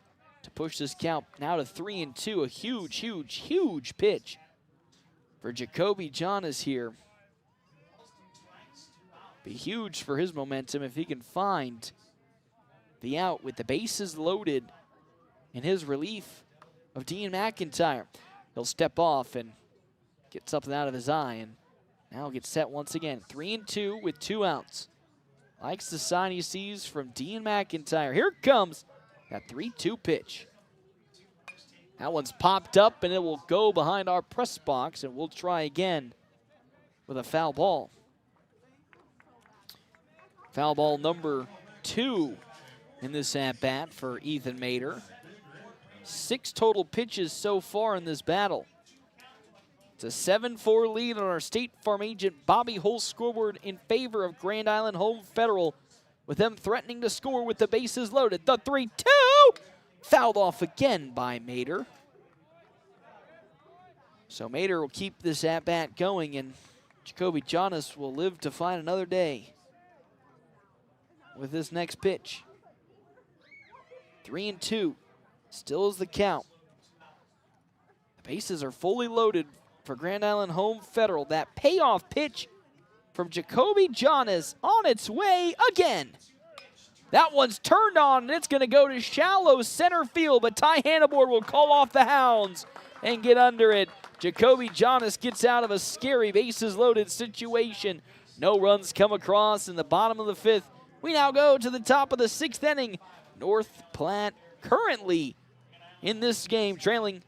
to push this count now to 3-2. A huge, huge, huge pitch for Jacoby Jonas here. Be huge for his momentum if he can find the out with the bases loaded in his relief of Dean McIntyre. He'll step off and get something out of his eye, and now get set once again. 3-2 with 2 outs. Likes the sign he sees from Dean McIntyre. Here comes that 3-2 pitch. That one's popped up, and it will go behind our press box, and we'll try again with a foul ball. Foul ball number 2 in this at-bat for Ethan Mater. 6 total pitches so far in this battle. It's a 7-4 lead on our State Farm agent Bobby Hull scoreboard in favor of Grand Island Home Federal, with them threatening to score with the bases loaded. The 3-2 fouled off again by Mater. So Mater will keep this at-bat going, and Jacoby Jonas will live to find another day with this next pitch. 3-2, still is the count. The bases are fully loaded for Grand Island Home Federal. That payoff pitch from Jacoby Jonas on its way again. That one's turned on, and it's going to go to shallow center field, but Ty Hannibord will call off the Hounds and get under it. Jacoby Jonas gets out of a scary bases loaded situation. No runs come across in the bottom of the 5th. We now go to the top of the 6th inning. North Platte currently in this game trailing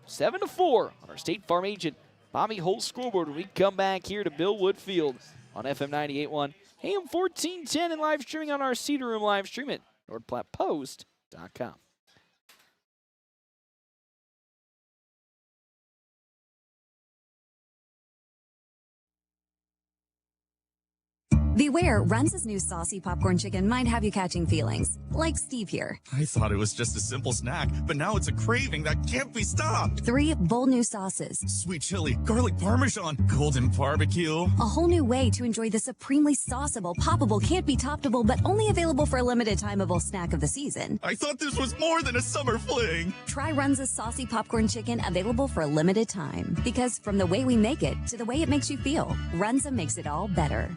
7-4 on our State Farm agent Bobby Holt scoreboard when we come back here to Bill Wood Field on FM 98.1, AM 1410, and live streaming on our Cedar Room live stream at NorthPlattePost.com. Beware, Runza's new saucy popcorn chicken might have you catching feelings, like Steve here. I thought it was just a simple snack, but now it's a craving that can't be stopped. 3 bold new sauces. Sweet chili, garlic parmesan, golden barbecue. A whole new way to enjoy the supremely sauceable, poppable, can't be toppable, but only available for a limited timeable snack of the season. I thought this was more than a summer fling. Try Runza's saucy popcorn chicken, available for a limited time. Because from the way we make it to the way it makes you feel, Runza makes it all better.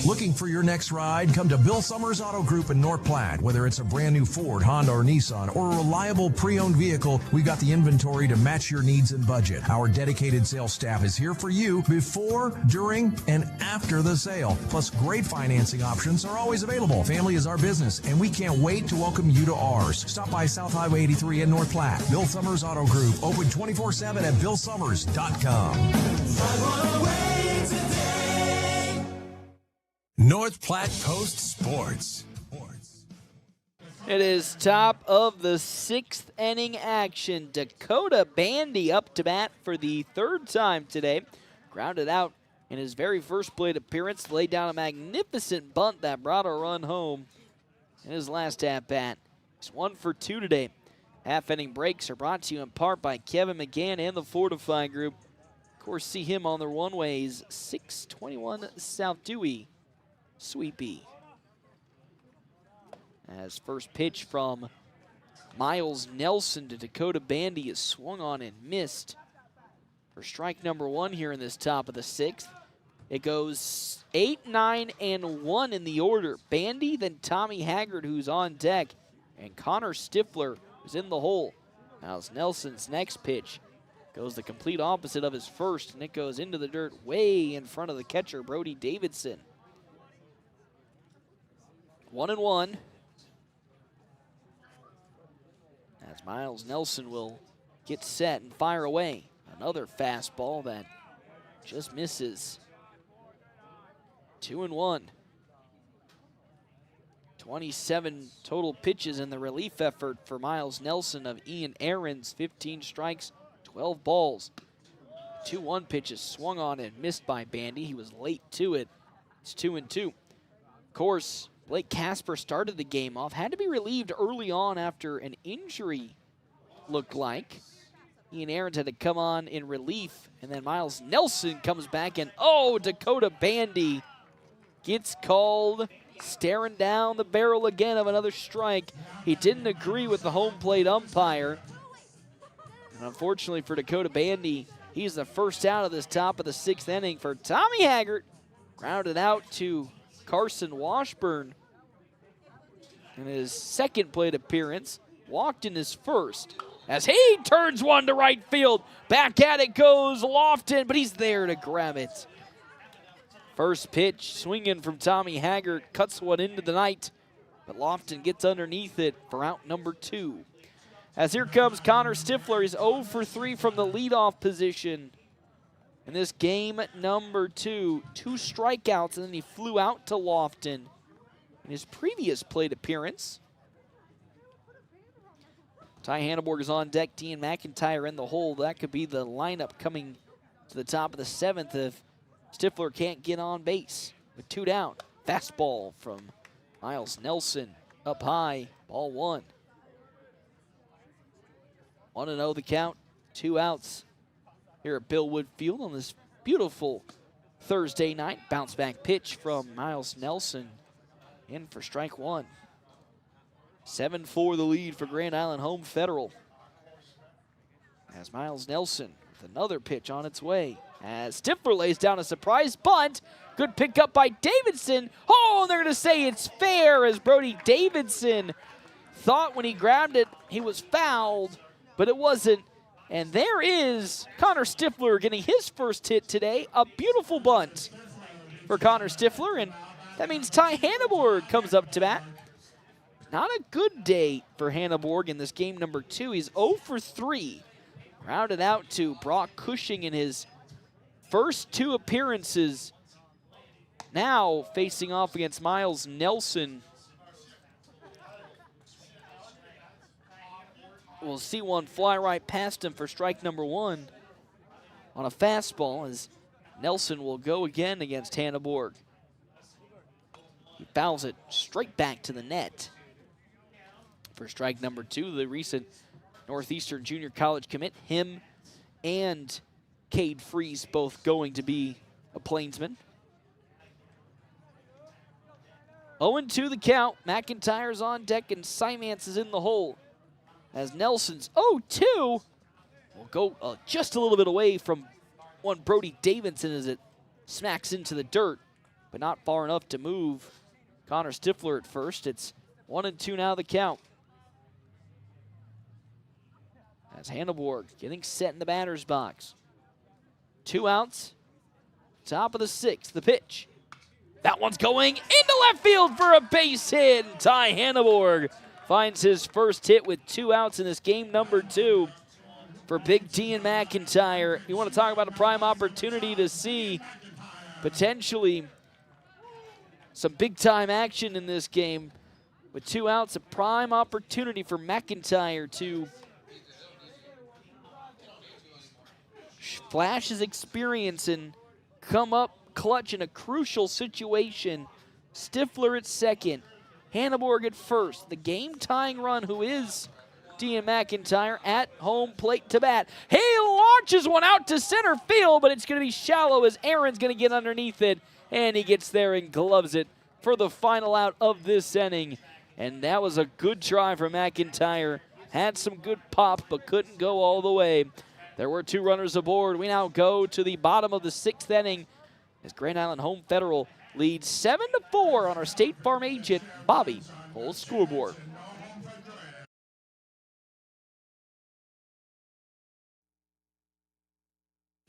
Looking for your next ride? Come to Bill Summers Auto Group in North Platte. Whether it's a brand new Ford, Honda, or Nissan, or a reliable pre-owned vehicle, we've got the inventory to match your needs and budget. Our dedicated sales staff is here for you before, during, and after the sale. Plus, great financing options are always available. Family is our business, and we can't wait to welcome you to ours. Stop by South Highway 83 in North Platte. Bill Summers Auto Group, open 24/7 at BillSummers.com. North Platte Post Sports. It is top of the 6th inning action. Dakota Bandy up to bat for the 3rd time today. Grounded out in his very first plate appearance. Laid down a magnificent bunt that brought a run home in his last at-bat. He's 1 for 2 today. Half-inning breaks are brought to you in part by Kevin McGann and the Fortify Group. Of course, see him on the runways, 621 South Dewey. Sweepy. As first pitch from Miles Nelson to Dakota Bandy is swung on and missed for strike number 1 here in this top of the 6th. It goes 8, 9, and 1 in the order. Bandy, then Tommy Haggard, who's on deck, and Connor Stifler, who's in the hole. Miles Nelson's next pitch goes the complete opposite of his first, and it goes into the dirt way in front of the catcher, Brody Davidson. 1-1. As Miles Nelson will get set and fire away. Another fastball that just misses. 2-1. 27 total pitches in the relief effort for Miles Nelson of Ian Aarons. 15 strikes, 12 balls. 2-1 pitches swung on and missed by Bandy. He was late to it. It's 2-2. Of course, Blake Casper started the game off. Had to be relieved early on after an injury, looked like. Ian Aarons had to come on in relief, and then Miles Nelson comes back, and Dakota Bandy gets called, staring down the barrel again of another strike. He didn't agree with the home plate umpire. And unfortunately for Dakota Bandy, he's the first out of this top of the 6th inning. For Tommy Haggard, grounded out to Carson Washburn in his second plate appearance, walked in his first. As he turns one to right field, back at it goes Lofton, but he's there to grab it. First pitch, swinging from Tommy Haggard, cuts one into the night, but Lofton gets underneath it for out number 2. As here comes Connor Stifler, he's 0 for 3 from the leadoff position. In this game number 2, 2 strikeouts, and then he flew out to Lofton in his previous plate appearance. Ty Hanneborg is on deck, Dean McIntyre in the hole. That could be the lineup coming to the top of the 7th if Stifler can't get on base. With 2 down, fastball from Miles Nelson up high, ball 1. 1-0 the count, 2 outs here at Bill Wood Field on this beautiful Thursday night. Bounce back pitch from Miles Nelson in for strike 1. 7-4 the lead for Grand Island Home Federal. As Miles Nelson with another pitch on its way. As Stifler lays down a surprise bunt. Good pickup by Davidson. And they're going to say it's fair as Brody Davidson thought when he grabbed it he was fouled, but it wasn't. And there is Connor Stifler getting his first hit today. A beautiful bunt for Connor Stifler, and that means Ty Hanneborg comes up to bat. Not a good day for Hanneborg in this game number 2. He's 0 for 3. Rounded out to Brock Cushing in his first 2 appearances. Now facing off against Miles Nelson. We'll see one fly right past him for strike number 1 on a fastball as Nelson will go again against Hanneborg. He fouls it straight back to the net. For strike number 2, the recent Northeastern Junior College commit, him and Cade Freeze both going to be a Plainsman. 0-2 the count. McIntyre's on deck and Simance is in the hole. As Nelson's 0-2 will go just a little bit away from one Brody Davidson as it smacks into the dirt, but not far enough to move Connor Stifler at first. It's 1-2 now the count. As Hanneborg getting set in the batter's box. 2 outs, top of the 6th, the pitch. That one's going into left field for a base hit. And Ty Hanneborg finds his first hit with 2 outs in this game number 2 for Big T and McIntyre. You want to talk about a prime opportunity to see potentially some big-time action in this game. With 2 outs, a prime opportunity for McIntyre to flash his experience and come up clutch in a crucial situation. Stifler at second, Hanneborg at first. The game-tying run, who is Dean McIntyre, at home plate to bat. He launches one out to center field, but it's going to be shallow as Aaron's going to get underneath it, and he gets there and gloves it for the final out of this inning. And that was a good try for McIntyre had some good pop, but couldn't go all the way. There were 2 runners aboard. We now go to the bottom of the 6th inning as Grand Island Home Federal leads 7-4 on our State Farm agent, Bobby Hull's scoreboard.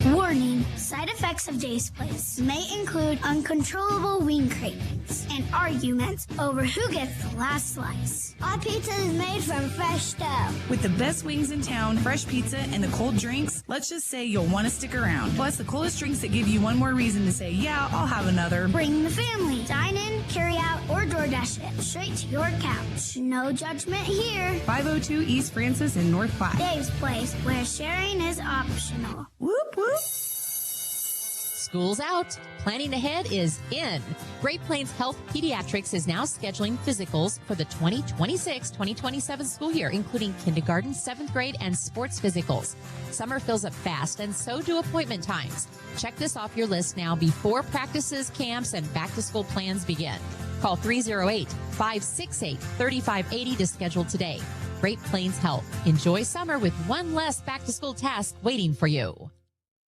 Warning, side effects of Dave's Place may include uncontrollable wing cravings and arguments over who gets the last slice. Our pizza is made from fresh dough. With the best wings in town, fresh pizza, and the cold drinks, let's just say you'll want to stick around. Plus, the coolest drinks that give you one more reason to say, yeah, I'll have another. Bring the family. Dine in, carry out, or DoorDash it straight to your couch. No judgment here. 502 East Francis in North Platte. Dave's Place, where sharing is optional. Whoop, whoop. School's out. Planning ahead is in. Great Plains Health Pediatrics is now scheduling physicals for the 2026-2027 school year, including kindergarten, 7th grade, and sports physicals. Summer fills up fast, and so do appointment times. Check this off your list now before practices, camps, and back-to-school plans begin. Call 308-568-3580 to schedule today. Great Plains Health. Enjoy summer with one less back-to-school task waiting for you.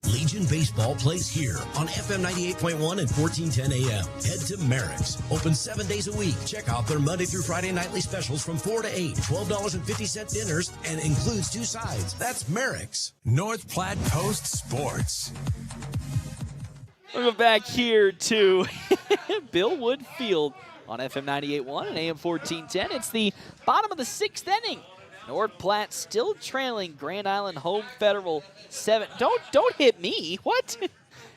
Legion Baseball plays here on FM 98.1 and 1410 AM. Head to Merrick's. Open 7 days a week. Check out their Monday through Friday nightly specials from 4 to 8. $12.50 dinners and includes 2 sides. That's Merrick's. North Platte Post Sports. We'll go back here to Bill Wood Field on FM 98.1 and AM 1410. It's the bottom of the 6th inning. North Platte still trailing Grand Island Home Federal 7. Don't hit me. What?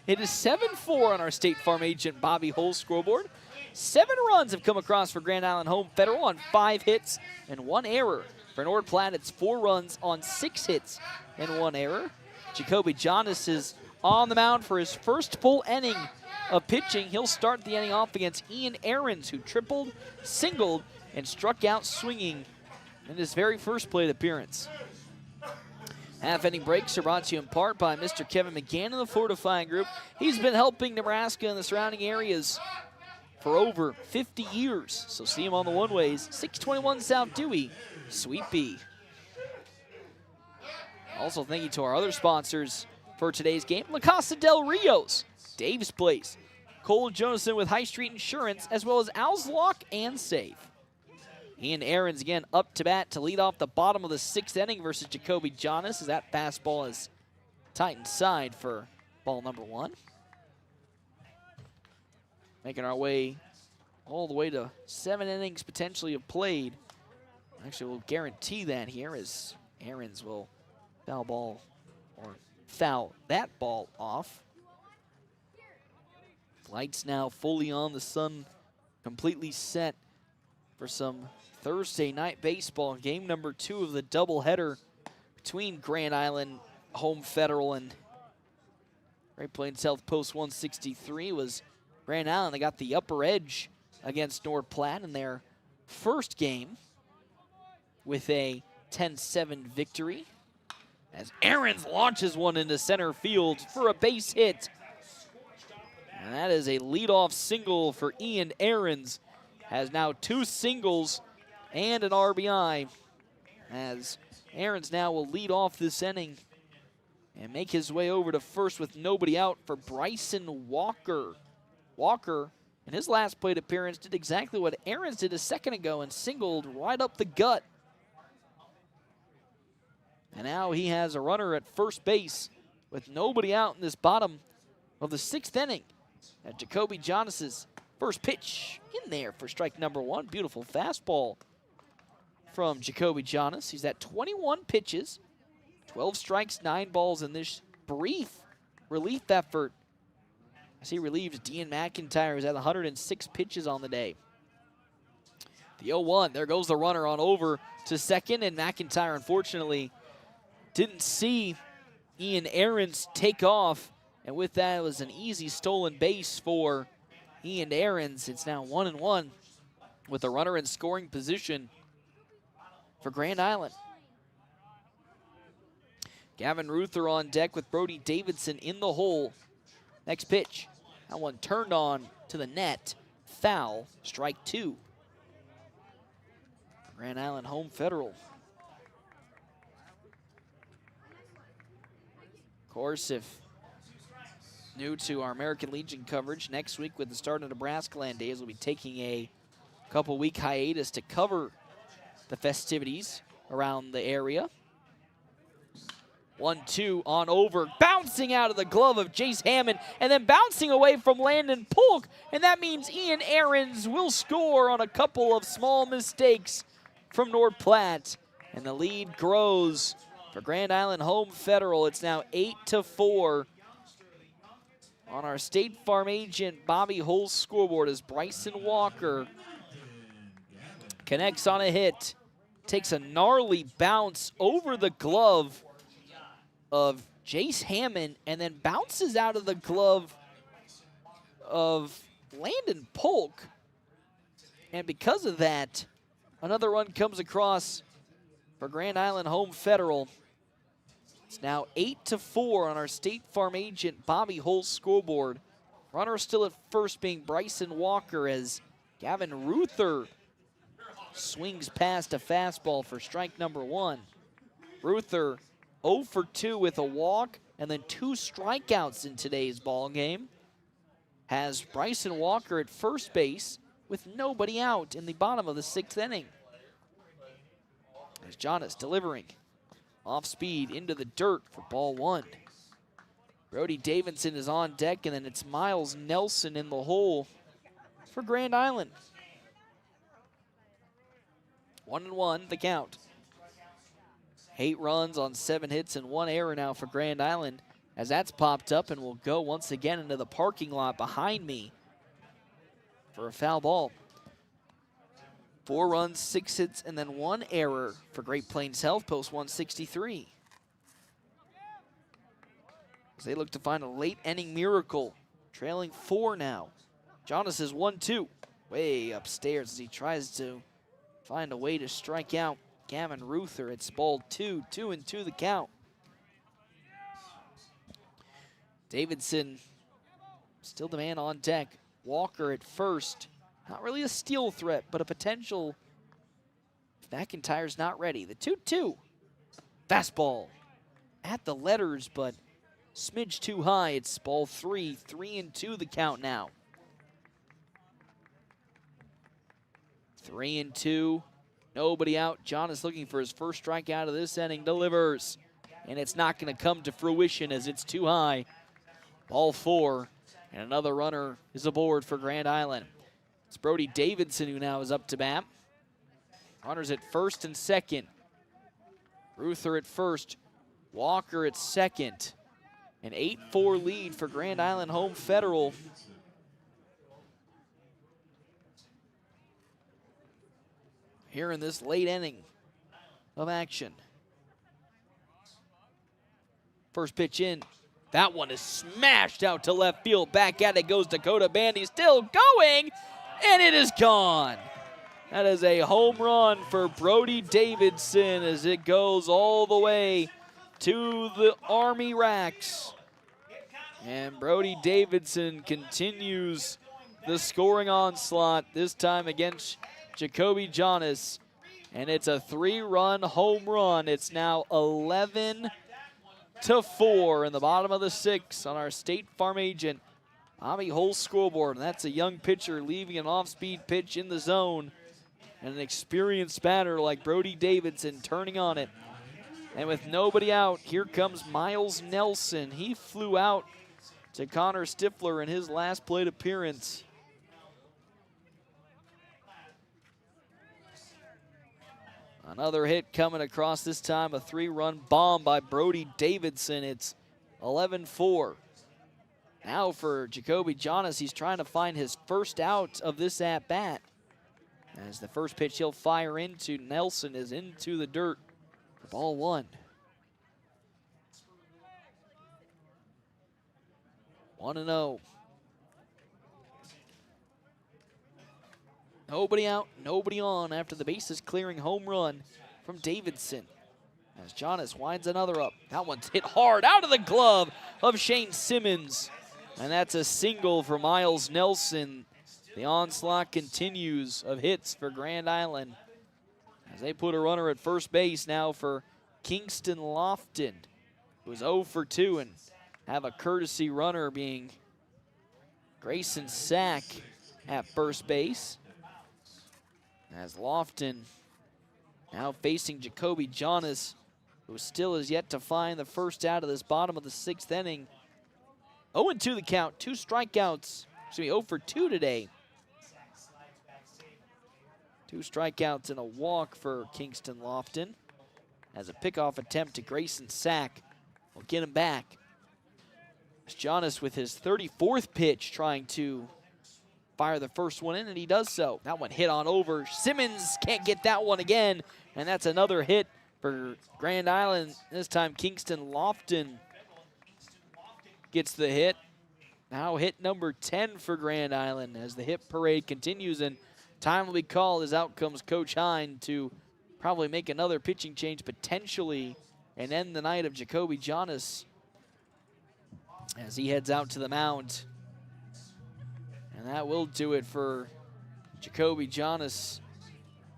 It is 7-4 on our State Farm agent Bobby Hull's scoreboard. 7 runs have come across for Grand Island Home Federal on 5 hits and 1 error. For North Platte, it's 4 runs on 6 hits and 1 error. Jacoby Jonas is on the mound for his first full inning of pitching. He'll start the inning off against Ian Ahrens, who tripled, singled, and struck out swinging in his very first plate appearance. Half-inning breaks are brought to you in part by Mr. Kevin McGann of the Fortifying Group. He's been helping Nebraska and the surrounding areas for over 50 years. So see him on the one-ways. 621 South Dewey, Sweet Pea. Also thank you to our other sponsors for today's game. La Casa del Rios, Dave's Place, Cole Jonason with High Street Insurance, as well as Al's Lock and Safe. Ian Ahrens again up to bat to lead off the bottom of the 6th inning versus Jacoby Jonas, as that fastball is tight inside for ball number 1. Making our way all the way to 7 innings potentially of played. Actually, we'll guarantee that here as Ahrens will foul that ball off. Lights now fully on, the sun completely set for some Thursday night baseball. Game number 2 of the doubleheader between Grand Island Home Federal and Great Plains Health Post 163 was Grand Island. They got the upper edge against North Platte in their first game with a 10-7 victory, as Ahrens launches one into center field for a base hit. And that is a leadoff single for Ian Ahrens. Has now 2 singles and an RBI, as Ahrens now will lead off this inning and make his way over to first with nobody out for Bryson Walker. Walker, in his last plate appearance, did exactly what Ahrens did a second ago and singled right up the gut. And now he has a runner at first base with nobody out in this bottom of the 6th inning. At Jacoby Jonas's first pitch in there for strike number 1. Beautiful fastball from Jacoby Jonas. He's at 21 pitches, 12 strikes, 9 balls in this brief relief effort, as he relieves Dean McIntyre, who's at 106 pitches on the day. The 0-1, there goes the runner on over to second, and McIntyre unfortunately didn't see Ian Ahrens take off, and with that it was an easy stolen base for Ian Ahrens. It's now 1-1 with a runner in scoring position for Grand Island. Gavin Ruther on deck with Brody Davidson in the hole. Next pitch, that one turned on to the net. Foul, strike 2. Grand Island Home Federal. course, if new to our American Legion coverage, next week with the start of Nebraska Land Days, we'll be taking a couple-week hiatus to cover the festivities around the area. 1-2 on over, bouncing out of the glove of Jace Hammond, and then bouncing away from Landon Polk, and that means Ian Ahrens will score on a couple of small mistakes from North Platte, and the lead grows for Grand Island Home Federal. It's now 8-4 on our State Farm agent Bobby Hull's scoreboard as Bryson Walker connects on a hit, takes a gnarly bounce over the glove of Jace Hammond, and then bounces out of the glove of Landon Polk. And because of that, another run comes across for Grand Island Home Federal. It's now 8-4 on our State Farm agent Bobby Hull's scoreboard. Runner still at first being Bryson Walker as Gavin Ruther swings past a fastball for strike number 1. Ruther 0 for 2 with a walk and then 2 strikeouts in today's ball game. Has Bryson Walker at first base with nobody out in the bottom of the 6th inning. As Jonas delivering off speed into the dirt for ball 1. Brody Davidson is on deck, and then it's Miles Nelson in the hole for Grand Island. 1-1 the count. 8 runs on 7 hits and 1 error now for Grand Island, as that's popped up and will go once again into the parking lot behind me for a foul ball. 4 runs, 6 hits, and then 1 error for Great Plains Health, post 163. As they look to find a late inning miracle, trailing 4 now. Jonas is 1-2, way upstairs as he tries to find a way to strike out Gavin Ruther. It's ball 2, 2-2 the count. Davidson still the man on deck. Walker at first. Not really a steal threat, but a potential if McIntyre's not ready. The 2-2. Fastball at the letters, but smidge too high. It's ball 3, 3-2 the count now. 3-2. Nobody out. John is looking for his first strikeout of this inning. Delivers. And it's not going to come to fruition as it's too high. Ball 4. And another runner is aboard for Grand Island. It's Brody Davidson who now is up to bat. Runners at first and second. Ruther at first. Walker at second. An 8-4 lead for Grand Island Home Federal. Here in this late inning of action. First pitch in. That one is smashed out to left field. Back at it goes Dakota Bandy. Still going, and it is gone. That is a home run for Brody Davidson as it goes all the way to the Army racks. And Brody Davidson continues the scoring onslaught, this time against Jacoby Jonas. And it's a 3-run home run. It's now 11-4 in the bottom of the 6th on our State Farm agent Bobby Hull's scoreboard. And that's a young pitcher leaving an off-speed pitch in the zone. And an experienced batter like Brody Davidson turning on it. And with nobody out, here comes Miles Nelson. He flew out to Connor Stifler in his last plate appearance. Another hit coming across, this time a 3-run bomb by Brody Davidson. It's 11-4. Now for Jacoby Jonas, he's trying to find his first out of this at-bat. As the first pitch he'll fire into Nelson is into the dirt for ball 1. 1-0. Nobody out, nobody on after the bases clearing home run from Davidson. As Jonas winds another up. That one's hit hard out of the glove of Shane Simmons. And that's a single for Miles Nelson. The onslaught continues of hits for Grand Island as they put a runner at first base now for Kingston Lofton. was 0 for 2 and have a courtesy runner being Grayson Sack at first base. As Lofton now facing Jacoby Jonas, who still is yet to find the first out of this bottom of the 6th inning. 0-2 the count, 2 strikeouts. Excuse me, 0 for 2 today. 2 strikeouts and a walk for Kingston Lofton. As a pickoff attempt to Grayson Sack will get him back. Jonas with his 34th pitch trying to fire the first one in, and he does so. That one hit on over. Simmons can't get that one again, and that's another hit for Grand Island. This time Kingston Lofton gets the hit. Now hit number 10 for Grand Island as the hit parade continues, and time will be called as out comes Coach Hine to probably make another pitching change potentially and end the night of Jacoby Jonas as he heads out to the mound. And that will do it for Jacoby Jonas.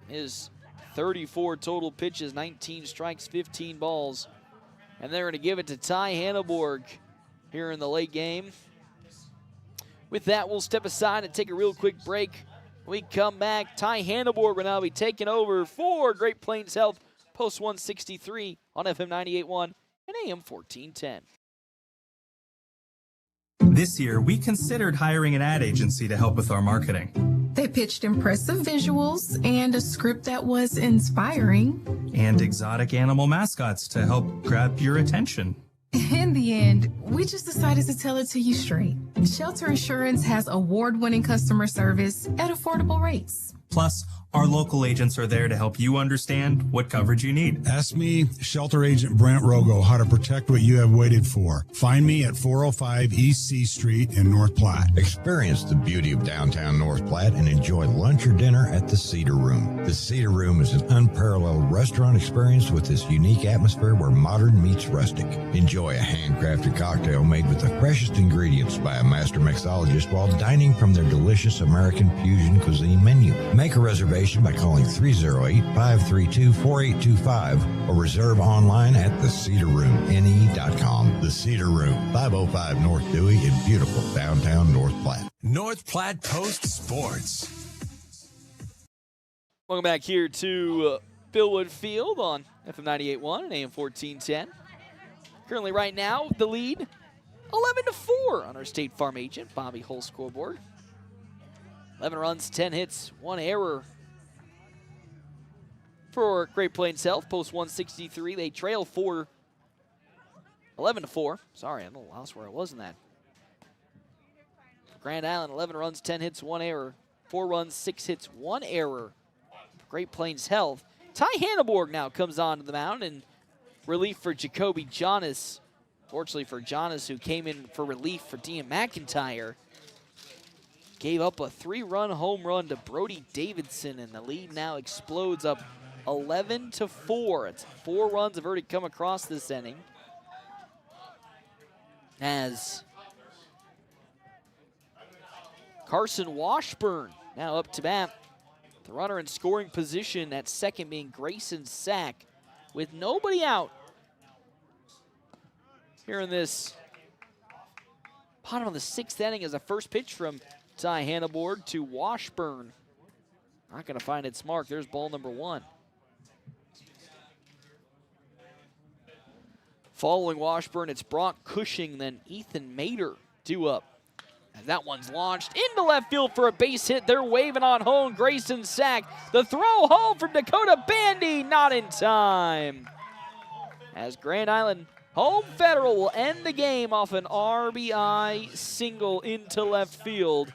His 34 total pitches, 19 strikes, 15 balls. And they're going to give it to Ty Hanneborg here in the late game. With that, we'll step aside and take a real quick break. When we come back, Ty Hanneborg will now be taking over for Great Plains Health, Post 163 on FM 98.1 and AM 1410. This year, we considered hiring an ad agency to help with our marketing. They pitched impressive visuals and a script that was inspiring. And exotic animal mascots to help grab your attention. In the end, we just decided to tell it to you straight. Shelter Insurance has award-winning customer service at affordable rates. Plus, our local agents are there to help you understand what coverage you need. Ask me, Shelter Agent Brent Rogo, how to protect what you have waited for. Find me at 405 East C Street in North Platte. Experience the beauty of downtown North Platte and enjoy lunch or dinner at the Cedar Room. The Cedar Room is an unparalleled restaurant experience with this unique atmosphere where modern meets rustic. Enjoy a handcrafted cocktail made with the freshest ingredients by a master mixologist while dining from their delicious American fusion cuisine menu. Make a reservation by calling 308-532-4825 or reserve online at thecedarroomne.com. The Cedar Room, 505 North Dewey in beautiful downtown North Platte. North Platte Post Sports. Welcome back here to Billwood Field on FM 98.1 and AM 1410. Currently right now, the lead 11-4 on our State Farm agent, Bobby Hull scoreboard. 11 runs, 10 hits, 1 error for Great Plains Health. Post 163, they trail 11-4. Sorry, I'm a little lost where I was in that. Grand Island, 11 runs, 10 hits, 1 error. 4 runs, 6 hits, 1 error. Great Plains Health. Ty Hanneborg now comes onto the mound in relief for Jacoby Jonas. Fortunately for Jonas, who came in for relief for Dean McIntyre, gave up a 3-run home run to Brody Davidson, and the lead now explodes up 11-4. It's 4 runs have already come across this inning. As Carson Washburn now up to bat. The runner in scoring position at second being Grayson Sack with nobody out here in this bottom of the 6th inning as a first pitch from Ty Hanneborg to Washburn. Not going to find its mark. There's ball number 1. Following Washburn, it's Brock Cushing, then Ethan Mater due up. And that one's launched into left field for a base hit. They're waving on home. Grayson Sack. The throw home from Dakota Bandy. Not in time. As Grand Island Home Federal will end the game off an RBI single into left field.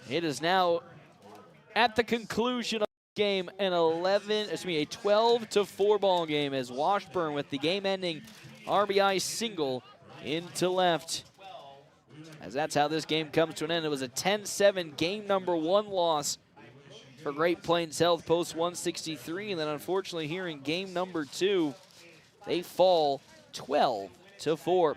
It is now at the conclusion of the game a 12-4 ball game as Washburn with the game-ending RBI single into left. As that's how this game comes to an end. It was a 10-7 game number 1 loss for Great Plains Health Post 163, and then unfortunately here in game number 2, they fall 12-4.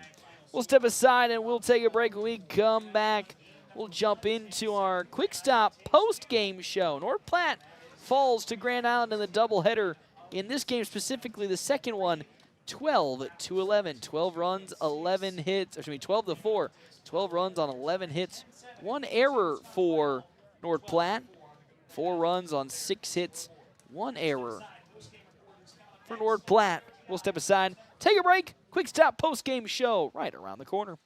We'll step aside and we'll take a break. When we come back, we'll jump into our quick stop post-game show. North Platte falls to Grand Island in the doubleheader. In this game specifically, the second one, 12-11. 12 runs, 11 hits. 12-4. 12 runs on 11 hits. 1 error for North Platte. 4 runs on 6 hits. 1 error for North Platte. We'll step aside, take a break. Quick stop post-game show right around the corner.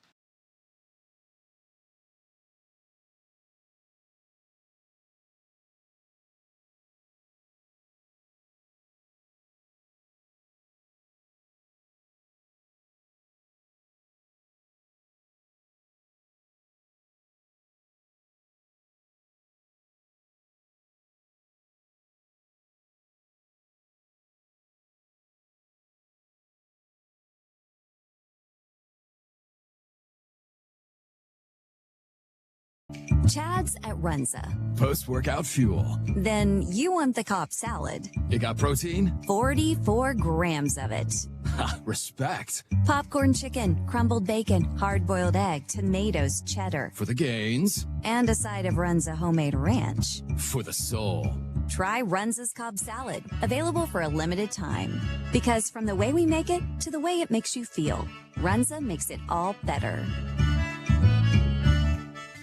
Chad's at Runza. Post-workout fuel. Then you want the Cobb salad. It got protein? 44 grams of it. Ha, respect. Popcorn chicken, crumbled bacon, hard-boiled egg, tomatoes, cheddar. For the gains. And a side of Runza homemade ranch. For the soul. Try Runza's Cobb salad, available for a limited time. Because from the way we make it to the way it makes you feel, Runza makes it all better.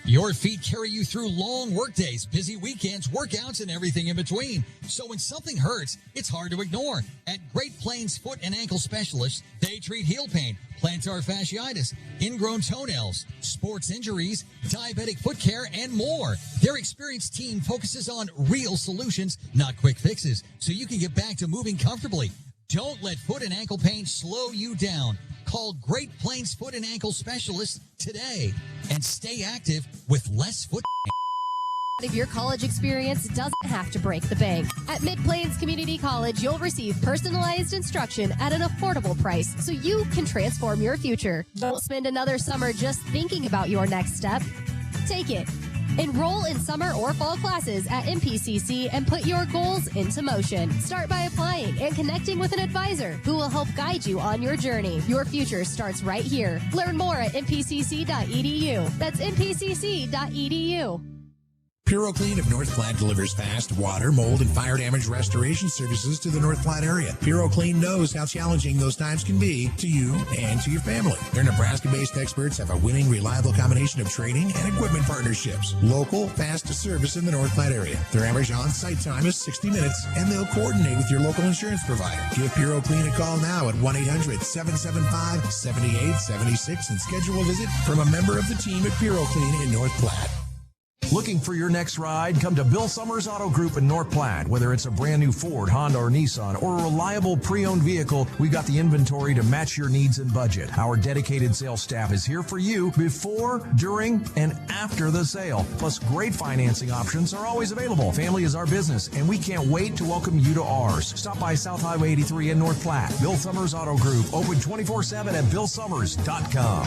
Your feet carry you through long workdays, busy weekends, workouts, and everything in between. So when something hurts, it's hard to ignore. At Great Plains Foot and Ankle Specialists, they treat heel pain, plantar fasciitis, ingrown toenails, sports injuries, diabetic foot care, and more. Their experienced team focuses on real solutions, not quick fixes, so you can get back to moving comfortably. Don't let foot and ankle pain slow you down. Call Great Plains Foot and Ankle Specialists today and stay active with less foot. If your college experience doesn't have to break the bank. At Mid-Plains Community College, you'll receive personalized instruction at an affordable price so you can transform your future. Don't spend another summer just thinking about your next step. Take it. Enroll in summer or fall classes at MPCC and put your goals into motion. Start by applying and connecting with an advisor who will help guide you on your journey. Your future starts right here. Learn more at mpcc.edu. That's mpcc.edu. Puro Clean of North Platte delivers fast water, mold, and fire damage restoration services to the North Platte area. Puro Clean knows how challenging those times can be to you and to your family. Their Nebraska-based experts have a winning, reliable combination of training and equipment partnerships. Local, fast service in the North Platte area. Their average on-site time is 60 minutes, and they'll coordinate with your local insurance provider. Give Puro Clean a call now at 1-800-775-7876 and schedule a visit from a member of the team at Puro Clean in North Platte. Looking for your next ride? Come to Bill Summers Auto Group in North Platte. Whether it's a brand new Ford, Honda, or Nissan, or a reliable pre-owned vehicle, we've got the inventory to match your needs and budget. Our dedicated sales staff is here for you before, during, and after the sale. Plus, great financing options are always available. Family is our business, and we can't wait to welcome you to ours. Stop by South Highway 83 in North Platte. Bill Summers Auto Group, open 24/7 at BillSummers.com.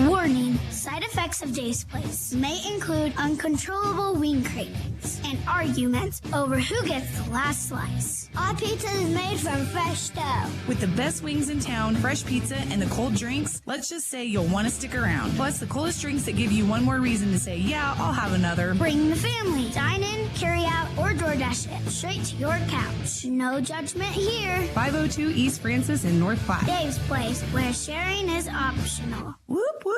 Warning, side effects of Dave's Place may include uncontrollable wing cravings and arguments over who gets the last slice. Our pizza is made from fresh dough. With the best wings in town, fresh pizza, and the cold drinks, let's just say you'll want to stick around. Plus, the coolest drinks that give you one more reason to say, yeah, I'll have another. Bring the family. Dine in, carry out, or DoorDash it straight to your couch. No judgment here. 502 East Francis in North Platte. Dave's Place, where sharing is optional. Whoop, whoop.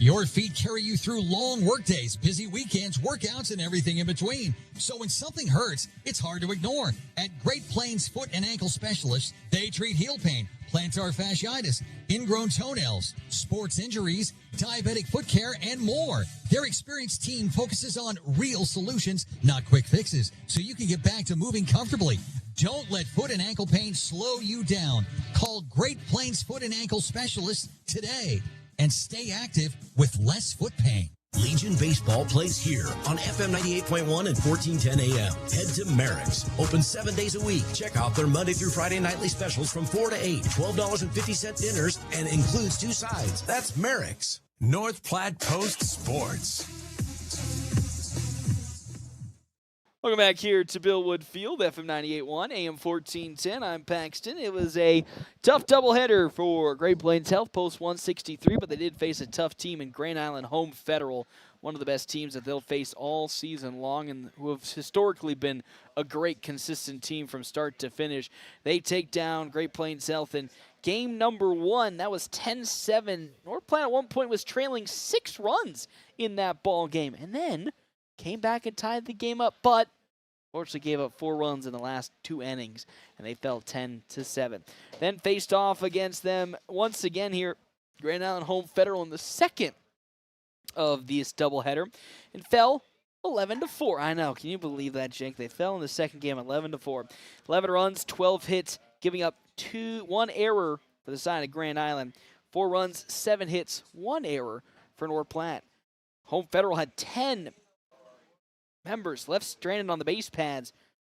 Your feet carry you through long workdays, busy weekends, workouts, and everything in between. So when something hurts, it's hard to ignore. At Great Plains Foot and Ankle Specialists, they treat heel pain, plantar fasciitis, ingrown toenails, sports injuries, diabetic foot care, and more. Their experienced team focuses on real solutions, not quick fixes, so you can get back to moving comfortably. Don't let foot and ankle pain slow you down. Call Great Plains Foot and Ankle Specialists today and stay active with less foot pain. Legion Baseball plays here on FM 98.1 and 1410 AM. Head to Merrick's. Open 7 days a week. Check out their Monday through Friday nightly specials from 4 to 8. $12.50 dinners and includes 2 sides. That's Merrick's. North Platte Post Sports. Welcome back here to Billwood Field, FM 98.1, AM 1410. I'm Paxton. It was a tough doubleheader for Great Plains Health, Post 163, but they did face a tough team in Grand Island Home Federal. one of the best teams that they'll face all season long and who have historically been a great, consistent team from start to finish. They take down Great Plains Health in game number 1. That was 10-7. North Platte at one point was trailing 6 runs in that ball game and then came back and tied the game up, but fortunately gave up 4 runs in the last 2 innings, and they fell 10-7. Then faced off against them once again here, Grand Island Home Federal in the second of this doubleheader, and fell 11-4. I know, can you believe that, Jake? They fell in the second game 11-4. 11 runs, 12 hits, giving up 1 error for the side of Grand Island. 4 runs, 7 hits, 1 error for North Platte. Home Federal had 10 members left stranded on the base pads.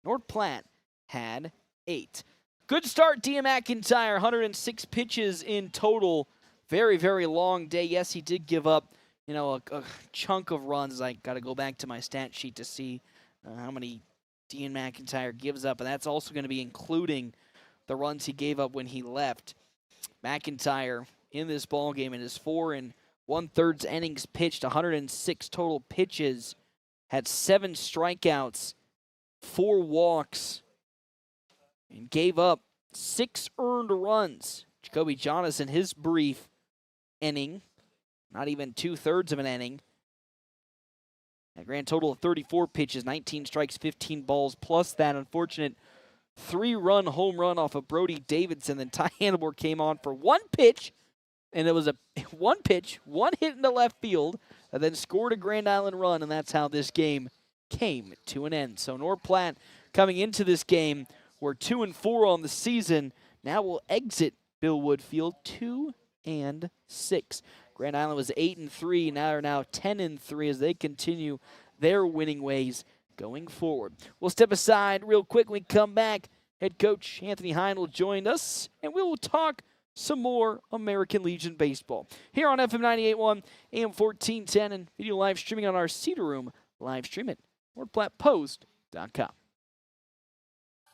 North Platte had 8. Good start, Dia McIntyre. 106 pitches in total. Very, very long day. Yes, he did give up, a chunk of runs. I got to go back to my stat sheet to see how many Dia McIntyre gives up, and that's also going to be including the runs he gave up when he left. McIntyre in this ball game in his 4 1/3 innings pitched, 106 total pitches, had 7 strikeouts, 4 walks, and gave up 6 earned runs. Jacoby Jonas in his brief inning, not even 2/3 of an inning. A grand total of 34 pitches, 19 strikes, 15 balls, plus that unfortunate 3-run home run off of Brody Davidson. Then Ty Hannibal came on for 1 pitch, and it was a 1 pitch, 1 hit into left field, and then scored a Grand Island run, and that's how this game came to an end. So North Platte coming into this game, we're 2-4 on the season. Now we'll exit Bill Wood Field 2-6. Grand Island was 8-3, now are 10-3 as they continue their winning ways going forward. We'll step aside real quick when we come back. Head coach Anthony Heindel joined us, and we will talk some more American Legion baseball here on FM 98.1, AM 1410, and video live streaming on our Cedar Room live stream at NorthPlattePost.com.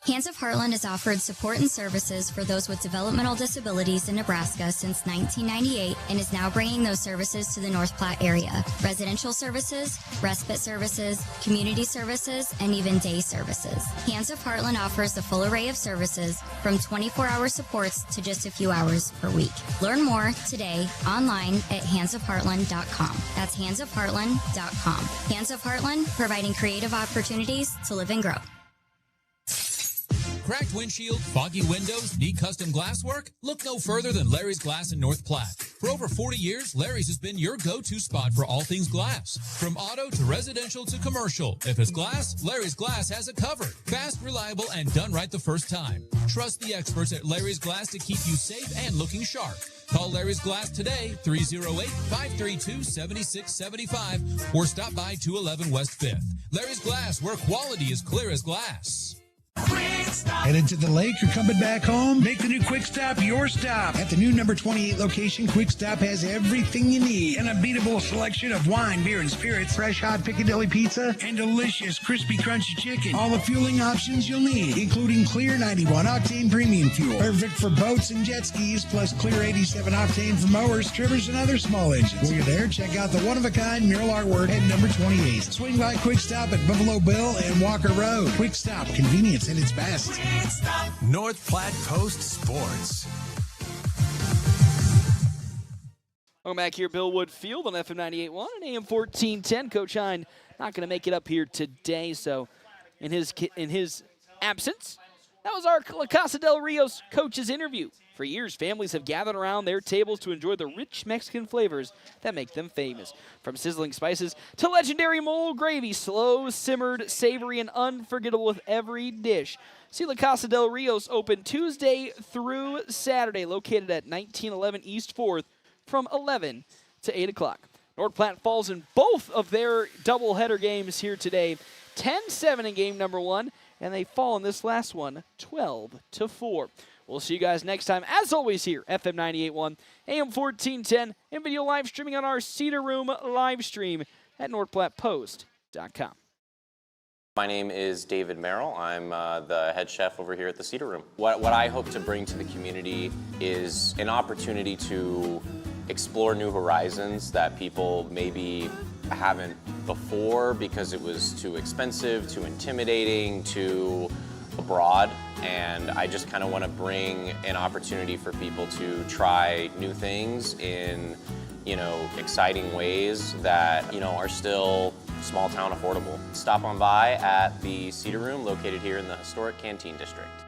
Hands of Heartland has offered support and services for those with developmental disabilities in Nebraska since 1998 and is now bringing those services to the North Platte area. Residential services, respite services, community services, and even day services. Hands of Heartland offers a full array of services from 24-hour supports to just a few hours per week. Learn more today online at handsofheartland.com. That's handsofheartland.com. Hands of Heartland, providing creative opportunities to live and grow. Cracked windshield, foggy windows, need custom glass work? Look no further than Larry's Glass in North Platte. For over 40 years, Larry's has been your go-to spot for all things glass. From auto to residential to commercial. If it's glass, Larry's Glass has it covered. Fast, reliable, and done right the first time. Trust the experts at Larry's Glass to keep you safe and looking sharp. Call Larry's Glass today, 308-532-7675, or stop by 211 West 5th. Larry's Glass, where quality is clear as glass. Headed to the lake or coming back home? Make the new Quick Stop your stop. At the new number 28 location, Quick Stop has everything you need. An unbeatable selection of wine, beer, and spirits, fresh hot Piccadilly pizza, and delicious crispy crunchy chicken. All the fueling options you'll need, including clear 91 octane premium fuel. Perfect for boats and jet skis, plus clear 87 octane for mowers, trimmers, and other small engines. While you're there, check out the one-of-a-kind mural artwork at number 28. Swing by Quick Stop at Buffalo Bill and Walker Road. Quick Stop, convenience at its best. North Platte Post Sports. Welcome back here, Bill Wood Field on FM 98.1 and AM 1410. Coach Hind not going to make it up here today, so in his absence, that was our La Casa del Rio's coach's interview. For years, families have gathered around their tables to enjoy the rich Mexican flavors that make them famous. From sizzling spices to legendary mole gravy, slow, simmered, savory, and unforgettable with every dish. See La Casa del Rio's open Tuesday through Saturday, located at 1911 East 4th from 11 to 8 o'clock. North Platte falls in both of their doubleheader games here today, 10-7 in game number 1, and they fall in this last one, 12-4. We'll see you guys next time, as always, here, FM 98.1, AM 1410, and video live streaming on our Cedar Room live stream at NorthPlattePost.com. My name is David Merrill. I'm the head chef over here at the Cedar Room. What I hope to bring to the community is an opportunity to explore new horizons that people maybe I haven't before because it was too expensive, too intimidating, too abroad, and I just kind of want to bring an opportunity for people to try new things in, exciting ways that, are still small town affordable. Stop on by at the Cedar Room located here in the historic Canteen District.